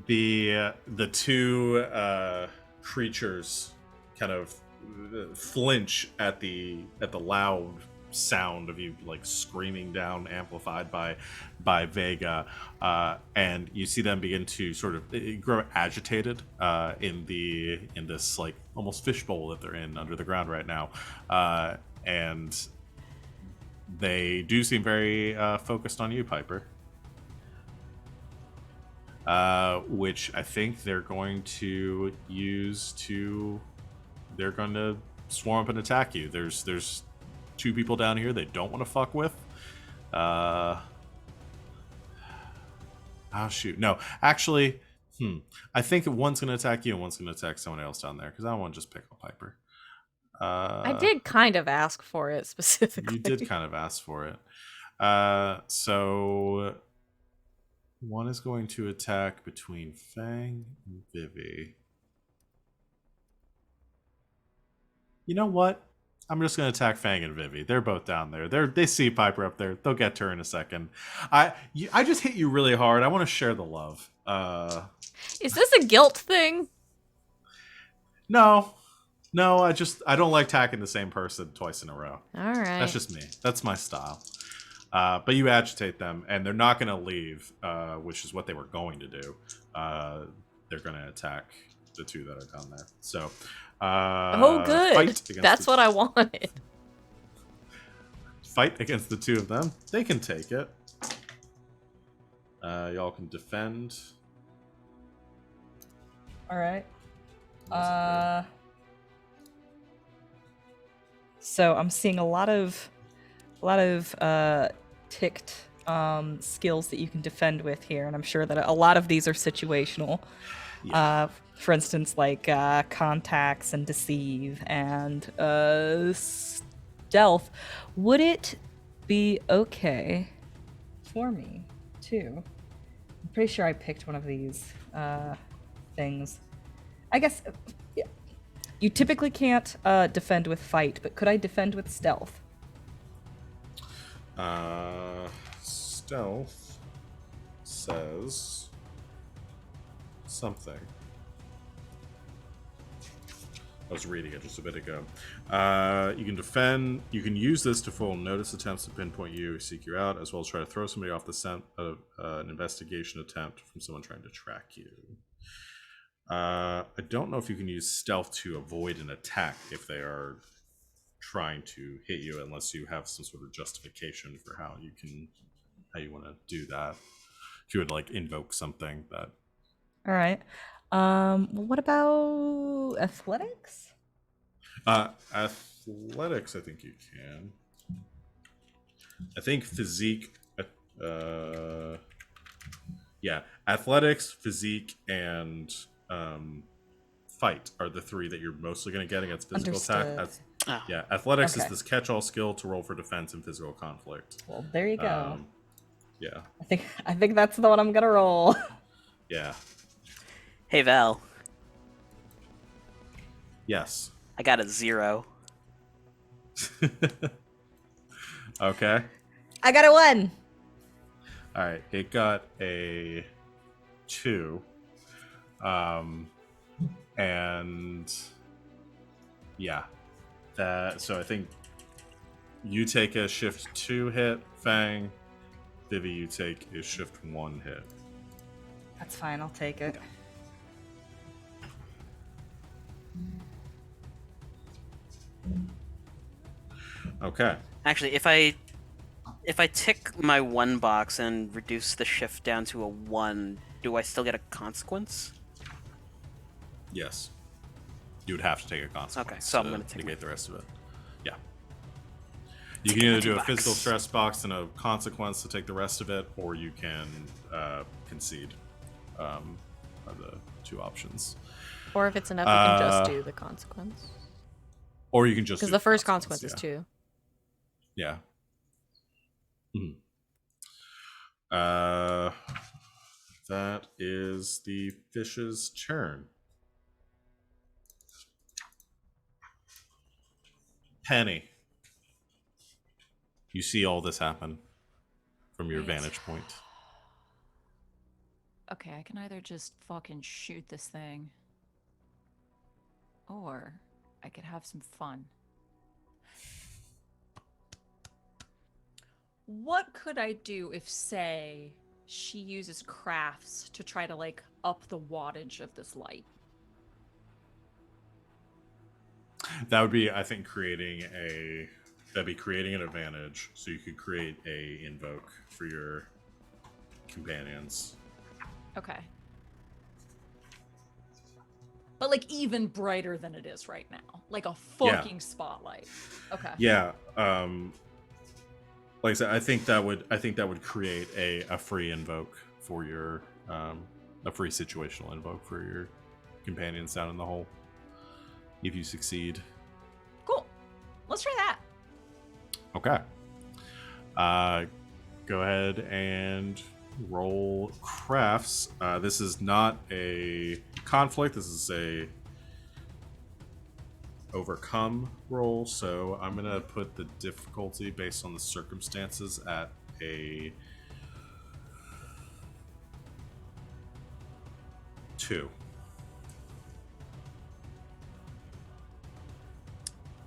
The two creatures kind of flinch at the loud sound of you like screaming down, amplified by Vega, and you see them begin to sort of grow agitated in this like almost fishbowl that they're in under the ground right now, and they do seem very focused on you, Piper. Which I think they're going to they're going to swarm up and attack you. There's 2 people down here they don't want to fuck with. Oh shoot, no, actually, I think one's going to attack you and one's going to attack someone else down there because I don't want to just pick on Piper. I did kind of ask for it specifically. You did kind of ask for it. So one is going to attack between Feng and Vivi. You know what? I'm just going to attack Feng and Vivi. They're both down there. They see Piper up there. They'll get to her in a second. I just hit you really hard. I want to share the love. Is this a guilt thing? No, I don't like attacking the same person twice in a row. All right. That's just me. That's my style. But you agitate them, and they're not going to leave, which is what they were going to do. They're going to attack the 2 that are down there. So, oh, good. That's what I wanted. Fight against the 2 of them. They can take it. Y'all can defend. All right. So I'm seeing a lot of ticked skills that you can defend with here, and I'm sure that a lot of these are situational. Yeah. For instance, like contacts and deceive and stealth. Would it be okay for me to? I'm pretty sure I picked one of these things. I guess you typically can't defend with fight, but could I defend with stealth? Stealth says something. I was reading it just a bit ago. You can defend. You can use this to foil notice attempts to pinpoint you or seek you out, as well as try to throw somebody off the scent of an investigation attempt from someone trying to track you. I don't know if you can use stealth to avoid an attack if they are trying to hit you, unless you have some sort of justification for how you want to do that. If you would like invoke something that. All right. What about athletics? Athletics, I think you can. I think physique. Yeah, athletics, physique, and fight are the 3 that you're mostly going to get against physical attack. Yeah, athletics is this catch-all skill to roll for defense in physical conflict. Well, there you go. Yeah. I think that's the one I'm gonna roll. Yeah. Hey, Val. Yes. I got a 0. Okay. I got a 1. All right. It got a 2. And yeah, so I think you take a shift 2 hit, Fang. Vivi, you take a shift 1 hit. That's fine. I'll take it. Okay. Actually, if I tick my 1 box and reduce the shift down to a 1, do I still get a consequence? Yes. You would have to take a consequence. Okay, so I'm gonna take negate the rest of it. Yeah. You can either do a physical stress box and a consequence to take the rest of it, or you can concede. Are the 2 options. Or if it's enough, you can just do the consequence. Or you can just Because do the first consequence is yeah. 2. Yeah. Mhm. That is the fish's turn. Penny, you see all this happen from your Right. vantage point. Okay, I can either just fucking shoot this thing, or I could have some fun. What could I do if, say, she uses crafts to try to, like, up the wattage of this light? That would be, I think, that'd be creating an advantage. So you could create a invoke for your companions. Okay. But, like, even brighter than it is right now. Like a fucking spotlight. Okay. Yeah. Like I said, I think that would create a free invoke for your a free situational invoke for your companions down in the hole. If you succeed. Cool. Let's try that. Okay. Go ahead and roll crafts. This is not a conflict. This is a overcome roll. So I'm gonna put the difficulty based on the circumstances at a 2.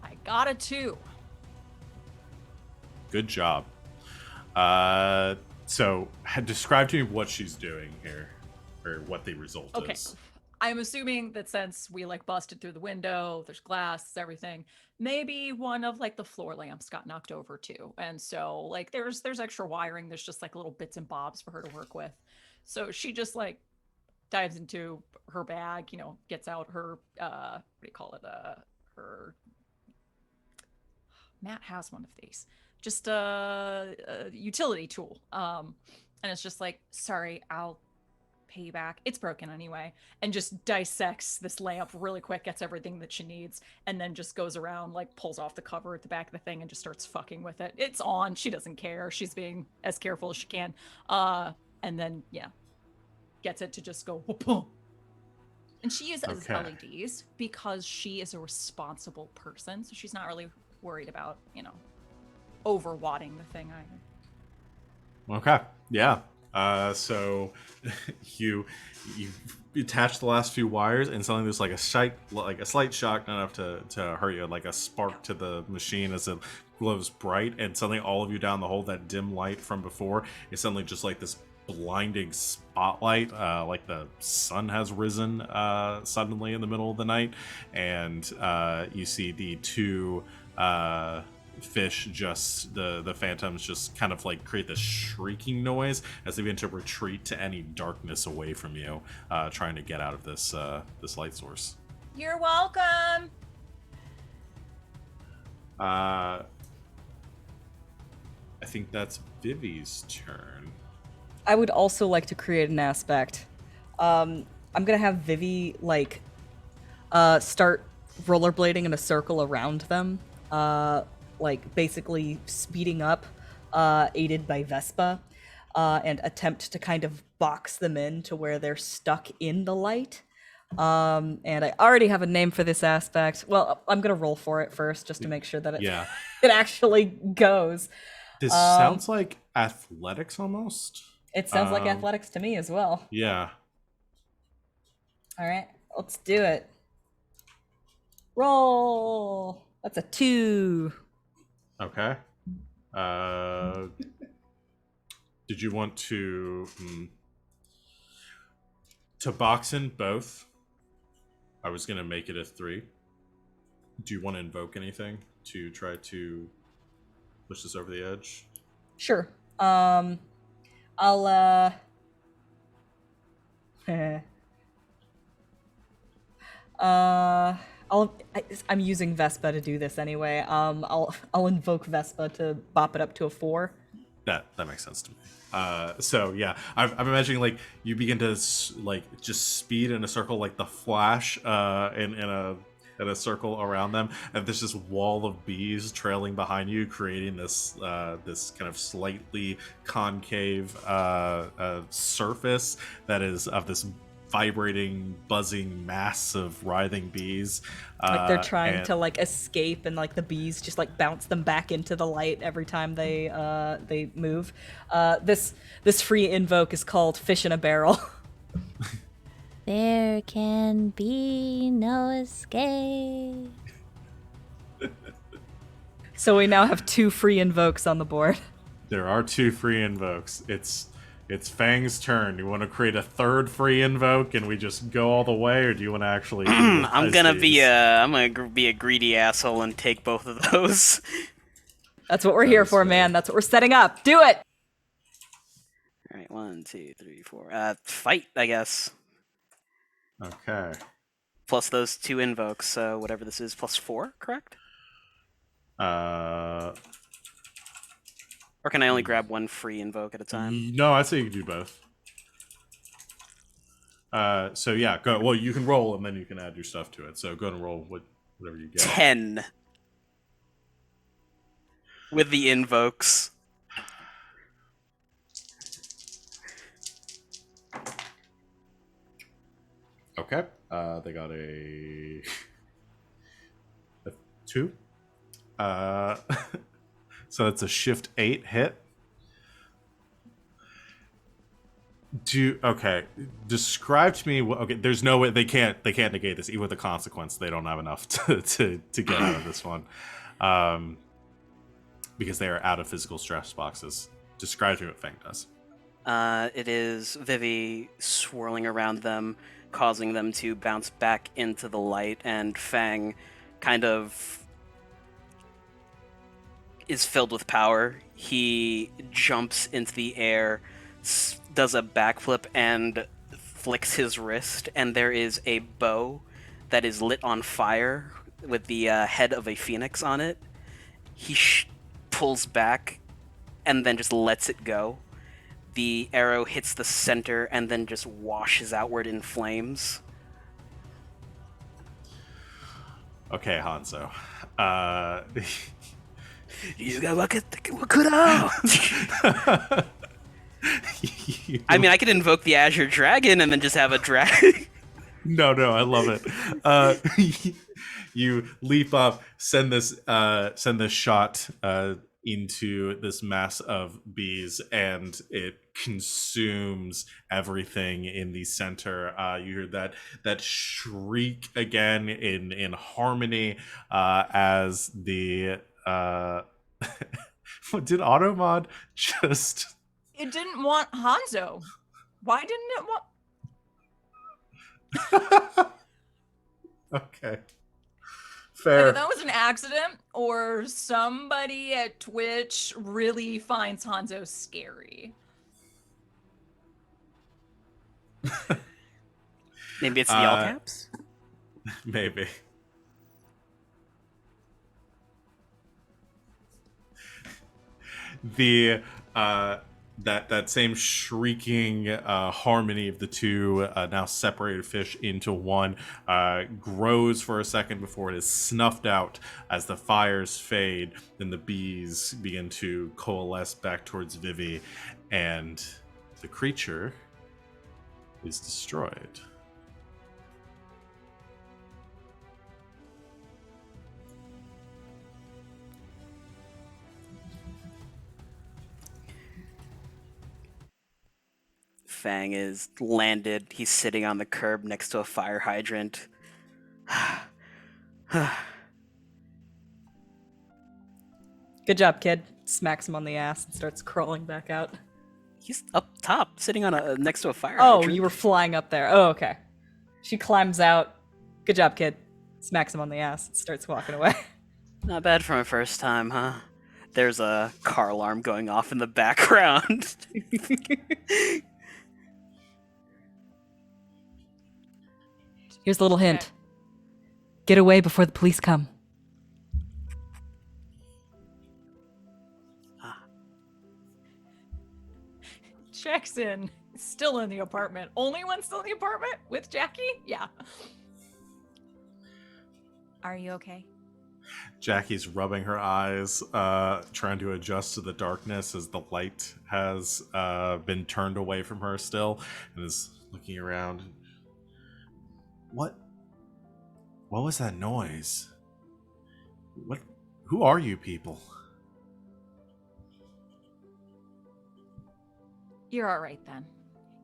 I got a 2. Good job. So describe to me what she's doing here, or what the result Okay. is. I'm assuming that since we like busted through the window, there's glass, everything. Maybe one of like the floor lamps got knocked over too, and so like there's extra wiring. There's just like little bits and bobs for her to work with. So she just like dives into her bag, you know, gets out her what do you call it? Her Matt has one of these. Just a utility tool. And it's just like, sorry, I'll pay you back. It's broken anyway. And just dissects this lamp really quick, gets everything that she needs, and then just goes around, like pulls off the cover at the back of the thing and just starts fucking with it. It's on. She doesn't care. She's being as careful as she can. And then, yeah, gets it to just go whoop. And she uses LEDs because she is a responsible person. So she's not really worried about, you know, overwadding the thing either. Okay. Yeah. So you attach the last few wires, and suddenly there's like a slight shock, not enough to hurt you, like a spark to the machine as it glows bright, and suddenly all of you down the hole, that dim light from before is suddenly just like this blinding spotlight, like the sun has risen suddenly in the middle of the night, and you see the 2 fish, just the phantoms, just kind of like create this shrieking noise as they begin to retreat to any darkness away from you, trying to get out of this light source. You're welcome. I think that's Vivi's turn. I would also like to create an aspect. I'm gonna have Vivi like start rollerblading in a circle around them, like basically speeding up, aided by Vespa, and attempt to kind of box them in to where they're stuck in the light. And I already have a name for this aspect. Well, I'm gonna roll for it first, just to make sure that it Yeah. it actually goes. This sounds like athletics almost. It sounds like athletics to me as well. Yeah. All right, let's do it. Roll. That's a 2. Okay. Did you want to box in both? I was gonna make it a 3. Do you want to invoke anything to try to push this over the edge? Sure. I'll I'm using Vespa to do this anyway. I'll invoke Vespa to bop it up to a 4. That makes sense to me. So yeah, I'm imagining like you begin to like just speed in a circle like the Flash in a circle around them, and there's this wall of bees trailing behind you, creating this this kind of slightly concave surface that is of this vibrating, buzzing mass of writhing bees. Like they're trying to like escape, and like the bees just like bounce them back into the light every time they move. This free invoke is called Fish in a Barrel. There can be no escape. So we now have 2 free invokes on the board. There are 2 free invokes. It's Fang's turn. You want to create a 3rd free invoke, and we just go all the way, or do you want to actually? I'm gonna be a greedy asshole and take both of those. That's what we're here for, man. That's what we're setting up. Do it. All right, 1, 2, 3, 4. Fight, I guess. Okay. Plus those 2 invokes, so whatever this is, plus 4, correct? Or can I only grab 1 free invoke at a time? No, I'd say you can do both. So yeah, go. Well, you can roll, and then you can add your stuff to it. So go and roll whatever you get. 10 with the invokes. Okay. They got a 2. So that's a shift 8 hit. Describe to me. Okay, there's no way they can't negate this even with the consequence. They don't have enough to get out of this one, because they are out of physical stress boxes. Describe to me what Feng does. It is Vivi swirling around them, causing them to bounce back into the light, and Feng kind of is filled with power. He jumps into the air, does a backflip, and flicks his wrist, and there is a bow that is lit on fire with the head of a phoenix on it. He pulls back and then just lets it go. The arrow hits the center and then just washes outward in flames. Okay, Hanzo. You got what could I? I mean, I could invoke the Azure Dragon and then just have a dragon. No, I love it. You leap up, send this shot into this mass of bees, and it consumes everything in the center. You hear that shriek again in harmony as the did Automod just? It didn't want Hanzo. Why didn't it want? Okay. Fair. Either that was an accident, or somebody at Twitch really finds Hanzo scary. Maybe it's the all caps? Maybe. The that same shrieking harmony of the two now separated fish into one grows for a second before it is snuffed out as the fires fade. Then the bees begin to coalesce back towards Vivi, and the creature is destroyed. Feng is landed. He's sitting on the curb next to a fire hydrant. Good job, kid. Smacks him on the ass and starts crawling back out. He's up top, sitting on a next to a fire Oh, hydrant. you were flying up there. Oh, okay. She climbs out. Good job, kid. Smacks him on the ass and starts walking away. Not bad for my first time, huh? There's a car alarm going off in the background. Here's a little hint. Get away before the police come. Checks in. Still in the apartment. Only one still in the apartment with Jackie? Yeah. Are you okay? Jackie's rubbing her eyes, trying to adjust to the darkness as the light has been turned away from her still, and is looking around. What was that noise? Who are you people? You're all right then,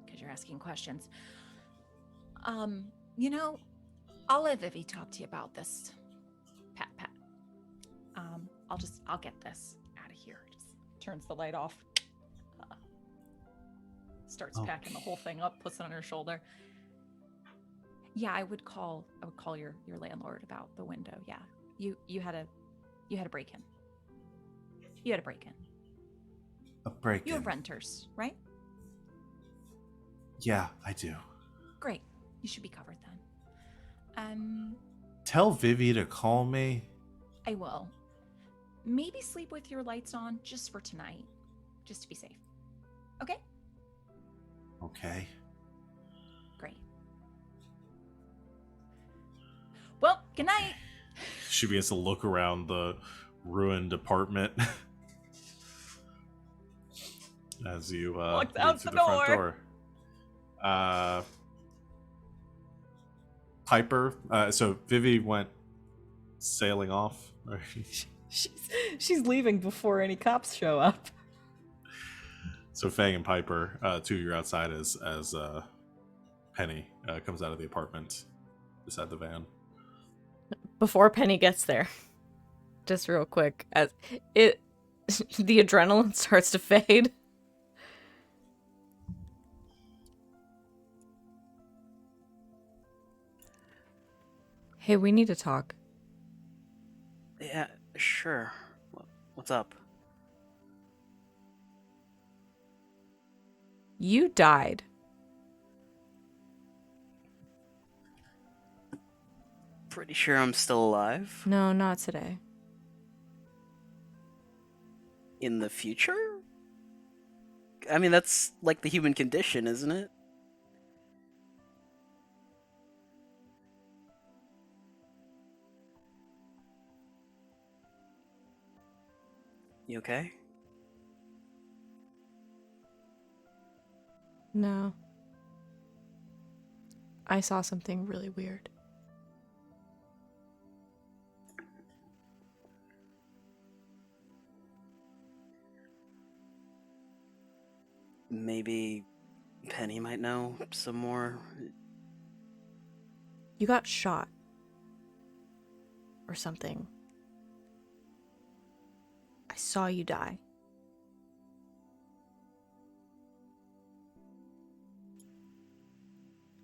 because you're asking questions. You know, I'll let Vivi talk to you about this. Pat. I'll get this out of here. Just turns the light off. Starts packing the whole thing up, puts it on her shoulder. Yeah, I would call your landlord about the window. Yeah. You had a break-in. You had a break-in. A break-in? You have renters, right? Yeah, I do. Great. You should be covered then. Tell Vivi to call me. I will. Maybe sleep with your lights on just for tonight. Just to be safe. Okay? Okay. Great. Well, good night. She begins to look around the ruined apartment as you Walks lead out through the the front door. door. Piper. So Vivi went sailing off. She's leaving before any cops show up. So Feng and Piper, two of you are outside as Penny comes out of the apartment beside the van. Before Penny gets there, just real quick, as the adrenaline starts to fade. Hey, we need to talk. Yeah, sure. What's up? You died. Pretty sure I'm still alive. No, not today. In the future? I mean, that's like the human condition, isn't it? You okay? No. I saw something really weird. Maybe Penny might know some more. You got shot. Or something. I saw you die.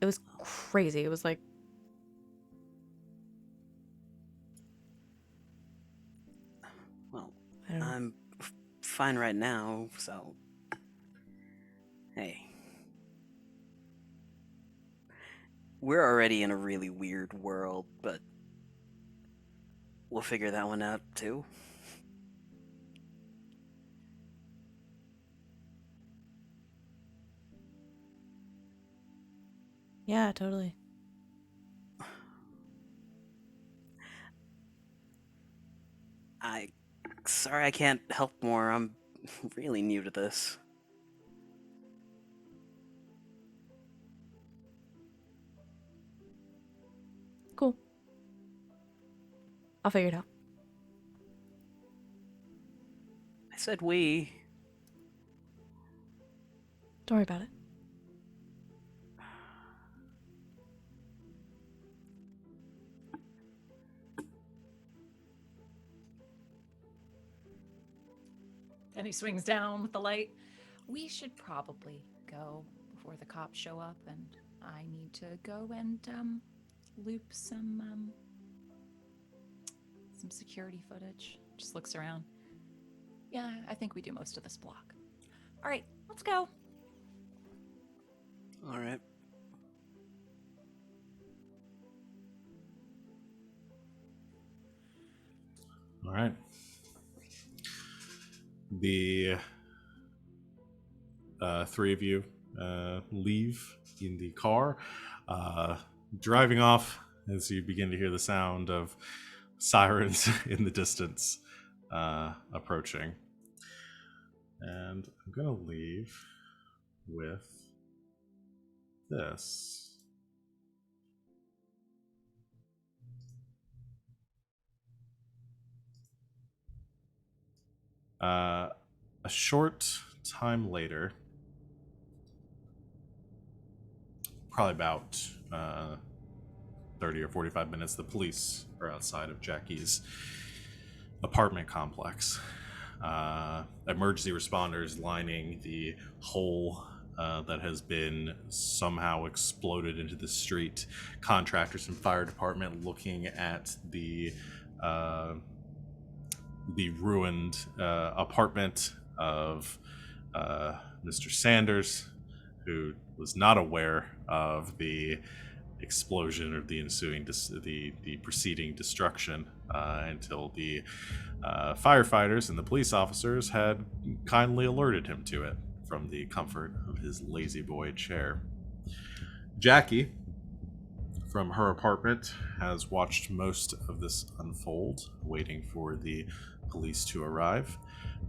It was crazy. It was like... Well, I don't know. I'm fine right now, so... Hey. We're already in a really weird world, but... we'll figure that one out, too. Yeah, totally. Sorry I can't help more. I'm really new to this. Cool. I'll figure it out. I said we. Don't worry about it. And he swings down with the light. We should probably go before the cops show up, and I need to go and loop some security footage. Just looks around. Yeah, I think we do most of this block. All right, let's go. All right. All right. The three of you leave in the car, driving off as you begin to hear the sound of sirens in the distance approaching. And I'm going to leave with this. A short time later, probably about 30 or 45 minutes, the police are outside of Jackie's apartment complex. Emergency responders lining the hole that has been somehow exploded into the street. Contractors and fire department looking at the ruined apartment of Mr. Sanders, who was not aware of the explosion or the ensuing the preceding destruction until the firefighters and the police officers had kindly alerted him to it from the comfort of his lazy boy chair. Jackie, from her apartment, has watched most of this unfold, waiting for the police to arrive,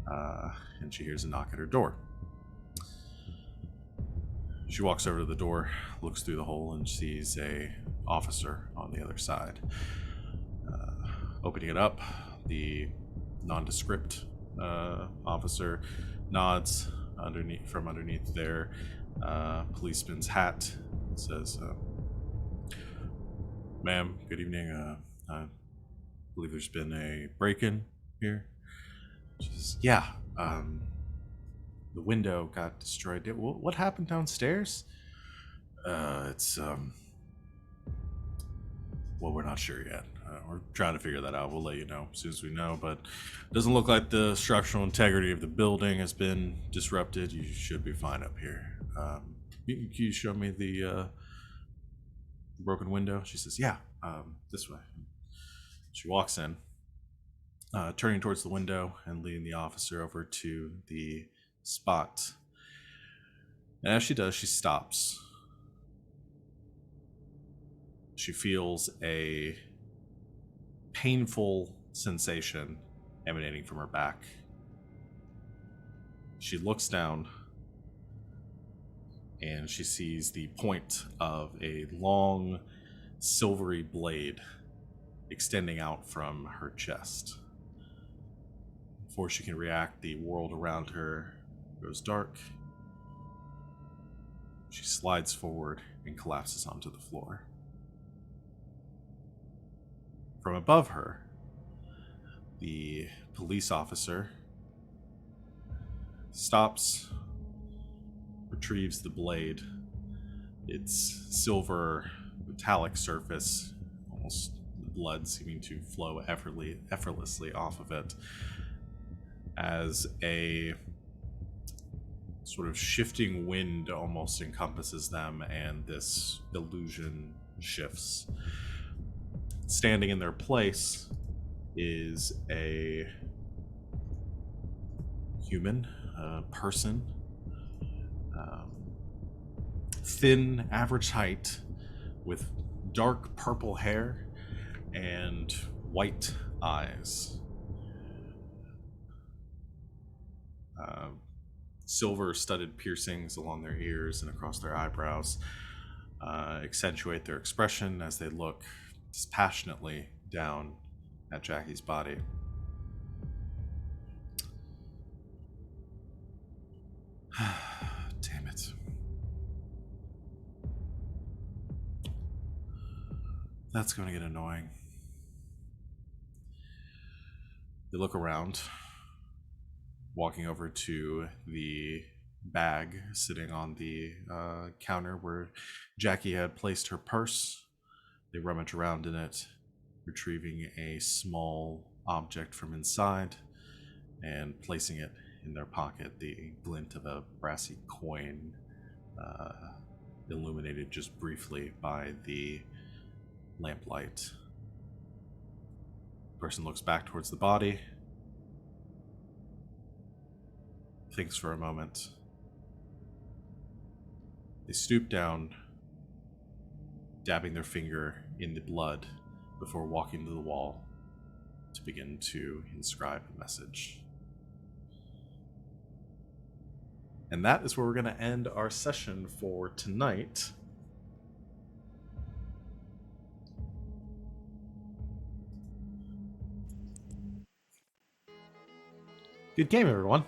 and she hears a knock at her door. She walks over to the door, looks through the hole, and sees a officer on the other side. Opening it up, the nondescript officer nods from underneath their policeman's hat and says, "Ma'am, good evening. I believe there's been a break-in here." She says, "Yeah, the window got destroyed. What happened downstairs?" It's well, we're not sure yet. We're trying to figure that out. We'll let you know as soon as we know, but it doesn't look like the structural integrity of the building has been disrupted. You should be fine up here. Can you show me the broken window?" She says, "Yeah, this way." She walks in, turning towards the window and leading the officer over to the spot. And as she does, she stops. She feels a painful sensation emanating from her back. She looks down and she sees the point of a long silvery blade extending out from her chest. Before she can react, the world around her goes dark. She slides forward and collapses onto the floor. From above her, the police officer stops, retrieves the blade, its silver metallic surface, almost the blood seeming to flow effortlessly off of it, as a sort of shifting wind almost encompasses them, and this illusion shifts. Standing in their place is a human person, thin, average height, with dark purple hair and white eyes. Silver studded piercings along their ears and across their eyebrows accentuate their expression as they look dispassionately down at Jackie's body. Damn it. That's going to get annoying. They look around, walking over to the bag sitting on the counter where Jackie had placed her purse. They rummage around in it, retrieving a small object from inside and placing it in their pocket. The glint of a brassy coin, illuminated just briefly by the lamplight. The person looks back towards the body, thinks for a moment. They stoop down, dabbing their finger in the blood before walking to the wall to begin to inscribe a message. And that is where we're going to end our session for tonight. Good game, everyone.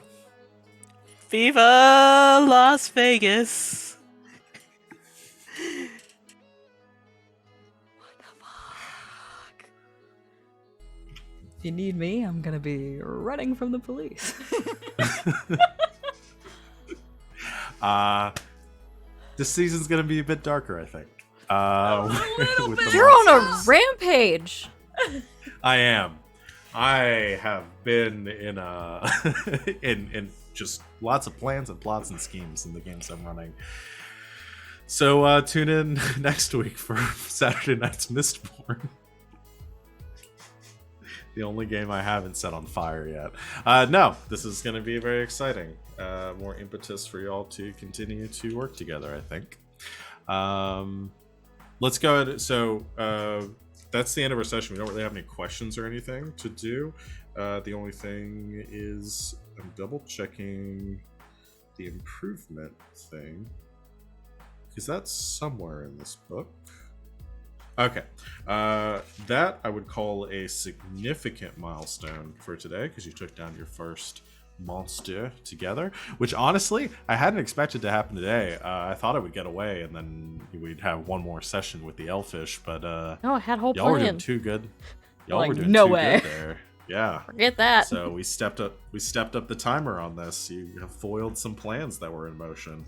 Viva Las Vegas! If you need me, I'm gonna be running from the police. This season's gonna be a bit darker, I think. With the You're on monsters. a rampage. I am. I have been in in just lots of plans and plots and schemes in the games I'm running. So tune in next week for Saturday Night's Mistborn. The only game I haven't set on fire yet. No, this is going to be very exciting. More impetus for y'all to continue to work together, I think. Let's go ahead. So that's the end of our session. We don't really have any questions or anything to do. The only thing is I'm double checking the improvement thing, because that's somewhere in this book. Okay, that I would call a significant milestone for today, because you took down your first monster together, which honestly I hadn't expected to happen today. I thought I would get away and then we'd have one more session with the Elfish, but No, I had a whole y'all were plan. doing too good. Y'all Like, were doing no too way. good there. Yeah. Forget that. So we stepped up the timer on this. You have foiled some plans that were in motion.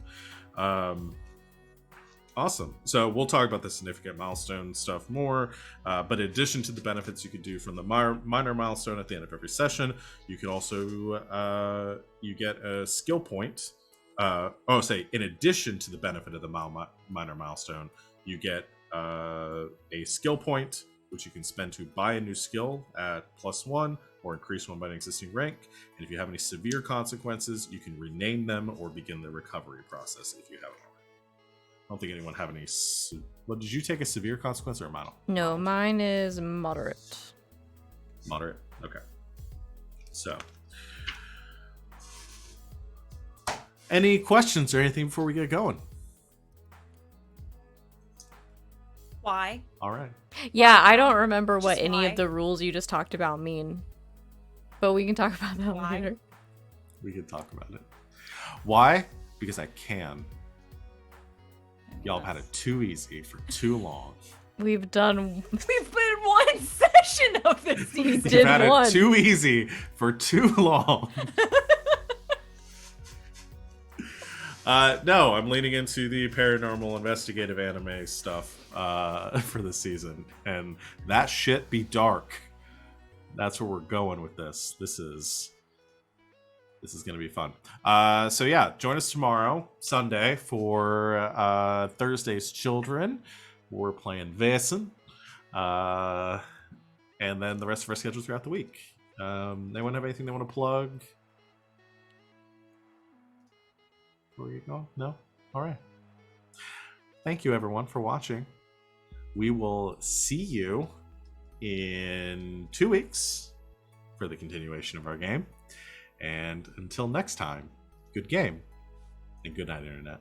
Awesome. So we'll talk about the significant milestone stuff more. But in addition to the benefits you could do from the minor milestone at the end of every session, you can also you get a skill point. In addition to the benefit of the minor milestone, you get a skill point, which you can spend to buy a new skill at +1 or increase one by an existing rank. And if you have any severe consequences, you can rename them or begin the recovery process if you haven't. I don't think anyone have any. What did you take, a severe consequence or a minor? No, mine is moderate. Moderate. Okay. So, any questions or anything before we get going? Why? All right. Yeah, I don't remember what Just any why? of the rules you just talked about mean. But we can talk about that Why? later. We can talk about it. Why? Because I can. Y'all have had it too easy for too long. We've done. We've been in one session of this season. We You've did had one. it too easy for too long. No, I'm leaning into the paranormal investigative anime stuff for this season, and that shit be dark. That's where we're going with this. This is gonna be fun. So yeah, join us tomorrow, Sunday, for Thursday's Children. We're playing Vaesen, and then the rest of our schedule throughout the week. Anyone have anything they want to plug? Before we go? No? All right. Thank you, everyone, for watching. We will see you in 2 weeks for the continuation of our game. And until next time, good game and good night, Internet.